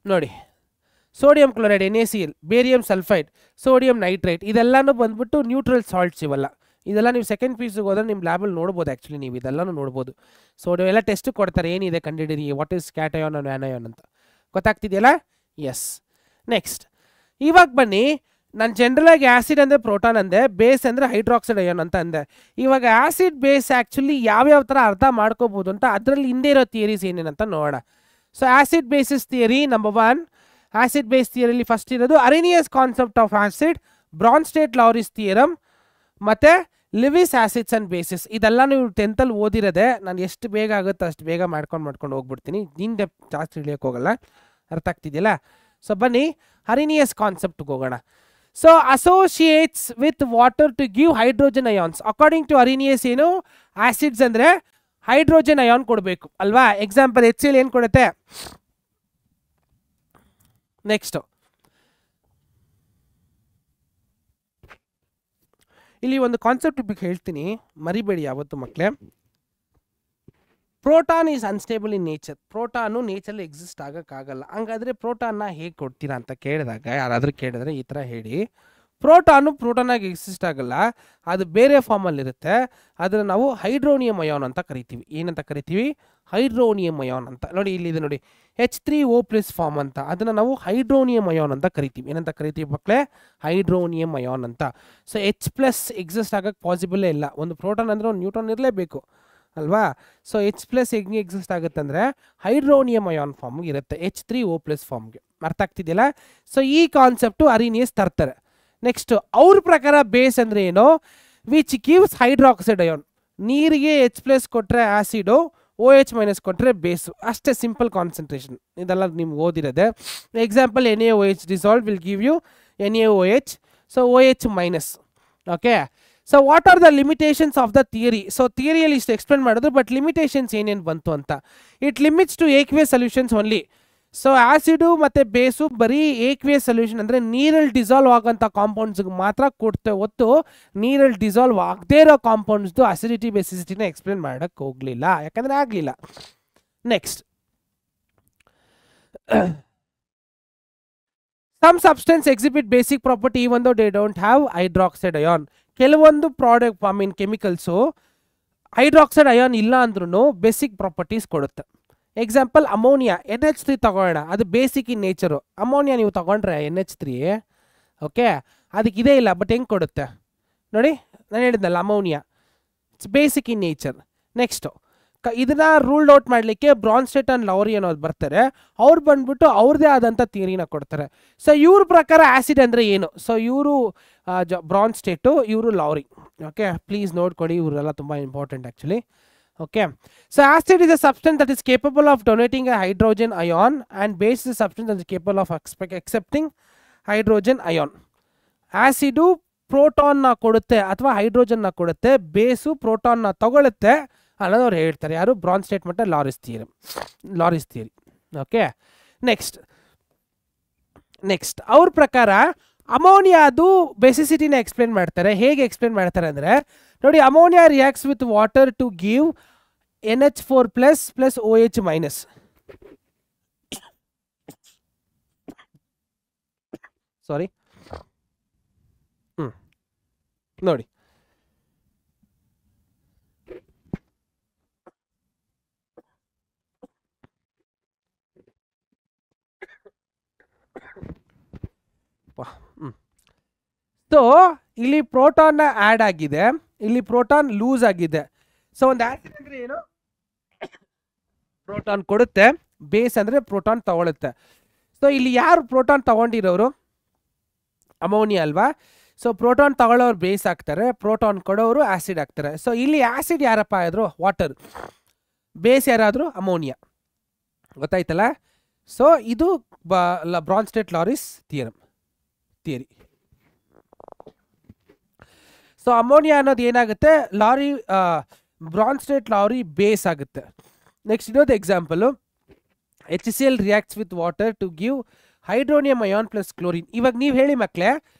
ನೋಡಿ, sodium chloride NaCl, barium sulphide, sodium nitrite, ಇದೆಲ್ಲನೂ ಬಂದ್ಬಿಟ್ಟು neutral salts ಇವೆಲ್ಲ. ಇದೆಲ್ಲ ನೀವು ಸೆಕೆಂಡ್ ಪೀಸ್ಗೆ ಹೋದ್ರೆ ನಿಮ್ಮ ಲ್ಯಾಬಲ್ಲಿ ನೋಡ್ಬೋದು. ಆ್ಯಕ್ಚುಲಿ ನೀವು ಇದೆಲ್ಲನೂ ನೋಡ್ಬೋದು. ಸೋಡಿಯಂ ಎಲ್ಲ ಟೆಸ್ಟ್ ಕೊಡ್ತಾರೆ, ಏನಿದೆ ಕಂಡಿಡಿರಿ, what is cation and anion ಅಂತ. ಗೊತ್ತಾಗ್ತಿದೆಯಲ್ಲ? ಎಸ್. ನೆಕ್ಸ್ಟ್ ಇವಾಗ ಬನ್ನಿ, ನಾನು ಜನರಲ್ ಆಗಿ ಆಸಿಡ್ ಅಂದರೆ ಪ್ರೋಟಾನ್ ಅಂದೆ, ಬೇಸ್ ಅಂದರೆ ಹೈಡ್ರಾಕ್ಸೈಡ್ ಅಯಾನ್ ಅಂತ ಅಂದೆ. ಇವಾಗ ಆಸಿಡ್ ಬೇಸ್ ಆ್ಯಕ್ಚುಲಿ ಯಾವ್ಯಾವ ಥರ ಅರ್ಥ ಮಾಡ್ಕೋಬೋದು ಅಂತ ಅದರಲ್ಲಿ ಹಿಂದೆ ಇರೋ ಥಿಯರೀಸ್ ಏನೇನಂತ ನೋಡೋಣ. So acid bases theory number 1. Acid base ಥಿಯರಿಲಿ ಫಸ್ಟ್ ಇರೋದು Arrhenius concept of acid, Bronsted Lowry's theorem, ಮತ್ತು ಲಿವಿಸ್ ಆಸಿಡ್ಸ್ ಆ್ಯಂಡ್ ಬೇಸಿಸ್. ಇದೆಲ್ಲ ನೀವು 10th ಓದಿರೋದೆ. ನಾನು ಎಷ್ಟು ಬೇಗ ಆಗುತ್ತೋ ಅಷ್ಟು ಬೇಗ ಮಾಡ್ಕೊಂಡು ಹೋಗ್ಬಿಡ್ತೀನಿ, ಹಿಂದೆ ಜಾಸ್ತಿ ಇಳಿಯೋಕ್ಕೆ ಹೋಗಲ್ಲ. ಅರ್ಥ ಆಗ್ತಿದೆಯಲ್ಲ? ಸೊ ಬನ್ನಿ ಅರಿನಿಯಸ್ ಕಾನ್ಸೆಪ್ಟ್ಗೆ ಹೋಗೋಣ. So associates with water to give hydrogen ions. According to Arrhenius ಏನು ಆಸಿಡ್ಸ್ ಅಂದರೆ ಹೈಡ್ರೋಜನ್ ಅಯಾನ್ ಕೊಡಬೇಕು ಅಲ್ವಾ? ಎಕ್ಸಾಂಪಲ್ HCl ಏನು ಕೊಡುತ್ತೆ? ನೆಕ್ಸ್ಟ್ ಇಲ್ಲಿ ಒಂದು ಕಾನ್ಸೆಪ್ಟ್ ಬಗ್ಗೆ ಹೇಳ್ತೀನಿ, ಮರಿಬೇಡಿ ಯಾವತ್ತು ಮಕ್ಕಳೇ. Proton is unstable in nature. Proton ನೇಚರಲ್ಲಿ ಎಕ್ಸಿಸ್ಟ್ ಆಗೋಕ್ಕಾಗಲ್ಲ. ಹಂಗಾದರೆ ಪ್ರೋಟಾನ್ನ ಹೇಗೆ ಕೊಡ್ತೀರಾ ಅಂತ ಕೇಳಿದಾಗ ಯಾರಾದರೂ ಕೇಳಿದ್ರೆ ಈ ಥರ ಹೇಳಿ, ಪ್ರೋಟಾನಾಗಿ ಎಕ್ಸಿಸ್ಟ್ ಆಗಲ್ಲ, ಅದು ಬೇರೆ ಫಾರ್ಮಲ್ಲಿರುತ್ತೆ. ಅದನ್ನು ನಾವು ಹೈಡ್ರೋನಿಯಂ ಅಯಾನ್ ಅಂತ ಕರಿತೀವಿ. ಏನಂತ ಕರಿತೀವಿ? ಹೈಡ್ರೋನಿಯಂ ಅಯಾನ್ ಅಂತ. ನೋಡಿ ಇಲ್ಲಿದೆ ನೋಡಿ, H3O+ ಫಾರ್ಮ್ ಅಂತ. ಅದನ್ನು ನಾವು ಹೈಡ್ರೋನಿಯಂ ಅಯಾನ್ ಅಂತ ಕರಿತೀವಿ. ಏನಂತ ಕರಿತೀವಿ ಮಕ್ಕಳೇ? ಹೈಡ್ರೋನಿಯಂ ಅಯಾನ್ ಅಂತ. ಸೊ H+ ಎಕ್ಸಿಸ್ಟ್ ಆಗೋಕ್ಕೆ ಪಾಸಿಬಲೇ ಇಲ್ಲ. ಒಂದು ಪ್ರೋಟಾನ್ ಅಂದರೆ ಒಂದು ನ್ಯೂಟ್ರಾನ್ ಇರಲೇಬೇಕು ಅಲ್ವಾ? ಸೊ H+ ಹೆಂಗೆ ಎಕ್ಸಿಸ್ಟ್ ಆಗುತ್ತೆ ಅಂದರೆ ಹೈಡ್ರೋನಿಯಂ ಅಯಾನ್ ಫಾರ್ಮ್ಗೆ ಇರುತ್ತೆ, H3O+ ಫಾರ್ಮ್ಗೆ. ಅರ್ಥ ಆಗ್ತಿದೆಯಲ್ಲ? ಸೊ ಈ ಕಾನ್ಸೆಪ್ಟು ಅರಿನಿಯಸ್ ತರ್ತಾರೆ. ನೆಕ್ಸ್ಟ್ ಅವ್ರ ಪ್ರಕಾರ ಬೇಸ್ ಅಂದರೆ ಏನು? Which gives hydroxide ion. ನೀರಿಗೆ H+ ಕೊಟ್ಟರೆ ಆ್ಯಸಿಡು, OH- ಕೊಟ್ಟರೆ ಬೇಸು. ಅಷ್ಟೇ ಸಿಂಪಲ್ ಕಾನ್ಸಂಟ್ರೇಷನ್. ಇದೆಲ್ಲ ನಿಮ್ಗೆ ಓದಿರೋದೆ. Example NaOH dissolve will give you NaOH. So OH-. Okay. So what are the limitations of the theory? So ಥಿಯರಿಯಲ್ಲಿ ಇಷ್ಟು ಎಕ್ಸ್ಪ್ಲೇನ್ ಮಾಡೋದು, ಬಟ್ ಲಿಮಿಟೇಷನ್ಸ್ ಏನೇನು ಬಂತು ಅಂತ. It limits to aqueous solutions only. So acid ಮತ್ತು ಬೇಸು ಬರೀ ಏಕ್ವೇಸ್ solution ಅಂದರೆ ನೀರಲ್ಲಿ ಡಿಸಾಲ್ವ್ ಆಗೋಂಥ ಕಾಂಪೌಂಡ್ಸ್ಗೆ ಮಾತ್ರ ಕೊಡ್ತೇವೆ ಹೊತ್ತು ನೀರಲ್ಲಿ ಡಿಸಾಲ್ವ್ ಆಗದೇ ಇರೋ ಕಾಂಪೌಂಡ್ಸ್ದು ಅಸಿಡಿಟಿ ಬೇಸಿಸಿಟಿನ ಎಕ್ಸ್ಪ್ಲೇನ್ ಮಾಡೋಕ್ಕೆ ಹೋಗಲಿಲ್ಲ, ಯಾಕಂದರೆ ಆಗಲಿಲ್ಲ. Next some substance exhibit basic property even though they don't have hydroxide ion. ಕೆಲವೊಂದು ಪ್ರಾಡಕ್ಟ್ ಕೆಮಿಕಲ್ಸು ಹೈಡ್ರಾಕ್ಸೈಡ್ ಅಯಾನ್ ಇಲ್ಲ ಅಂದ್ರೂ ಬೇಸಿಕ್ ಪ್ರಾಪರ್ಟೀಸ್ ಕೊಡುತ್ತೆ. ಎಕ್ಸಾಂಪಲ್ ಅಮೋನಿಯಾ, NH3 ತಗೊಳ್ಳೋಣ. ಅದು ಬೇಸಿಕ್ ಇನ್ ನೇಚರು. ಅಮೋನಿಯಾ ನೀವು ತಗೊಂಡ್ರೆ NH3, ಓಕೆ, ಅದಕ್ಕೆ ಇದೇ ಇಲ್ಲ, ಬಟ್ ಹೆಂಗೆ ಕೊಡುತ್ತೆ ನೋಡಿ. ನಾನು ಹೇಳಿದ್ನಲ್ಲ ammonia, it's basic in nature. Next ಇದನ್ನ ರೂಲ್ಡ್ ಔಟ್ ಮಾಡಲಿಕ್ಕೆ ಬ್ರಾನ್ಸ್ಟೇಟ್ ಆ್ಯಂಡ್ ಲೌರಿ ಅನ್ನೋದು ಬರ್ತಾರೆ. ಅವ್ರು ಬಂದ್ಬಿಟ್ಟು ಅವ್ರದ್ದೇ ಆದಂಥ ಥಿಯರಿನ ಕೊಡ್ತಾರೆ. ಸೊ ಇವ್ರ ಪ್ರಕಾರ ಆ್ಯಸಿಡ್ ಅಂದರೆ ಏನು? ಸೊ ಇವರು ಬ್ರಾನ್ಸ್ಟೇಟು, ಇವರು ಲೌರಿ. ಓಕೆ, ಪ್ಲೀಸ್ ನೋಡ್ಕೊಡಿ, ಇವರೆಲ್ಲ ತುಂಬ important actually. Okay, so acid is a substance that is capable of donating a hydrogen ion, and base is a substance that is capable of accepting hydrogen ion. Acid ಪ್ರೋಟಾನ್ನ ಕೊಡುತ್ತೆ ಅಥವಾ ಹೈಡ್ರೋಜನ್ನ ಕೊಡುತ್ತೆ, ಬೇಸು ಪ್ರೋಟಾನ್ನ ತಗೊಳುತ್ತೆ ಅನ್ನೋದು ಅವ್ರು ಹೇಳ್ತಾರೆ. ಯಾರು? ಬ್ರಾನ್ಸ್ಟೇಟ್ ಮತ್ತು ಲಾರಿಸ್ ಥಿಯರಿ. ಓಕೆ, ನೆಕ್ಸ್ಟ್ ಅವ್ರ ಪ್ರಕಾರ ಅಮೋನಿಯಾದು ಬೇಸಿಸಿಟಿನ ಎಕ್ಸ್ಪ್ಲೇನ್ ಮಾಡ್ತಾರೆ. ಹೇಗೆ ಎಕ್ಸ್ಪ್ಲೇನ್ ಮಾಡ್ತಾರೆ ಅಂದರೆ ನೋಡಿ, ammonia reacts with water to give NH4+ OH-. Sorry, ನೋಡಿ ಸೊ ಇಲ್ಲಿ ಪ್ರೋಟಾನ್ನ ಆ್ಯಡ್ ಆಗಿದೆ, ಇಲ್ಲಿ ಪ್ರೋಟಾನ್ ಲೂಸ್ ಆಗಿದೆ. ಸೊ ಒಂದು ಆಸಿಡ್ ಅಂದರೆ ಏನು? ಪ್ರೋಟಾನ್ ಕೊಡುತ್ತೆ, ಬೇಸ್ ಅಂದರೆ ಪ್ರೋಟಾನ್ ತಗೊಳುತ್ತೆ. ಸೊ ಇಲ್ಲಿ ಯಾರು ಪ್ರೋಟಾನ್ ತಗೊಂಡಿರೋರು? ಅಮೋನಿಯಾ ಅಲ್ವಾ? ಸೊ ಪ್ರೋಟಾನ್ ತಗೊಳ್ಳೋರು ಬೇಸ್ ಆಗ್ತಾರೆ, ಪ್ರೋಟಾನ್ ಕೊಡೋರು ಆಸಿಡ್ ಆಗ್ತಾರೆ. ಸೊ ಇಲ್ಲಿ ಆಸಿಡ್ ಯಾರಪ್ಪ ಆದ್ರು? ವಾಟರ್. ಬೇಸ್ ಯಾರಾದರೂ? ಅಮೋನಿಯಾ. ಗೊತ್ತಾಯ್ತಲ್ಲ? ಸೊ ಇದು Bronsted Lowry's theory. So ammonia ಅನ್ನೋದು ಏನಾಗುತ್ತೆ? ಬ್ರಾನ್ಸ್ಟೇಟ್ ಲೌರಿ ಬೇಸ್ ಆಗುತ್ತೆ. ನೆಕ್ಸ್ಟ್ ಇನ್ನೊಂದು example, HCl reacts with water to give hydronium ion plus chlorine. ಇವಾಗ ನೀವು ಹೇಳಿ ಮಕ್ಕಳೇ,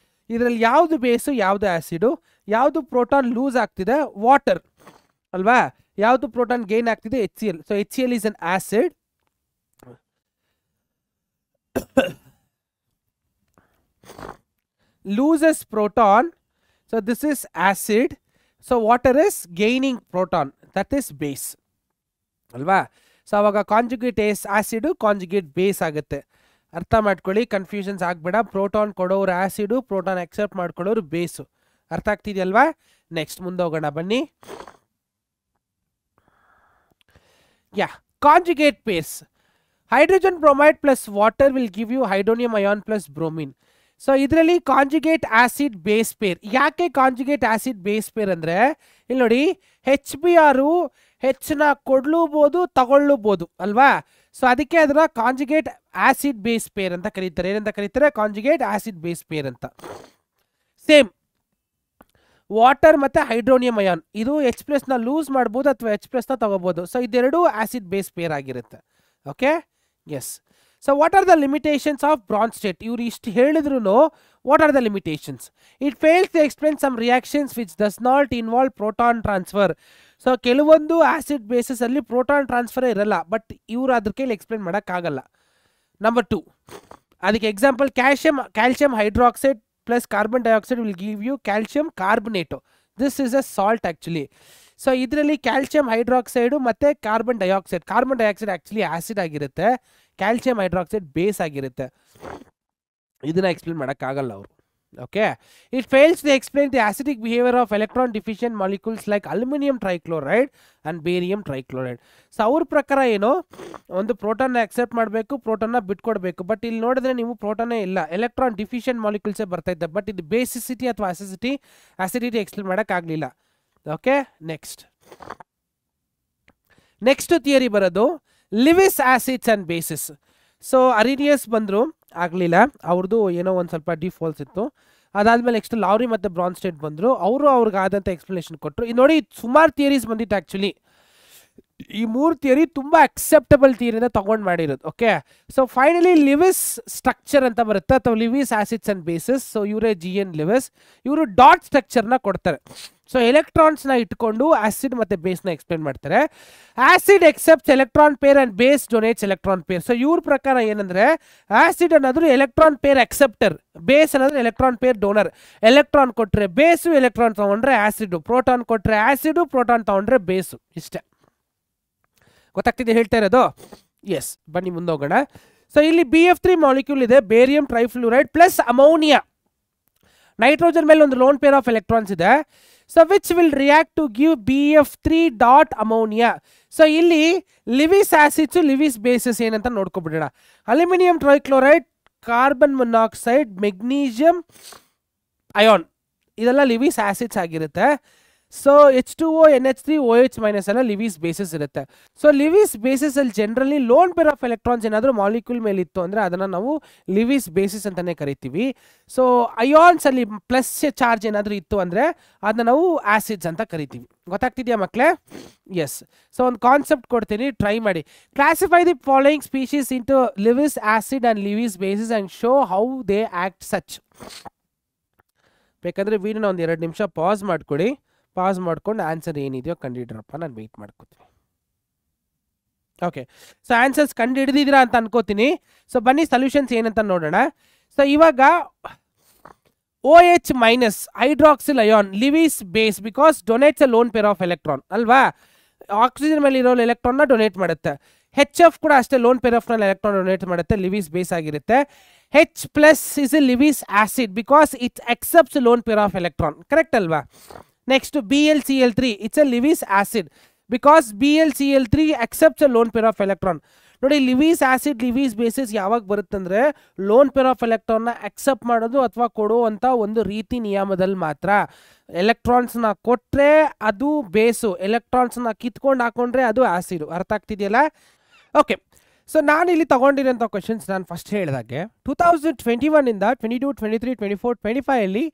ಇದರಲ್ಲಿ ಯಾವುದು ಬೇಸು, ಯಾವುದು ಆ್ಯಸಿಡು, ಯಾವುದು ಪ್ರೋಟಾನ್ ಲೂಸ್ ಆಗ್ತಿದೆ? ವಾಟರ್ ಅಲ್ವಾ? ಯಾವುದು ಪ್ರೋಟಾನ್ ಗೇನ್ ಆಗ್ತಿದೆ? HCl. So HCl is an acid. loses proton, so this is acid. So water is gaining proton, that is base ಅಲ್ವಾ? ಸೊ ಅವಾಗ ಕಾಂಜುಗೇಟ್ ಆಸಿಡ್ ಕಾಂಜುಗೇಟ್ ಬೇಸ್ ಆಗುತ್ತೆ ಅರ್ಥ ಮಾಡ್ಕೊಳ್ಳಿ, ಕನ್ಫ್ಯೂಷನ್ಸ್ ಆಗಬೇಡ. ಪ್ರೋಟಾನ್ ಕೊಡೋರು ಆ್ಯಸಿಡು, ಪ್ರೋಟಾನ್ ಅಕ್ಸೆಪ್ಟ್ ಮಾಡ್ಕೊಳ್ಳೋರು base. ಅರ್ಥ ಆಗ್ತಿದೆಯಲ್ವಾ? ನೆಕ್ಸ್ಟ್ ಮುಂದೆ ಹೋಗೋಣ ಬನ್ನಿ. Conjugate pairs. Hydrogen bromide plus water will give you hydronium ion plus bromine. So ಇದರಲ್ಲಿ ಕಾಂಜುಗೇಟ್ ಆಸಿಡ್ ಬೇಸ್ ಪೇರ್. ಯಾಕೆ ಕಾಂಜುಗೇಟ್ ಆಸಿಡ್ ಬೇಸ್ ಪೇರ್ ಅಂದರೆ, ಇಲ್ಲಿ ನೋಡಿ, HBr ಹೆಚ್ಚನ್ನ ಕೊಡ್ಲೂಬೋದು ತಗೊಳ್ಳೂಬೋದು ಅಲ್ವಾ? ಸೊ ಅದಕ್ಕೆ ಅದರ ಕಾಂಜುಗೇಟ್ ಆಸಿಡ್ ಬೇಸ್ ಪೇರ್ ಅಂತ ಕರೀತಾರೆ. ಏನಂತ ಕರೀತಾರೆ? ಕಾಂಜುಗೇಟ್ ಆಸಿಡ್ ಬೇಸ್ ಪೇರ್ ಅಂತ. ಸೇಮ್ ವಾಟರ್ ಮತ್ತು ಹೈಡ್ರೋನಿಯಂ ಅಯಾನ್, ಇದು H+ನ ಲೂಸ್ ಮಾಡ್ಬೋದು ಅಥವಾ H+ನ ತಗೋಬೋದು. ಸೊ ಇದೆರಡು ಆಸಿಡ್ ಬೇಸ್ ಪೇರ್ ಆಗಿರುತ್ತೆ. Okay, yes. So what are the limitations of Bronsted? ಇವ್ರು ಇಷ್ಟು ಹೇಳಿದ್ರು what are the limitations? It fails to explain some reactions which does not involve proton transfer. So ಕೆಲವೊಂದು acid bases ಅಲ್ಲಿ proton transfer ಇರಲ್ಲ, but ಇವರು ಅದ್ರ ಕೈಲಿ explain ಮಾಡೋಕ್ಕಾಗಲ್ಲ. ನಂಬರ್ 2, ಅದಕ್ಕೆ example calcium hydroxide plus carbon dioxide will give you calcium carbonate. This is a salt actually. So ಇದರಲ್ಲಿ calcium hydroxide ಮತ್ತು ಕಾರ್ಬನ್ ಡೈಆಕ್ಸೈಡ್ ಆ್ಯಕ್ಚುಲಿ ಆ್ಯಸಿಡ್ ಆಗಿರುತ್ತೆ, ಕ್ಯಾಲ್ಸಿಯಂ ಹೈಡ್ರಾಕ್ಸೈಡ್ ಬೇಸ್ ಆಗಿರುತ್ತೆ. ಇದನ್ನು ಎಕ್ಸ್ಪ್ಲೇನ್ ಮಾಡೋಕ್ಕಾಗಲ್ಲ ಅವರು. Okay, it fails to explain the acidic behaviour of electron deficient molecules like aluminium trichloride and barium trichloride. So ಅವ್ರ ಪ್ರಕಾರ ಏನು, ಒಂದು ಪ್ರೋಟಾನ್ನ ಅಕ್ಸೆಪ್ಟ್ ಮಾಡಬೇಕು, ಪ್ರೋಟಾನ್ನ ಬಿಟ್ಕೊಡ್ಬೇಕು. ಬಟ್ ಇಲ್ಲಿ ನೋಡಿದ್ರೆ ನೀವು ಪ್ರೋಟಾನೇ ಇಲ್ಲ, ಎಲೆಕ್ಟ್ರಾನ್ ಡಿಫಿಷಿಯಂಟ್ ಮಾಲಿಕ್ಯೂಲ್ಸೇ ಬರ್ತಾ ಇದ್ದ. ಬಟ್ ಇದು ಬೇಸಿಸಿಟಿ ಅಥವಾ ಅಸಿಡಿಟಿ ಎಕ್ಸ್ಪ್ಲೇನ್ ಮಾಡೋಕ್ಕಾಗಲಿಲ್ಲ. ಓಕೆ, ನೆಕ್ಸ್ಟ್ ಥಿಯರಿ ಬರೋದು Lewis acids and bases. So Arrhenius ಬಂದರು, ಆಗಲಿಲ್ಲ, ಅವ್ರದ್ದು ಏನೋ ಒಂದು ಸ್ವಲ್ಪ ಡಿಫಾಲ್ಟ್ಸ್ ಇತ್ತು. ಅದಾದಮೇಲೆ ನೆಕ್ಸ್ಟ್ ಲೌರಿ ಮತ್ತು ಬ್ರಾನ್ ಸ್ಟೇಟ್ ಬಂದರು, ಅವರು ಅವ್ರಿಗಾದಂಥ ಎಕ್ಸ್ಪ್ಲನೇಷನ್ ಕೊಟ್ಟರು. ಇದು ನೋಡಿ, ಸುಮಾರು ಥಿಯರೀಸ್ ಬಂದಿತ್ತು ಆ್ಯಕ್ಚುಲಿ. ಈ 3 ಥಿಯರಿ ತುಂಬ ಅಕ್ಸೆಪ್ಟಬಲ್ ಥಿಯರಿಯಿಂದ ತೊಗೊಂಡು ಮಾಡಿರೋದು. Okay, so finally Lewis structure ಅಂತ ಬರುತ್ತೆ, ಅಥವಾ Lewis acids and bases. So ಇವರೇ GN ಲಿವಿಸ್, ಇವರು ಡಾಟ್ ಸ್ಟ್ರಕ್ಚರ್ನ ಕೊಡ್ತಾರೆ. ಸೊ ಎಲೆಕ್ಟ್ರಾನ್ಸ್ನ ಇಟ್ಕೊಂಡು ಆಸಿಡ್ ಮತ್ತು ಬೇಸ್ನ ಎಕ್ಸ್ಪ್ಲೇನ್ ಮಾಡ್ತಾರೆ. Acid accepts electron pair and base donates electron pair. So ಇವ್ರ ಪ್ರಕಾರ ಏನಂದರೆ, ಆಸಿಡ್ ಅನ್ನೋದು ಎಲೆಕ್ಟ್ರಾನ್ ಪೇರ್ ಅಕ್ಸೆಪ್ಟರ್, ಬೇಸ್ ಅನ್ನೋದು ಎಲೆಕ್ಟ್ರಾನ್ ಪೇರ್ ಡೋನರ್. ಎಲೆಕ್ಟ್ರಾನ್ ಕೊಟ್ಟರೆ ಬೇಸು, ಎಲೆಕ್ಟ್ರಾನ್ ತೊಗೊಂಡ್ರೆ ಆಸಿಡು, ಪ್ರೋಟಾನ್ ಕೊಟ್ಟರೆ ಆಸಿಡು, ಪ್ರೋಟಾನ್ ತೊಗೊಂಡ್ರೆ ಬೇಸು. ಇಷ್ಟೇ, ಗೊತ್ತಾಗ್ತಿದೆ ಹೇಳ್ತಾ ಇರೋದು? ಎಸ್, ಬನ್ನಿ ಮುಂದೆ ಹೋಗೋಣ. ಸೊ ಇಲ್ಲಿ BF3 ಮಾಲಿಕ್ಯೂಲ್ ಇದೆ, barium trifluoride plus ammonia. Nitrogen ಮೇಲೆ ಒಂದು ಲೋನ್ ಪೇರ್ ಆಫ್ ಎಲೆಕ್ಟ್ರಾನ್ಸ್ ಇದೆ. So which will react to give BF3 dot ammonia. So ಇಲ್ಲಿ ಲಿವಿಸ್ ಆಸಿಡ್ಸು, ಲಿವಿಸ್ ಬೇಸಸ್ ಏನಂತ ನೋಡ್ಕೊಬಿಡೋಣ. Aluminium trichloride, carbon monoxide, magnesium ion, ಇದೆಲ್ಲ Lewis acids ಆಗಿರುತ್ತೆ. So H2O, NH3, OH- ಎಲ್ಲ Lewis bases ಇರುತ್ತೆ. So Lewis bases ಅಲ್ಲಿ generally lone pair of electrons ಏನಾದರೂ molecule ಮೇಲೆ ಇತ್ತು ಅಂದರೆ ಅದನ್ನು ನಾವು ಲಿವಿಸ್ ಬೇಸಿಸ್ ಅಂತಲೇ ಕರಿತೀವಿ. ಸೊ ಅಯಾನ್ಸ್ ಅಲ್ಲಿ ಪ್ಲಸ್ ಚಾರ್ಜ್ ಏನಾದರೂ ಇತ್ತು ಅಂದರೆ ಅದನ್ನ ನಾವು ಆಸಿಡ್ಸ್ ಅಂತ ಕರಿತೀವಿ. ಗೊತ್ತಾಗ್ತಿದೆಯಾ ಮಕ್ಕಳೇ? ಎಸ್. ಸೊ ಒಂದು ಕಾನ್ಸೆಪ್ಟ್ ಕೊಡ್ತೀನಿ, ಟ್ರೈ ಮಾಡಿ. Classify the following species into Levi's acid and Levi's basis and show how they act such. ಬೇಕಂದರೆ ವೀಡಿಯೋನ ಒಂದು 2 ನಿಮಿಷ ಪಾಸ್ ಮಾಡ್ಕೊಂಡು ಆನ್ಸರ್ ಏನಿದೆಯೋ ಕಂಡುಹಿಡ್ರಪ್ಪ, ನಾನು ವೆಯ್ಟ್ ಮಾಡ್ಕೋತೀನಿ. ಓಕೆ, ಸೊ ಆನ್ಸರ್ಸ್ ಕಂಡು ಹಿಡಿದಿದ್ದೀರಾ ಅಂತ ಅನ್ಕೋತೀನಿ. ಸೊ ಬನ್ನಿ ಸೊಲ್ಯೂಷನ್ಸ್ ಏನಂತ ನೋಡೋಣ. ಸೊ ಇವಾಗ OH- hydroxyl ion Lewis base because donates a lone pair of electron ಅಲ್ವಾ? ಆಕ್ಸಿಜನ್ ಮೇಲೆ ಇರೋ ಎಲೆಕ್ಟ್ರಾನ್ನ ಡೊನೇಟ್ ಮಾಡುತ್ತೆ. HF ಕೂಡ ಅಷ್ಟೇ lone pair of electron donate ಮಾಡುತ್ತೆ, ಲಿವಿಸ್ ಬೇಸ್ ಆಗಿರುತ್ತೆ. H+ is a Lewis acid because it accepts lone pair of electron, correct ಅಲ್ವಾ? Next BlCl3, it's a Lewis acid because BlCl3 accepts a lone pair of electron. ನೋಡಿ, Lewis acid Lewis bases ಯಾವಾಗ ಬರುತ್ತಂದ್ರೆ loan pair of ಎಲೆಕ್ಟ್ರಾನ್ನ accept ಮಾಡೋದು ಅಥವಾ ಕೊಡುವಂಥ ಒಂದು ರೀತಿ ನಿಯಮದಲ್ಲಿ ಮಾತ್ರ. ಎಲೆಕ್ಟ್ರಾನ್ಸ್ನ ಕೊಟ್ಟರೆ ಅದು ಬೇಸು, ಎಲೆಕ್ಟ್ರಾನ್ಸ್ನ ಕಿತ್ಕೊಂಡು ಹಾಕೊಂಡ್ರೆ ಅದು ಆಸಿಡು. ಅರ್ಥ ಆಗ್ತಿದೆಯಲ್ಲ? ಓಕೆ, ಸೊ ನಾನು ಇಲ್ಲಿ ತಗೊಂಡಿರೋಂಥ ಕ್ವಶನ್ಸ್ ನಾನು ಫಸ್ಟ್ ಹೇಳಿದಾಗೆ 2021 ಇಂದ 22, 23, 24, 25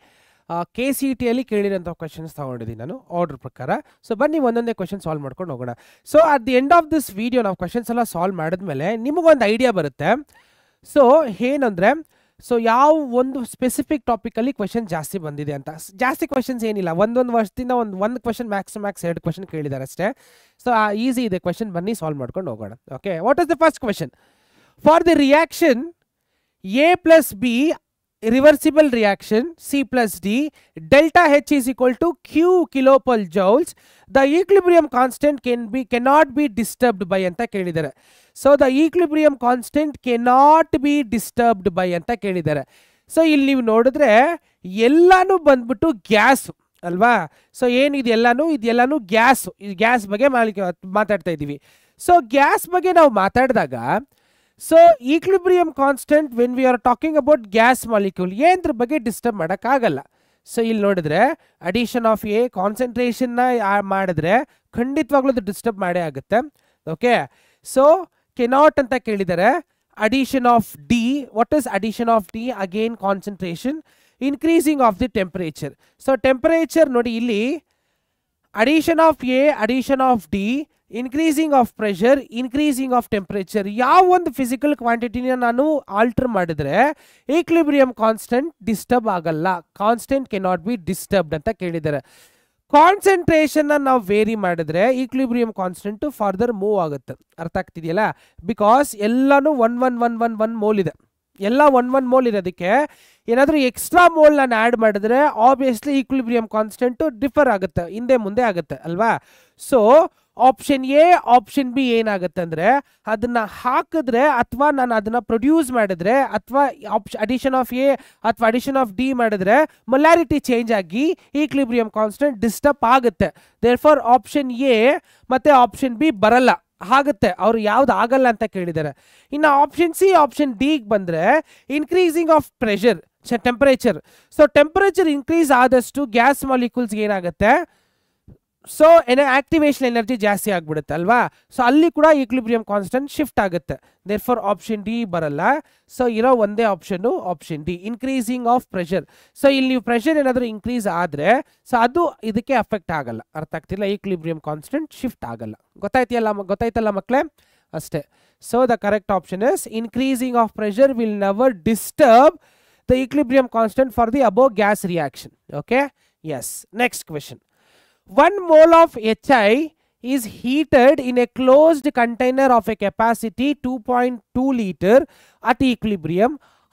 KCETಯಲ್ಲಿ ಕೇಳಿರೋಂಥ ಕ್ವಶನ್ಸ್ ತೊಗೊಂಡಿದ್ದೀನಿ ನಾನು ಆರ್ಡರ್ ಪ್ರಕಾರ. ಸೊ ಬನ್ನಿ ಒಂದೊಂದೇ ಕ್ವಶನ್ ಸಾಲ್ವ್ ಮಾಡ್ಕೊಂಡು ಹೋಗೋಣ. So at the end of this video ನಾವು ಕ್ವಶನ್ಸ್ ಎಲ್ಲ ಸಾಲ್ವ್ ಮಾಡಿದ್ಮೇಲೆ ನಿಮಗೊಂದು ಐಡಿಯಾ ಬರುತ್ತೆ. ಸೊ ಏನಂದರೆ, ಸೊ ಯಾವ ಒಂದು ಸ್ಪೆಸಿಫಿಕ್ ಟಾಪಿಕಲ್ಲಿ ಕ್ವಶನ್ ಜಾಸ್ತಿ ಬಂದಿದೆ ಅಂತ. ಜಾಸ್ತಿ ಕ್ವಶನ್ಸ್ ಏನಿಲ್ಲ, ಒಂದೊಂದು ವರ್ಷದಿಂದ ಒಂದು ಕ್ವಶನ್ ಮ್ಯಾಕ್ಸ್ 2 ಕ್ವಶನ್ ಕೇಳಿದ್ದಾರೆ ಅಷ್ಟೇ. ಸೊ ಈಸಿ ಇದೆ ಕ್ವಶನ್, ಬನ್ನಿ ಸಾಲ್ವ್ ಮಾಡ್ಕೊಂಡು ಹೋಗೋಣ. Okay, what is the first question? For the reaction A+B reversible reaction C plus D, delta H is equal to Q kilopouljoules. The equilibrium constant cannot be disturbed by ಅಂತ ಕೇಳಿದ್ದಾರೆ. So the equilibrium constant cannot be disturbed by ಅಂತ ಕೇಳಿದ್ದಾರೆ. So ಇಲ್ಲಿ ನೀವು ನೋಡಿದ್ರೆ ಎಲ್ಲಾನು ಬಂದ್ಬಿಟ್ಟು gas ಅಲ್ವಾ. ಸೊ ಇದೆಲ್ಲಾನು ಗ್ಯಾಸ್ ಬಗ್ಗೆ ಮಾತಾಡ್ತಾ ಇದ್ದೀವಿ. ಸೊ ಗ್ಯಾಸ್ ಬಗ್ಗೆ ನಾವು ಮಾತಾಡಿದಾಗ so equilibrium constant when we are talking about gas molecule ಏನ್ರ ಬಗ್ಗೆ ಡಿಸ್ಟರ್ಬ್ ಮಾಡೋಕ್ಕಾಗಲ್ಲ. ಸೊ ಇಲ್ಲಿ ನೋಡಿದ್ರೆ ಅಡಿಷನ್ ಆಫ್ ಎ ಕಾನ್ಸಂಟ್ರೇಷನ್ನ ಮಾಡಿದ್ರೆ ಖಂಡಿತವಾಗ್ಲೂ ಅದು ಡಿಸ್ಟರ್ಬ್ ಮಾಡೇ ಆಗುತ್ತೆ. ಓಕೆ, ಸೊ ಕೆನಾಟ್ ಅಂತ ಕೇಳಿದ್ದಾರೆ. Addition of D, what is addition of D? Again concentration, increasing of the temperature. So temperature ನೋಡಿ ಇಲ್ಲಿ addition of A, addition of D, increasing of pressure, increasing of temperature. ಯಾವ ಒಂದು physical ಕ್ವಾಂಟಿಟಿನ ನಾನು alter ಮಾಡಿದ್ರೆ equilibrium constant disturb ಆಗಲ್ಲ. Constant cannot be disturbed ಅಂತ ಕೇಳಿದ್ದಾರೆ. Concentration ನಾವು ವೇರಿ ಮಾಡಿದ್ರೆ ಈಕ್ವಿಲಿಬ್ರಿಯಂ ಕಾನ್ಸ್ಟೆಂಟ್ ಫರ್ದರ್ ಮೂವ್ ಆಗುತ್ತೆ. ಅರ್ಥ ಆಗ್ತಿದೆಯಲ್ಲ? ಬಿಕಾಸ್ ಎಲ್ಲಾನು 1 ಮೋಲ್ ಇದೆ, ಎಲ್ಲ 1 ಮೋಲ್ ಇರೋದಕ್ಕೆ ಏನಾದರೂ ಎಕ್ಸ್ಟ್ರಾ ಮೋಲ್ ನಾನು ಆ್ಯಡ್ ಮಾಡಿದ್ರೆ ಆಬ್ವಿಯಸ್ಲಿ ಈಕ್ವಿಲಿಬ್ರಿಯಂ ಕಾನ್ಸ್ಟೆಂಟು ಡಿಫರ್ ಆಗುತ್ತೆ, ಹಿಂದೆ ಮುಂದೆ ಆಗುತ್ತೆ ಅಲ್ವಾ. So option A, option B ಏನಾಗುತ್ತೆ ಅಂದರೆ ಅದನ್ನ ಹಾಕಿದ್ರೆ ಅಥವಾ ನಾನು ಅದನ್ನ ಪ್ರೊಡ್ಯೂಸ್ ಮಾಡಿದ್ರೆ ಅಥವಾ ಅಡಿಷನ್ ಆಫ್ ಎ ಅಥವಾ ಅಡಿಷನ್ ಆಫ್ ಡಿ ಮಾಡಿದ್ರೆ ಮೊಲಾರಿಟಿ ಚೇಂಜ್ ಆಗಿ ಈಕ್ವಿಲಿಬ್ರಿಯಂ ಕಾನ್ಸ್ಟೆಂಟ್ ಡಿಸ್ಟರ್ಬ್ ಆಗುತ್ತೆ. ದೇರ್ಫಾರ್ ಆಪ್ಷನ್ ಎ ಮತ್ತು ಆಪ್ಷನ್ ಬಿ ಬರಲ್ಲ, ಆಗುತ್ತೆ. ಅವ್ರು ಯಾವ್ದು ಆಗಲ್ಲ ಅಂತ ಕೇಳಿದ್ದಾರೆ. ಇನ್ನು ಆಪ್ಷನ್ ಸಿ, ಆಪ್ಷನ್ ಡಿಗೆ ಬಂದರೆ increasing of pressure, temperature. So temperature increase ಆದಷ್ಟು ಗ್ಯಾಸ್ ಮಾಲಿಕ್ಯೂಲ್ಸ್ಗೆ ಏನಾಗುತ್ತೆ, ಸೊ ಆಕ್ಟಿವೇಶನ್ ಎನರ್ಜಿ ಜಾಸ್ತಿ ಆಗ್ಬಿಡುತ್ತೆ ಅಲ್ವಾ. ಸೊ ಅಲ್ಲಿ ಕೂಡ ಈಕ್ವಿಲಿಬ್ರಿಯಂ ಕಾನ್ಸ್ಟೆಂಟ್ ಶಿಫ್ಟ್ ಆಗುತ್ತೆ. ದೇರ್ಫಾರ್ ಆಪ್ಷನ್ ಡಿ ಬರಲ್ಲ. ಸೊ ಇರೋ ಒಂದೇ option option D, increasing of pressure. So ಇಲ್ಲಿ ನೀವು ಪ್ರೆಷರ್ ಏನಾದರೂ ಇನ್ಕ್ರೀಸ್ ಆದರೆ ಸೊ ಅದು ಇದಕ್ಕೆ ಅಫೆಕ್ಟ್ ಆಗಲ್ಲ. ಅರ್ಥ ಆಗ್ತಿಲ್ಲ? ಈಕ್ವಿಲಿಬ್ರಿಯಂ ಕಾನ್ಸ್ಟೆಂಟ್ ಶಿಫ್ಟ್ ಆಗಲ್ಲ. ಗೊತ್ತಾಯ್ತಲ್ಲ ಮಕ್ಕಳೇ? ಅಷ್ಟೇ. So the correct option is increasing of pressure will never disturb the equilibrium constant for the above gas reaction. Okay, yes. Next question. 1 mole of HI is heated in a closed container of a capacity 2.2 liter at equilibrium.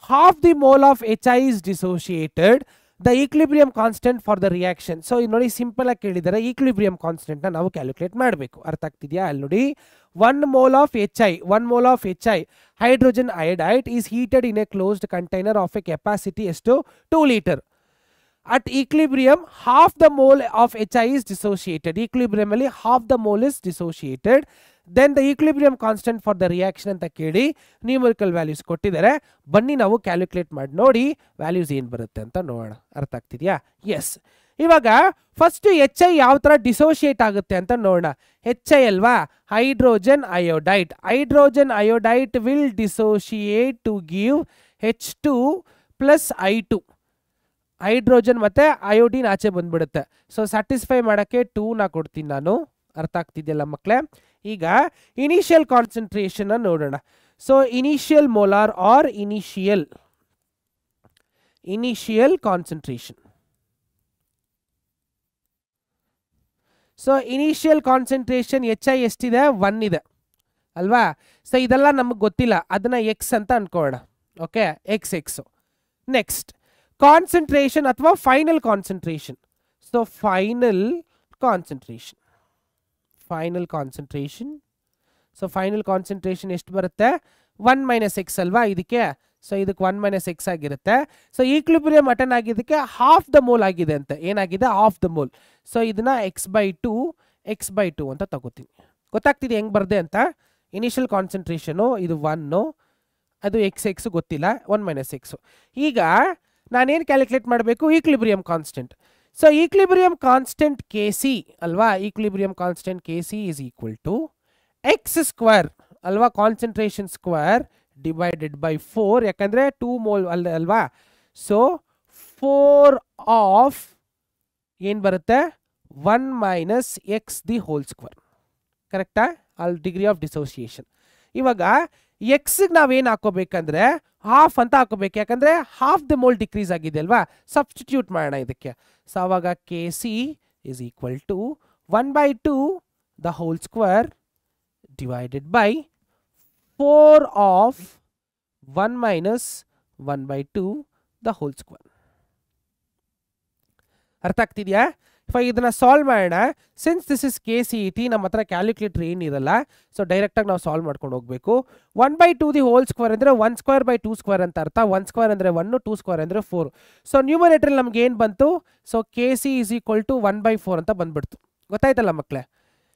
Half the mole of HI is dissociated. The equilibrium constant for the reaction. So ನೋಡಿ simple ಆಗಿ ಕೇಳಿದರೆ equilibrium constant ನ ನಾವು calculate ಮಾಡಬೇಕು. ಅರ್ಥ ಆಗ್ತಿದೆಯಾ? ಅಲ್ಲಿ ನೋಡಿ 1 mole of HI, 1 mole of HI hydrogen iodide is heated in a closed container of a capacity ಎಷ್ಟು 2 liter. At equilibrium, half the mole of HI is dissociated. Equilibrium ಅಲ್ಲಿ half the mole is dissociated. Then the equilibrium constant for the reaction ಅಂತ ಕೇಳಿ numerical values ಕೊಟ್ಟಿದ್ದಾರೆ. ಬನ್ನಿ ನಾವು calculate ಮಾಡಿ ನೋಡಿ values ಏನು ಬರುತ್ತೆ ಅಂತ ನೋಡೋಣ. ಅರ್ಥ ಆಗ್ತಿದೆಯಾ? ಎಸ್. ಇವಾಗ ಫಸ್ಟ್ HI ಯಾವ ಥರ ಡಿಸೋಷಿಯೇಟ್ ಆಗುತ್ತೆ ಅಂತ ನೋಡೋಣ. HI ಅಲ್ವಾ, hydrogen iodide. Hydrogen iodide will dissociate to give H2 plus I2. ಹೈಡ್ರೋಜನ್ ಮತ್ತು ಅಯೋಡಿನ್ ಆಚೆ ಬಂದ್ಬಿಡುತ್ತೆ. ಸೊ ಸ್ಯಾಟಿಸ್ಫೈ ಮಾಡೋಕ್ಕೆ 2ನ ಕೊಡ್ತೀನಿ ನಾನು. ಅರ್ಥ ಆಗ್ತಿದೆಯಲ್ಲ ಮಕ್ಕಳೇ? ಈಗ ಇನಿಷಿಯಲ್ ಕಾನ್ಸಂಟ್ರೇಷನ್ ನೋಡೋಣ. So initial molar or initial concentration. So initial concentration HI ಎಷ್ಟಿದೆ? 1 ಇದೆ ಅಲ್ವಾ. ಸೊ ಇದೆಲ್ಲ ನಮಗೆ ಗೊತ್ತಿಲ್ಲ, ಅದನ್ನ ಎಕ್ಸ್ ಅಂತ ಅನ್ಕೋಣ. Okay, x. ನೆಕ್ಸ್ಟ್ ಕಾನ್ಸಂಟ್ರೇಷನ್ ಅಥವಾ final concentration. So final concentration. So final concentration ಎಷ್ಟು ಬರುತ್ತೆ? 1 - x ಅಲ್ವಾ ಇದಕ್ಕೆ. ಸೊ ಇದಕ್ಕೆ 1 - x ಆಗಿರುತ್ತೆ. ಸೊ ಈಕ್ವಿಲಿಬ್ರಿಯಂ ಅಟೆನ್ ಆಗಿದ್ದಕ್ಕೆ ಹಾಫ್ ದ ಮೋಲ್ ಆಗಿದೆ ಅಂತ. ಏನಾಗಿದೆ? Half the mole. ಸೊ ಇದನ್ನ x/2 ಅಂತ ತಗೋತೀನಿ. ಗೊತ್ತಾಗ್ತಿದೆ ಹೆಂಗೆ ಬರ್ದೆ ಅಂತ? ಇನಿಷಿಯಲ್ ಕಾನ್ಸಂಟ್ರೇಷನು ಇದು 1, ಅದು x ಗೊತ್ತಿಲ್ಲ, 1 - x. ಈಗ ನಾನೇನು ಕ್ಯಾಲ್ಕುಲೇಟ್ ಮಾಡಬೇಕು? Equilibrium constant. So equilibrium constant Kc ಅಲ್ವಾ, equilibrium constant Kc is equal to x² ಅಲ್ವಾ, ಕಾನ್ಸಂಟ್ರೇಷನ್ ಸ್ಕ್ವೇರ್ ಡಿವೈಡೆಡ್ ಬೈ 4, ಯಾಕಂದರೆ 2 ಮೋಲ್ ಅಲ್ವಾ. ಸೊ 4 ಆಫ್ ಏನು ಬರುತ್ತೆ? 1 - x ದಿ ಹೋಲ್ ಸ್ಕ್ವೇರ್. ಕರೆಕ್ಟಾ? ಅಲ್ಲಿ ಡಿಗ್ರಿ ಆಫ್ ಡಿಸೋಸಿಯೇಷನ್. ಇವಾಗ ಎಕ್ಸ್ಗೆ ನಾವೇನು ಹಾಕೋಬೇಕಂದ್ರೆ ಹಾಫ್ ಅಂತ ಹಾಕೋಬೇಕು, ಯಾಕಂದರೆ ಹಾಫ್ ದ ಮೋಲ್ ಡಿಕ್ರೀಸ್ ಆಗಿದೆ ಅಲ್ವಾ. ಸಬ್ಸ್ಟಿಟ್ಯೂಟ್ ಮಾಡೋಣ ಇದಕ್ಕೆ. ಸೊ ಆವಾಗ Kc is equal to 1/2 the whole square divided by 4 of 1 - 1/2 the whole square. ಅರ್ಥ ಆಗ್ತಿದೆಯಾ? ಇವಾಗ ಇದನ್ನ ಸಾಲ್ವ್ ಮಾಡೋಣ. ಸಿನ್ಸ್ ದಿಸ್ ಇಸ್ KCET, ನಮ್ಮ ಹತ್ರ ಕ್ಯಾಲ್ಕುಲೇಟರ್ ಏನಿರಲ್ಲ, ಸೊ ಡೈರೆಕ್ಟಾಗಿ ನಾವು ಸಾಲ್ವ್ ಮಾಡ್ಕೊಂಡು ಹೋಗಬೇಕು. 1/2 ದಿ ಹೋಲ್ ಸ್ಕ್ವೇರ್ ಅಂದರೆ 1 ಸ್ಕ್ವೇರ್ ಬೈ 2 ಸ್ಕ್ವೇರ್ ಅಂತ ಅರ್ಥ. 1 ಸ್ಕ್ವೇರ್ ಅಂದರೆ 1, 2 ಸ್ಕ್ವೇರ್ ಅಂದರೆ 4. ಸೊ ನ್ಯೂಮರೇಟರ್ ನಮ್ಗೆ ಏನು ಬಂತು? So KC is equal to 1/4 ಅಂತ ಬಂದ್ಬಿಡ್ತು. ಗೊತ್ತಾಯ್ತಲ್ಲ ಮಕ್ಕಳೇ?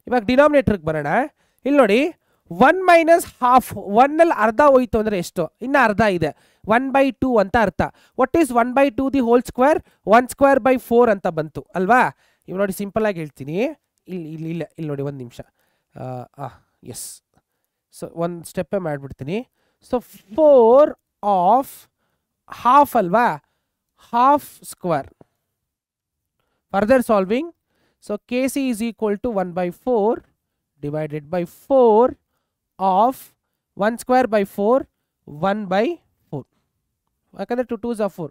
ಇವಾಗ ಡಿನಾಮಿನೇಟರ್ಗೆ ಬರೋಣ. ಇಲ್ಲಿ ನೋಡಿ, 1 ಮೈನಸ್ ಹಾಫ್, 1ನಲ್ಲಿ ಅರ್ಧ ಹೋಯ್ತು ಅಂದರೆ ಎಷ್ಟು? ಇನ್ನು ಅರ್ಧ ಇದೆ, 1/2 ಅಂತ ಅರ್ಥ. What is 1/2 the whole square? 1 square by 4 ಅಂತ ಬಂತು ಅಲ್ವಾ? ಇವಾಗ ನೋಡಿ, ಸಿಂಪಲ್ ಆಗಿ ಹೇಳ್ತೀನಿ. ಇಲ್ಲಿ ನೋಡಿ, ಒಂದು ನಿಮಿಷ. ಎಸ್, ಸೊ ಒಂದು ಸ್ಟೆಪ್ಪೇ ಮಾಡಿಬಿಡ್ತೀನಿ. ಸೊ 4 ಆಫ್ ಹಾಫ್ ಅಲ್ವಾ, half square. Further solving, so KC is equal to 1/4 divided by 4 of 1 square by 4, 1/4. ಯಾಕಂದರೆ 2 2s are 4.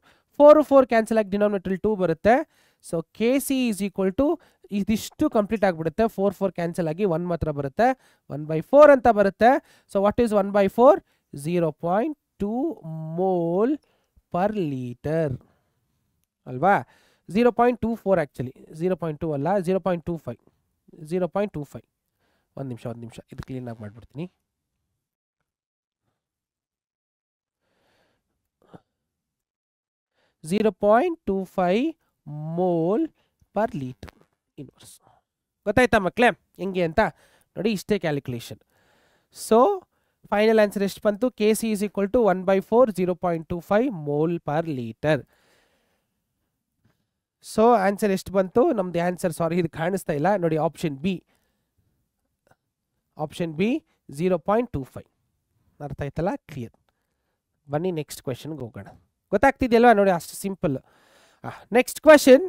4 ಕ್ಯಾನ್ಸಲ್ ಆಗಿ ಡಿನಾಮಿನೇಟರ್ 2 ಬರುತ್ತೆ. So KC is equal to ಇದಿಷ್ಟು ಕಂಪ್ಲೀಟ್ ಆಗಿಬಿಡುತ್ತೆ. 4 ಕ್ಯಾನ್ಸಲ್ ಆಗಿ 1 ಮಾತ್ರ ಬರುತ್ತೆ, 1/4 ಅಂತ ಬರುತ್ತೆ. So what is 1/4? 0.2 mole per litre ಅಲ್ವಾ? 0.24 ಆ್ಯಕ್ಚುಲಿ, 0.2 ಅಲ್ಲ, 0.25. 0.25. ಒಂದು ನಿಮಿಷ ಇದು ಕ್ಲೀನಾಗಿ ಮಾಡಿಬಿಡ್ತೀನಿ. .25 ಮೋಲ್ ಪರ್ ಲೀಟರ್ ಇನ್ವರ್ಸ್. ಗೊತ್ತಾಯ್ತಾ ಮಕ್ಕಳೇ ಹೆಂಗೆ ಅಂತ? ನೋಡಿ, ಇಷ್ಟೇ ಕ್ಯಾಲ್ಕುಲೇಷನ್. ಸೊ ಫೈನಲ್ ಆನ್ಸರ್ ಎಷ್ಟು ಬಂತು? KC is equal to 1/4, 0.25 mole per litre. So answer ಎಷ್ಟು ಬಂತು ನಮ್ದು? ಆನ್ಸರ್, ಸಾರಿ, ಇದು ಕಾಣಿಸ್ತಾ ಇಲ್ಲ ನೋಡಿ, ಆಪ್ಷನ್ ಬಿ 0.25. ಅರ್ಥ ಆಯ್ತಲ್ಲ? ಕ್ಲಿಯರ್. ಬನ್ನಿ ನೆಕ್ಸ್ಟ್ ಕ್ವೆಶನ್ಗೆ ಹೋಗೋಣ. ಗೊತ್ತಾಗ್ತಿದೆಯಲ್ವಾ? ನೋಡಿ, ಅಷ್ಟು simple. Next question.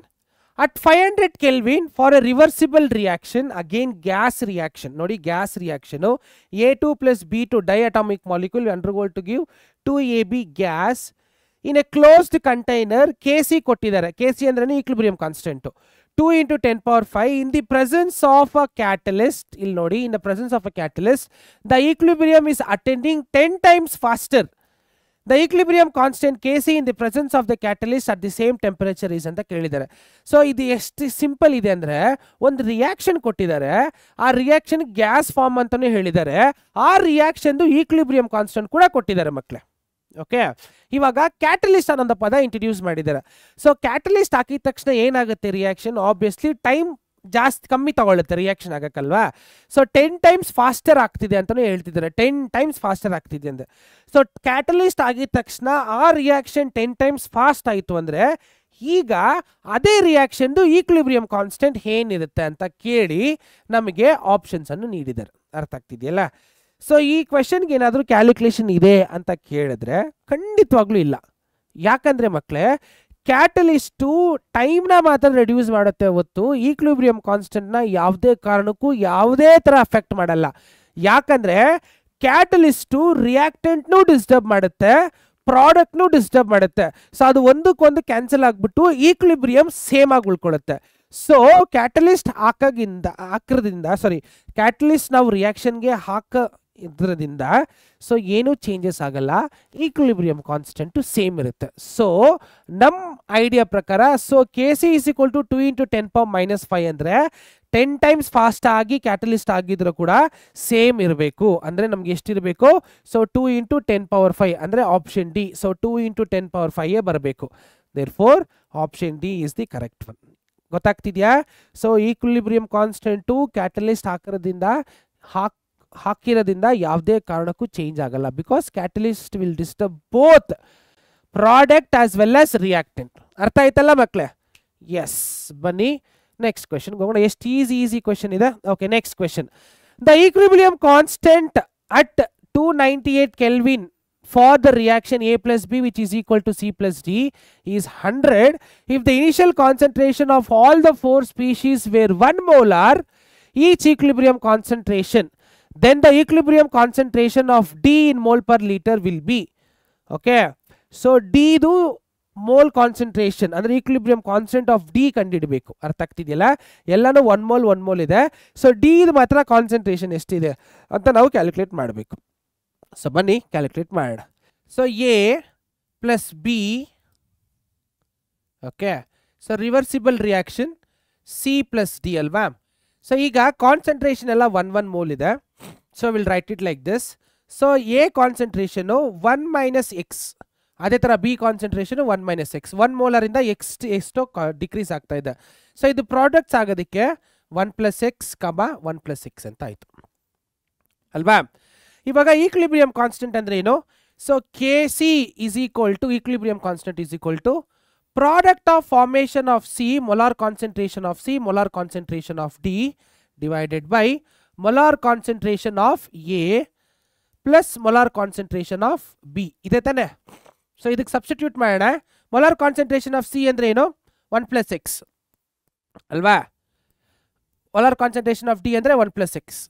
At 500 Kelvin for a reversible reaction, again gas reaction. ನೋಡಿ, gas reaction A2 + B2 diatomic molecule undergo to give 2AB gas in a closed container. KC ಕೊಟ್ಟಿದ್ದಾರೆ. KC ಅಂದ್ರೆ equilibrium constant 2 × 10⁵ in the presence of a catalyst. ಇಲ್ಲಿ ನೋಡಿ, in the presence of a catalyst the equilibrium is attaining 10 times faster. The equilibrium constant KC in the presence of the catalyst at the same temperature is ಅಂತ ಕೇಳಿದ್ದಾರೆ. So ಇದು ಎಷ್ಟು simple ಇದೆ ಅಂದರೆ, ಒಂದು reaction ಕೊಟ್ಟಿದ್ದಾರೆ, ಆ ರಿಯಾಕ್ಷನ್ ಗ್ಯಾಸ್ ಫಾರ್ಮ್ ಅಂತಾನೆ ಹೇಳಿದ್ದಾರೆ, ಆ ರಿಯಾಕ್ಷನ್ದು ಈಕ್ವಿಲಿಬ್ರಿಯಂ ಕಾನ್ಸ್ಟೆಂಟ್ ಕೂಡ ಕೊಟ್ಟಿದ್ದಾರೆ ಮಕ್ಕಳೇ. ಓಕೆ, ಇವಾಗ ಕ್ಯಾಟಲಿಸ್ಟ್ ಅನ್ನೋ ಪದ ಇಂಟ್ರಡ್ಯೂಸ್ ಮಾಡಿದ್ದಾರೆ. ಸೊ ಕ್ಯಾಟಲಿಸ್ಟ್ ಹಾಕಿದ ತಕ್ಷಣ ಏನಾಗುತ್ತೆ ರಿಯಾಕ್ಷನ್? ಆಬ್ವಿಯಸ್ಲಿ ಟೈಮ್ ಜಾಸ್ತಿ ಕಮ್ಮಿ ತಗೊಳ್ಳುತ್ತೆ ರಿಯಾಕ್ಷನ್ ಆಗಕ್ಕಲ್ವಾ? ಸೊ 10 times ಫಾಸ್ಟರ್ ಆಗ್ತಿದೆ ಅಂತಲೂ ಹೇಳ್ತಿದ್ದಾರೆ. 10 times ಫಾಸ್ಟರ್ ಆಗ್ತಿದೆ ಅಂದರೆ, ಸೊ ಕ್ಯಾಟಲಿಸ್ಟ್ ಆಗಿದ ತಕ್ಷಣ ಆ ರಿಯಾಕ್ಷನ್ 10 times ಫಾಸ್ಟ್ ಆಯಿತು ಅಂದರೆ, ಈಗ ಅದೇ ರಿಯಾಕ್ಷನ್ದು ಈಕ್ವಿಲಿಬ್ರಿಯಂ ಕಾನ್ಸ್ಟೆಂಟ್ ಏನಿರುತ್ತೆ ಅಂತ ಕೇಳಿ ನಮಗೆ ಆಪ್ಷನ್ಸನ್ನು ನೀಡಿದ್ದಾರೆ. ಅರ್ಥ ಆಗ್ತಿದೆಯಲ್ಲ? ಸೊ ಈ ಕ್ವೆಶನ್ಗೆ ಏನಾದರೂ ಕ್ಯಾಲ್ಕುಲೇಷನ್ ಇದೆ ಅಂತ ಕೇಳಿದ್ರೆ ಖಂಡಿತವಾಗ್ಲೂ ಇಲ್ಲ. ಯಾಕಂದರೆ ಮಕ್ಕಳೇ, ಕ್ಯಾಟಲಿಸ್ಟು ಟೈಮ್ನ ಮಾತ್ರ ರೆಡ್ಯೂಸ್ ಮಾಡುತ್ತೆ ಹೊತ್ತು ಈಕ್ವಿಲಿಬ್ರಿಯಂ ಕಾನ್ಸ್ಟೆಂಟ್ನ ಯಾವುದೇ ಕಾರಣಕ್ಕೂ ಯಾವುದೇ ಥರ ಅಫೆಕ್ಟ್ ಮಾಡಲ್ಲ. ಯಾಕಂದರೆ ಕ್ಯಾಟಲಿಸ್ಟು ರಿಯಾಕ್ಟೆಂಟ್ನೂ ಡಿಸ್ಟರ್ಬ್ ಮಾಡುತ್ತೆ, ಪ್ರಾಡಕ್ಟ್ನೂ ಡಿಸ್ಟರ್ಬ್ ಮಾಡುತ್ತೆ. ಸೊ ಅದು ಒಂದಕ್ಕೊಂದು ಕ್ಯಾನ್ಸಲ್ ಆಗಿಬಿಟ್ಟು ಈಕ್ವಿಲಿಬ್ರಿಯಂ ಸೇಮ್ ಆಗಿ ಉಳ್ಕೊಳ್ಳುತ್ತೆ. ಸೊ ಕ್ಯಾಟಲಿಸ್ಟ್ ಕ್ಯಾಟಲಿಸ್ಟ್ ನಾವು ರಿಯಾಕ್ಷನ್ಗೆ ಇದರಿಂದ ಸೊ ಏನೂ ಚೇಂಜಸ್ ಆಗಲ್ಲ, ಈಕ್ವಿಲಿಬ್ರಿಯಂ ಕಾನ್ಸ್ಟೆಂಟು ಸೇಮ್ ಇರುತ್ತೆ. ಸೊ ನಮ್ಮ ಐಡಿಯಾ ಪ್ರಕಾರ, so KC is equal to 2 × 10⁻⁵ ಅಂದರೆ 10 times ಫಾಸ್ಟ್ ಆಗಿ ಕ್ಯಾಟಲಿಸ್ಟ್ ಆಗಿದ್ರು ಕೂಡ ಸೇಮ್ ಇರಬೇಕು. ಅಂದರೆ ನಮ್ಗೆ ಎಷ್ಟಿರಬೇಕು? ಸೊ 2 × 10⁵ ಅಂದರೆ ಆಪ್ಷನ್ ಡಿ. ಸೊ 2 × 10⁵ ಬರಬೇಕು. Therefore option D is the correct one. ಗೊತ್ತಾಗ್ತಿದೆಯಾ? ಸೊ ಈಕ್ವಿಲಿಬ್ರಿಯಂ ಕಾನ್ಸ್ಟೆಂಟು ಕ್ಯಾಟಲಿಸ್ಟ್ ಹಾಕಿರೋದ್ರಿಂದ ಯಾವುದೇ ಕಾರಣಕ್ಕೂ ಚೇಂಜ್ ಆಗಲ್ಲ. Because catalyst will disturb both product as well as reactant. ಅರ್ಥ ಆಯ್ತಲ್ಲ ಮಕ್ಕಳೇ? ಎಸ್, ಬನ್ನಿ ನೆಕ್ಸ್ಟ್ ಕ್ವೆಶನ್ ಹೋಗೋಣ. ಎಷ್ಟು ಈಸಿ ಕ್ವೆಶನ್ ಇದೆ. Okay, next question. The equilibrium constant at 298 Kelvin for the reaction A plus B which is equal to C plus D is 100 if the initial concentration of all the 4 species were 1 molar each equilibrium concentration, then the equilibrium concentration of D in mole per liter will be. Okay, so D du mole concentration ಅಂದ್ರೆ equilibrium constant of D ಕಂಡುಹಿಡಬೇಕು. ಅರ್ಥ ಆಗ್ತಿದೆಯಲ್ಲ? ಎಲ್ಲಾನು 1 mole ಇದೆ. So D ಇದು ಮಾತ್ರ concentration ಎಷ್ಟಿದೆ ಅಂತ ನಾವು calculate ಮಾಡಬೇಕು. ಸೊ ಬನ್ನಿ ಕ್ಯಾಲ್ಕುಲೇಟ್ ಮಾಡೋಣ. So A plus B okay so reversible reaction C plus D ಅಲ್ವಾ. ಸೊ ಈಗ ಕಾನ್ಸಂಟ್ರೇಷನ್ ಎಲ್ಲ 1 ಮೋಲ್ ಇದೆ. So will write it like this. So A concentration 1 minus X, ಅದೇ ಥರ ಬಿ ಕಾನ್ಸಂಟ್ರೇಷನು 1 ಮೈನಸ್ ಎಕ್ಸ್. 1 ಮೋಲರಿಂದ ಎಷ್ಟೋ decrease ಆಗ್ತಾ ಇದೆ. ಸೊ ಇದು ಪ್ರಾಡಕ್ಟ್ಸ್ ಆಗೋದಕ್ಕೆ 1 ಪ್ಲಸ್ ಎಕ್ಸ್ 1 ಪ್ಲಸ್ ಎಕ್ಸ್ ಅಂತ ಆಯಿತು ಅಲ್ವಾ. ಇವಾಗ ಈಕ್ವಿಲಿಬ್ರಿಯಂ ಕಾನ್ಸ್ಟೆಂಟ್ ಅಂದರೆ ಏನು? So K C is equal to equilibrium constant is equal to product of formation of C molar concentration of C molar concentration of D divided by molar concentration of A plus molar concentration of B ಇದೆ ತಾನೆ. So ಇದಕ್ಕೆ substitute ಮಾಡೋಣ. Molar concentration of C ಅಂದರೆ ಏನು? 1 plus x ಅಲ್ವಾ. Molar concentration of D ಅಂದರೆ 1 plus X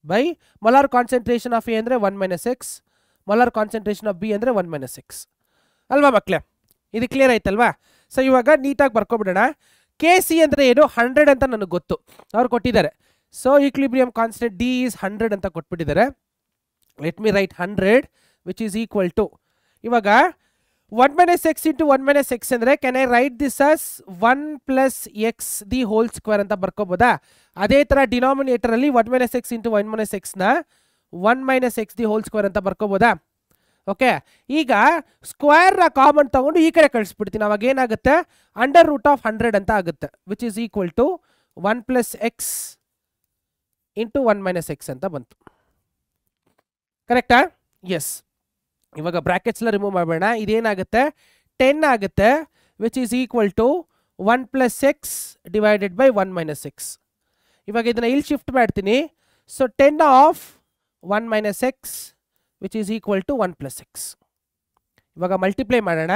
by molar concentration of A ಅಂದರೆ 1 minus X, molar concentration of B ಅಂದರೆ 1 ಮೈನಸ್ ಎಕ್ಸ್ ಅಲ್ವಾ ಮಕ್ಕಳೇ. ಇದು ಕ್ಲಿಯರ್ ಆಯ್ತಲ್ವಾ. ಸೊ ಇವಾಗ ನೀಟಾಗಿ ಬರ್ಕೊಬಿಡೋಣ. ಕೆ ಸಿ ಅಂದರೆ ಏನು? 100 ಅಂತ ನನಗೆ ಗೊತ್ತು, ಅವ್ರು ಕೊಟ್ಟಿದ್ದಾರೆ. So equilibrium constant D is 100 ಅಂತ ಕೊಟ್ಬಿಟ್ಟಿದ್ದಾರೆ. Let me write 100 which is equal to, ಇವಾಗ 1 minus X into 1 minus X ಅಂದರೆ can I write this as 1 plus X the whole square ಅಂತ ಬರ್ಕೋಬೋದಾ? ಅದೇ ಥರ ಡಿನಾಮಿನೇಟರಲ್ಲಿ 1 ಮೈನಸ್ ಎಕ್ಸ್ ಇಂಟು 1 ಮೈನಸ್ ಎಕ್ಸ್ನ 1 minus X the whole square ಅಂತ ಬರ್ಕೋಬೋದಾ? ಓಕೆ, ಈಗ ಸ್ಕ್ವೇರ್ನ ಕಾಮನ್ ತಗೊಂಡು ಈ ಕಡೆ ಕಳಿಸ್ಬಿಡ್ತೀನಿ. ಅವಾಗ ಏನಾಗುತ್ತೆ? ಅಂಡರ್ ರೂಟ್ ಆಫ್ 100 ಅಂತ ಆಗುತ್ತೆ, which is equal to 1 plus x into 1 minus x ಅಂತ ಬಂತು. ಕರೆಕ್ಟಾ? ಎಸ್. ಇವಾಗ ಬ್ರಾಕೆಟ್ಸ್ ಎಲ್ಲ ರಿಮೂವ್ ಮಾಡೋಣ. ಇದೇನಾಗುತ್ತೆ? 10 ಆಗುತ್ತೆ, which is equal to 1 plus x divided by 1 minus x. ಇವಾಗ ಇದನ್ನ ಇಲ್ಲಿ ಶಿಫ್ಟ್ ಮಾಡ್ತೀನಿ. So 10 of 1 minus x which is equal to 1 plus x. ಇವಾಗ ಮಲ್ಟಿಪ್ಲೈ ಮಾಡೋಣ.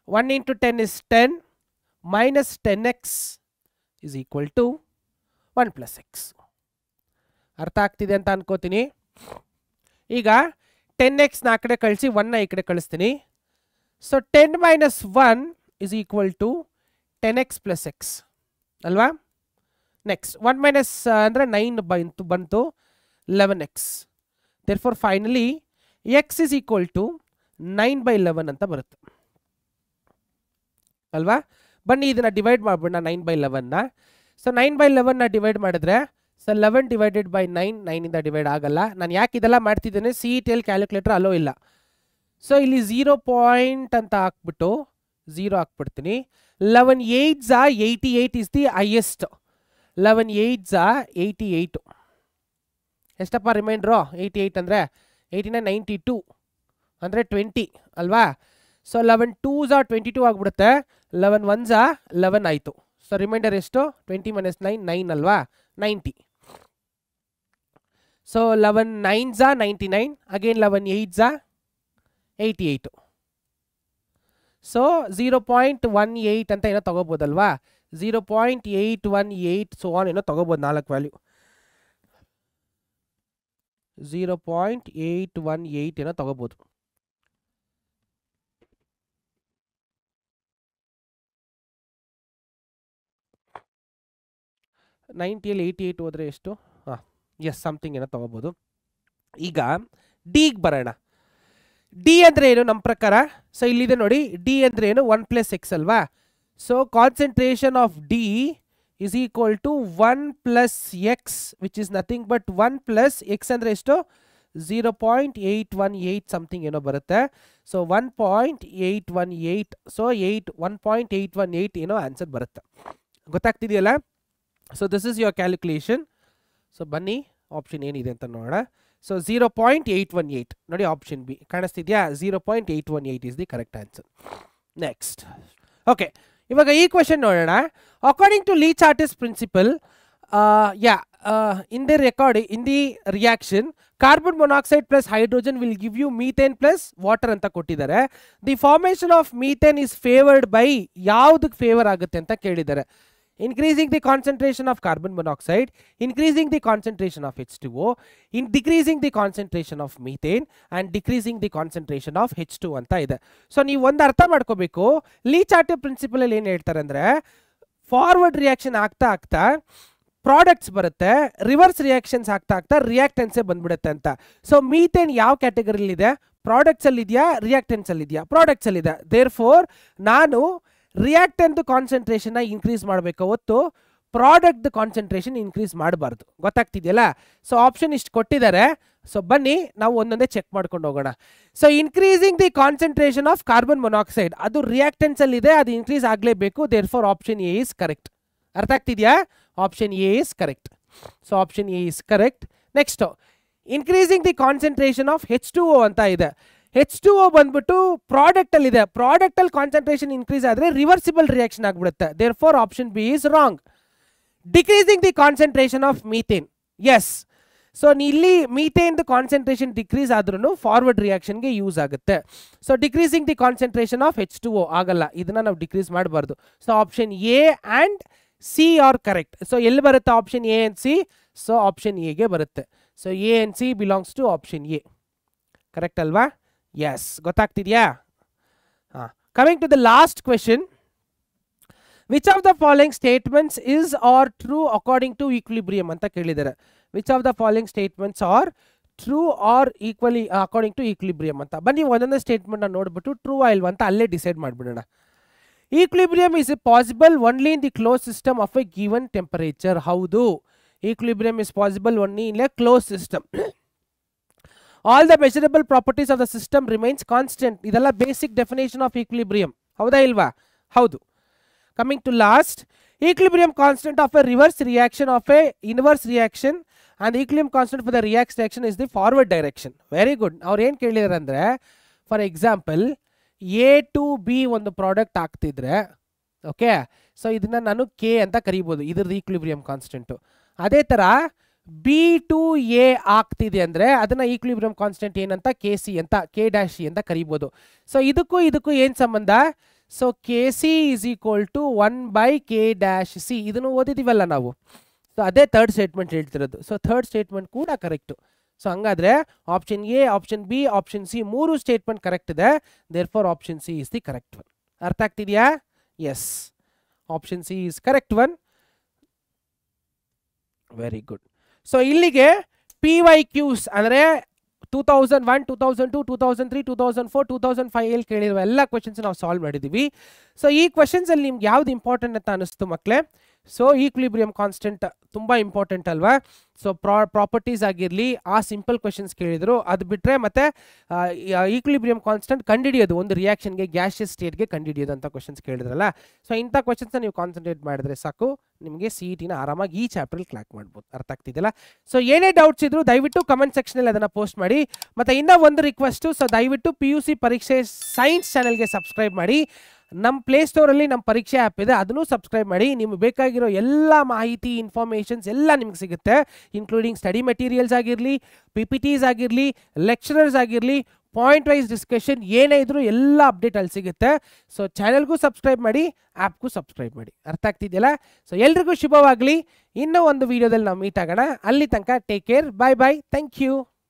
1 into 10 is 10 minus 10x is equal to 1 plus x. ಅರ್ಥ ಆಗ್ತಿದೆ ಅಂತ ಅನ್ಕೋತೀನಿ. ಈಗ 10x ನ ಆ ಕಡೆ ಕಳಿಸಿ 1ನ ಈ ಕಡೆ ಕಳಿಸ್ತೀನಿ. So 10 minus 1 is equal to 10x plus x ಅಲ್ವಾ. ನೆಕ್ಸ್ಟ್ 1 ಮೈನಸ್ ಅಂದರೆ 9 ಬಂತು 11x. therefore finally x is equal to 9/11 ಅಂತ ಬರುತ್ತೆ ಅಲ್ವಾ. ಬನ್ನಿ ಇದನ್ನ ಡಿವೈಡ್ ಮಾಡ್ಬಿಡೋಣ 9/11ನ. ಸೊ 9/11ನ ಡಿವೈಡ್ ಮಾಡಿದ್ರೆ ಸೊ 11 ಡಿವೈಡೆಡ್ ಬೈ 9 ಇಂದ ಡಿವೈಡ್ ಆಗಲ್ಲ. ನಾನು ಯಾಕೆ ಇದೆಲ್ಲ ಮಾಡ್ತಿದ್ದೇನೆ? C T L calculator hello ಇಲ್ಲ. ಸೊ ಇಲ್ಲಿ 0 ಪಾಯಿಂಟ್ ಅಂತ ಹಾಕ್ಬಿಟ್ಟು 0 ಹಾಕ್ಬಿಡ್ತೀನಿ. 11 8s 88 is the highest. 11 8s 88. ಎಷ್ಟಪ್ಪ ರಿಮೈಂಡ್ರು? 88 ಅಂದರೆ 89 92 ಅಂದರೆ 20 ಅಲ್ವಾ. ಸೊ 11 2s 22 ಆಗಿಬಿಡುತ್ತೆ. 11 1s 11 ಆಯಿತು. ಸೊ ರಿಮೈಂಡರ್ ಎಷ್ಟು? 20 ಮೈನಸ್ 9 9 ಅಲ್ವಾ, 90. So 11 9s 99, again 11 8s 88. So 0.18 ಅಂತ ಏನೋ ತಗೋಬೋದಲ್ವಾ. 0.818 ಸೊ ಆನ್ ಏನೋ ತಗೋಬೋದು 4 ವ್ಯಾಲ್ಯೂ. 0.818 ಏನೋ ತಗೋಬೋದು. ನೈಂಟಿಯಲ್ಲಿ 88 ಹೋದರೆ ಎಷ್ಟು? ಹಾಂ ಎಸ್ ಸಮಥಿಂಗ್ ಏನೋ ತಗೋಬೋದು. ಈಗ ಡಿಗೆ ಬರೋಣ. ಡಿ ಅಂದರೆ ಏನು ನಮ್ಮ ಪ್ರಕಾರ? ಸೊ ಇಲ್ಲಿದೆ ನೋಡಿ, ಡಿ ಅಂದರೆ ಏನು? 1 ಪ್ಲಸ್ ಎಕ್ಸ್ ಅಲ್ವಾ. So concentration of D is equal to 1 plus x which is nothing but 1 plus x ಅಂದರೆ ಎಷ್ಟು? 0.818 ಸಮಥಿಂಗ್ ಏನೋ ಬರುತ್ತೆ. ಸೊ 1.818 ಸೊ 1.818 ಏನೋ ಆನ್ಸರ್ ಬರುತ್ತೆ. ಗೊತ್ತಾಗ್ತಿದೆಯಲ್ಲ? So this is your calculation. So ಬನ್ನಿ ಆಪ್ಷನ್ ಏನಿದೆ ಅಂತ ನೋಡೋಣ. ಸೊ 0.818 ನೋಡಿ, ಆಪ್ಷನ್ ಬಿ ಕಾಣಿಸ್ತಿದ್ಯಾ? 0.818 is the correct answer. Next okay, ಇವಾಗ ಈ ಕ್ವೆಶನ್ ನೋಡೋಣ. According to Le Chatelier's principle, in the reaction carbon monoxide plus hydrogen will give you methane plus water ಅಂತ ಕೊಟ್ಟಿದ್ದಾರೆ. The formation of methane is favoured by ಯಾವುದಕ್ಕೆ favour ಆಗುತ್ತೆ ಅಂತ ಕೇಳಿದ್ದಾರೆ. increasing the concentration of carbon monoxide, increasing the concentration of H2O, in decreasing the concentration of methane and decreasing the concentration of H2 ಅಂತ ಇದೆ. So ನೀವು ಒಂದು ಅರ್ಥ ಮಾಡ್ಕೋಬೇಕು, ಲೀ ಚಾರ್ಟಿಸ್ ಪ್ರಿನ್ಸಿಪಲ್ ಅಲ್ಲಿ ಏನು ಹೇಳ್ತಾರೆ ಅಂದರೆ, ಫಾರ್ವರ್ಡ್ ರಿಯಾಕ್ಷನ್ ಆಗ್ತಾ ಆಗ್ತಾ ಪ್ರಾಡಕ್ಟ್ಸ್ ಬರುತ್ತೆ, ರಿವರ್ಸ್ ರಿಯಾಕ್ಷನ್ಸ್ ಆಗ್ತಾ ಆಗ್ತಾ ರಿಯಾಕ್ಟೆನ್ಸೇ ಬಂದ್ಬಿಡುತ್ತೆ ಅಂತ. ಸೊ ಮೀಥೇನ್ ಯಾವ ಕ್ಯಾಟಗರಿಲಿ ಇದೆ? ಪ್ರಾಡಕ್ಟ್ಸ್ ಅಲ್ಲಿ ಇದೆಯಾ ರಿಯಾಕ್ಟೆಂಟ್ಸ್ ಅಲ್ಲಿ ಇದೆಯಾ ಪ್ರಾಡಕ್ಟ್ಸ್ ಅಲ್ಲಿ ಇದೆ ದೇರ್ ಫೋರ್ ನಾನು ರಿಯಾಕ್ಟೆಂಟ್ ಕಾನ್ಸಂಟ್ರೇಷನ್ ಇನ್ಕ್ರೀಸ್ ಮಾಡಬೇಕು ಹೊತ್ತು ಪ್ರಾಡಕ್ಟ್ ಕಾನ್ಸಂಟ್ರೇಷನ್ ಇನ್ಕ್ರೀಸ್ ಮಾಡಬಾರ್ದು ಗೊತ್ತಾಗ್ತಿದೆಯಲ್ಲ ಸೊ ಆಪ್ಷನ್ ಇಷ್ಟು ಕೊಟ್ಟಿದ್ದಾರೆ ಸೊ ಬನ್ನಿ ನಾವು ಒಂದೊಂದೇ ಚೆಕ್ ಮಾಡ್ಕೊಂಡು ಹೋಗೋಣ so increasing the concentration of carbon monoxide ಅದು ರಿಯಾಕ್ಟೆಂಟ್ಸ್ ಅಲ್ಲಿ ಇದೆ ಅದು ಇನ್ಕ್ರೀಸ್ ಆಗಲೇಬೇಕು therefore option A is correct ಅರ್ಥ ಆಗ್ತಿದೆಯಾ option A is correct so option A is correct next increasing the concentration of H2O ಅಂತ ಇದೆ H2O ಬಂದ್ಬಿಟ್ಟು ಪ್ರಾಡಕ್ಟ್ ಅಲ್ಲಿ ಇದೆ ಪ್ರಾಡಕ್ಟ್ ಅಲ್ಲಿ ಕಾನ್ಸಂಟ್ರೇಷನ್ ಇನ್ಕ್ರೀಸ್ ಆದರೆ ರಿವರ್ಸಿಬಲ್ ರಿಯಾಕ್ಷನ್ ಆಗಿಬಿಡುತ್ತೆ therefore option B is wrong decreasing the concentration of methane yes so ಇಲ್ಲಿ methane concentration decrease ಆದ್ರೂ ಫಾರ್ವರ್ಡ್ ರಿಯಾಕ್ಷನ್ಗೆ ಯೂಸ್ ಆಗುತ್ತೆ so decreasing the concentration of H2O ಆಗಲ್ಲ ಇದನ್ನ ನಾವು ಡಿಕ್ರೀಸ್ ಮಾಡಬಾರ್ದು so option A and C are correct so ಎಲ್ಲಿ ಬರುತ್ತೆ option A and C so option ಎಗೆ ಬರುತ್ತೆ so A and C belongs to option A correct ಅಲ್ವಾ ಎಸ್ ಗೊತ್ತಾಗ್ತಿದ್ಯಾ ಹಾಂ coming to the last question which of the following statements is are true according to equilibrium ಅಂತ ಕೇಳಿದ್ದಾರೆ which of the following statements are true or equally according to equilibrium ಅಂತ ಬನ್ನಿ ಒಂದೊಂದೇ ಸ್ಟೇಟ್ಮೆಂಟ್ನ ನೋಡ್ಬಿಟ್ಟು true ಇಲ್ವಾ ಅಂತ ಅಲ್ಲೇ ಡಿಸೈಡ್ ಮಾಡಿಬಿಡೋಣ equilibrium is possible only in the close system of a given temperature ಹೌದು equilibrium is possible only in a close system all the measurable properties of the system remains constant ಇದೆಲ್ಲ basic definition of equilibrium ಹೌದಾ ಇಲ್ವಾ ಹೌದು coming to last equilibrium constant of a reverse reaction of a inverse reaction and the equilibrium constant for the reverse reaction is the forward direction very good ಅವ್ರು ಏನು ಕೇಳಿದಾರೆ ಅಂದರೆ for example A to B ಒಂದು product ಆಗ್ತಿದ್ರೆ okay so ಇದನ್ನ ನಾನು K ಅಂತ ಕರಿಬೋದು ಇದ್ರದ್ದು ಈಕ್ವಿಲಿಬ್ರಿಯಂ ಕಾನ್ಸ್ಟೆಂಟು ಅದೇ ಥರ ಬಿ ಟು ಎ ಆಗ್ತಿದೆ ಅಂದರೆ ಅದನ್ನು ಈಕ್ವಿಲಿಬ್ರಿಯಂ ಕಾನ್ಸ್ಟೆಂಟ್ ಏನಂತ ಕೆ ಸಿ ಅಂತ ಕೆ ಡ್ಯಾಶ್ ಸಿ ಅಂತ ಕರಿಬೋದು ಸೊ ಇದಕ್ಕೂ ಏನು ಸಂಬಂಧ so K C is equal to 1/k dash C ಇದನ್ನು ಓದಿದ್ದೀವಲ್ಲ ನಾವು ಸೊ ಅದೇ ಥರ್ಡ್ ಸ್ಟೇಟ್ಮೆಂಟ್ ಹೇಳ್ತಿರೋದು ಸೊ ಥರ್ಡ್ ಸ್ಟೇಟ್ಮೆಂಟ್ ಕೂಡ ಕರೆಕ್ಟು ಸೊ ಹಂಗಾದರೆ option A option B option C ಮೂರು ಸ್ಟೇಟ್ಮೆಂಟ್ ಕರೆಕ್ಟ್ ಇದೆ therefore option C is the correct one ಅರ್ಥ ಆಗ್ತಿದೆಯಾ yes option C is correct one very good so ಇಲ್ಲಿಗೆ P Y Qs ಅಂದರೆ 2001, 2002, 2003, 2004, 2005 ಅಲ್ಲಿ ಕೇಳಿರುವ ಎಲ್ಲ ಕ್ವೆಶನ್ಸ್ ನಾವು ಸಾಲ್ವ್ ಮಾಡಿದ್ದೀವಿ ಸೊ ಈ ಕ್ವೆಶನ್ಸಲ್ಲಿ ನಿಮ್ಗೆ ಯಾವ್ದು ಇಂಪಾರ್ಟೆಂಟ್ ಅಂತ ಅನಿಸ್ತು ಮಕ್ಕಳೇ ಸೊ ಈಕ್ವಿಲಿಬ್ರಿಯಂ ಕಾನ್ಸ್ಟೆಂಟ್ ತುಂಬ ಇಂಪಾರ್ಟೆಂಟ್ ಅಲ್ವಾ ಸೊ ಪ್ರಾಪರ್ಟೀಸ್ ಆಗಿರಲಿ ಆ ಸಿಂಪಲ್ ಕ್ವೆಶನ್ಸ್ ಕೇಳಿದ್ರು ಅದು ಬಿಟ್ಟರೆ ಮತ್ತು ಈಕ್ವಿಲಿಬ್ರಿಯಂ ಕಾನ್ಸ್ಟೆಂಟ್ ಕಂಡುಹಿಡಿಯೋದು ಒಂದು ರಿಯಾಕ್ಷನ್ಗೆ ಗ್ಯಾಸಿಯಸ್ ಸ್ಟೇಟ್ಗೆ ಕಂಡುಹಿಡಿಯೋದು ಅಂತ ಕ್ವೆಶನ್ಸ್ ಕೇಳಿದ್ರಲ್ಲ ಸೊ ಇಂಥ ಕ್ವೆಶನ್ಸ್ನ ನೀವು ಕಾನ್ಸಂಟ್ರೇಟ್ ಮಾಡಿದ್ರೆ ಸಾಕು ನಿಮಗೆ ಸಿ ಇ ಟಿನ ಆರಾಮಾಗಿ ಈ ಚಾಪ್ಟ್ರಲ್ಲಿ ಕ್ಲಾಕ್ ಮಾಡ್ಬೋದು ಅರ್ಥ ಆಗ್ತಿದೆಯಲ್ಲ ಸೊ ಏನೇ ಡೌಟ್ಸ್ ಇದ್ರು ದಯವಿಟ್ಟು ಕಮೆಂಟ್ ಸೆಕ್ಷನಲ್ಲಿ ಅದನ್ನು ಪೋಸ್ಟ್ ಮಾಡಿ ಮತ್ತು ಇನ್ನೂ ಒಂದು ರಿಕ್ವೆಸ್ಟು ಸೊ ದಯವಿಟ್ಟು PUC ಪರೀಕ್ಷೆ ಸೈನ್ಸ್ ಚಾನಲ್ಗೆ ಸಬ್ಸ್ಕ್ರೈಬ್ ಮಾಡಿ ನಮ್ಮ ಪ್ಲೇಸ್ಟೋರಲ್ಲಿ ನಮ್ಮ ಪರೀಕ್ಷೆ ಆ್ಯಪ್ ಇದೆ ಅದನ್ನು ಸಬ್ಸ್ಕ್ರೈಬ್ ಮಾಡಿ ನಿಮ್ಗೆ ಬೇಕಾಗಿರೋ ಎಲ್ಲ ಮಾಹಿತಿ ಇನ್ಫಾರ್ಮೇಷನ್ಸ್ ಎಲ್ಲ ನಿಮ್ಗೆ ಸಿಗುತ್ತೆ ಇನ್ಕ್ಲೂಡಿಂಗ್ ಸ್ಟಡಿ ಮೆಟೀರಿಯಲ್ಸ್ ಆಗಿರಲಿ PPTs ಆಗಿರಲಿ ಲೆಕ್ಚರರ್ಸ್ ಆಗಿರಲಿ ಪಾಯಿಂಟ್ ವೈಸ್ ಡಿಸ್ಕಷನ್ ಏನೇ ಇದ್ರೂ ಎಲ್ಲ ಅಪ್ಡೇಟ್ ಅಲ್ಲಿ ಸಿಗುತ್ತೆ ಸೊ ಚಾನಲ್ಗೂ ಸಬ್ಸ್ಕ್ರೈಬ್ ಮಾಡಿ ಆ್ಯಪ್ಗೂ ಸಬ್ಸ್ಕ್ರೈಬ್ ಮಾಡಿ ಅರ್ಥ ಆಗ್ತಿದೆಯಲ್ಲ ಸೊ ಎಲ್ರಿಗೂ ಶುಭವಾಗಲಿ ಇನ್ನೂ ಒಂದು ವೀಡಿಯೋದಲ್ಲಿ ನಾವು ಮೀಟ್ ಆಗೋಣ ಅಲ್ಲಿ ತನಕ take care bye bye thank you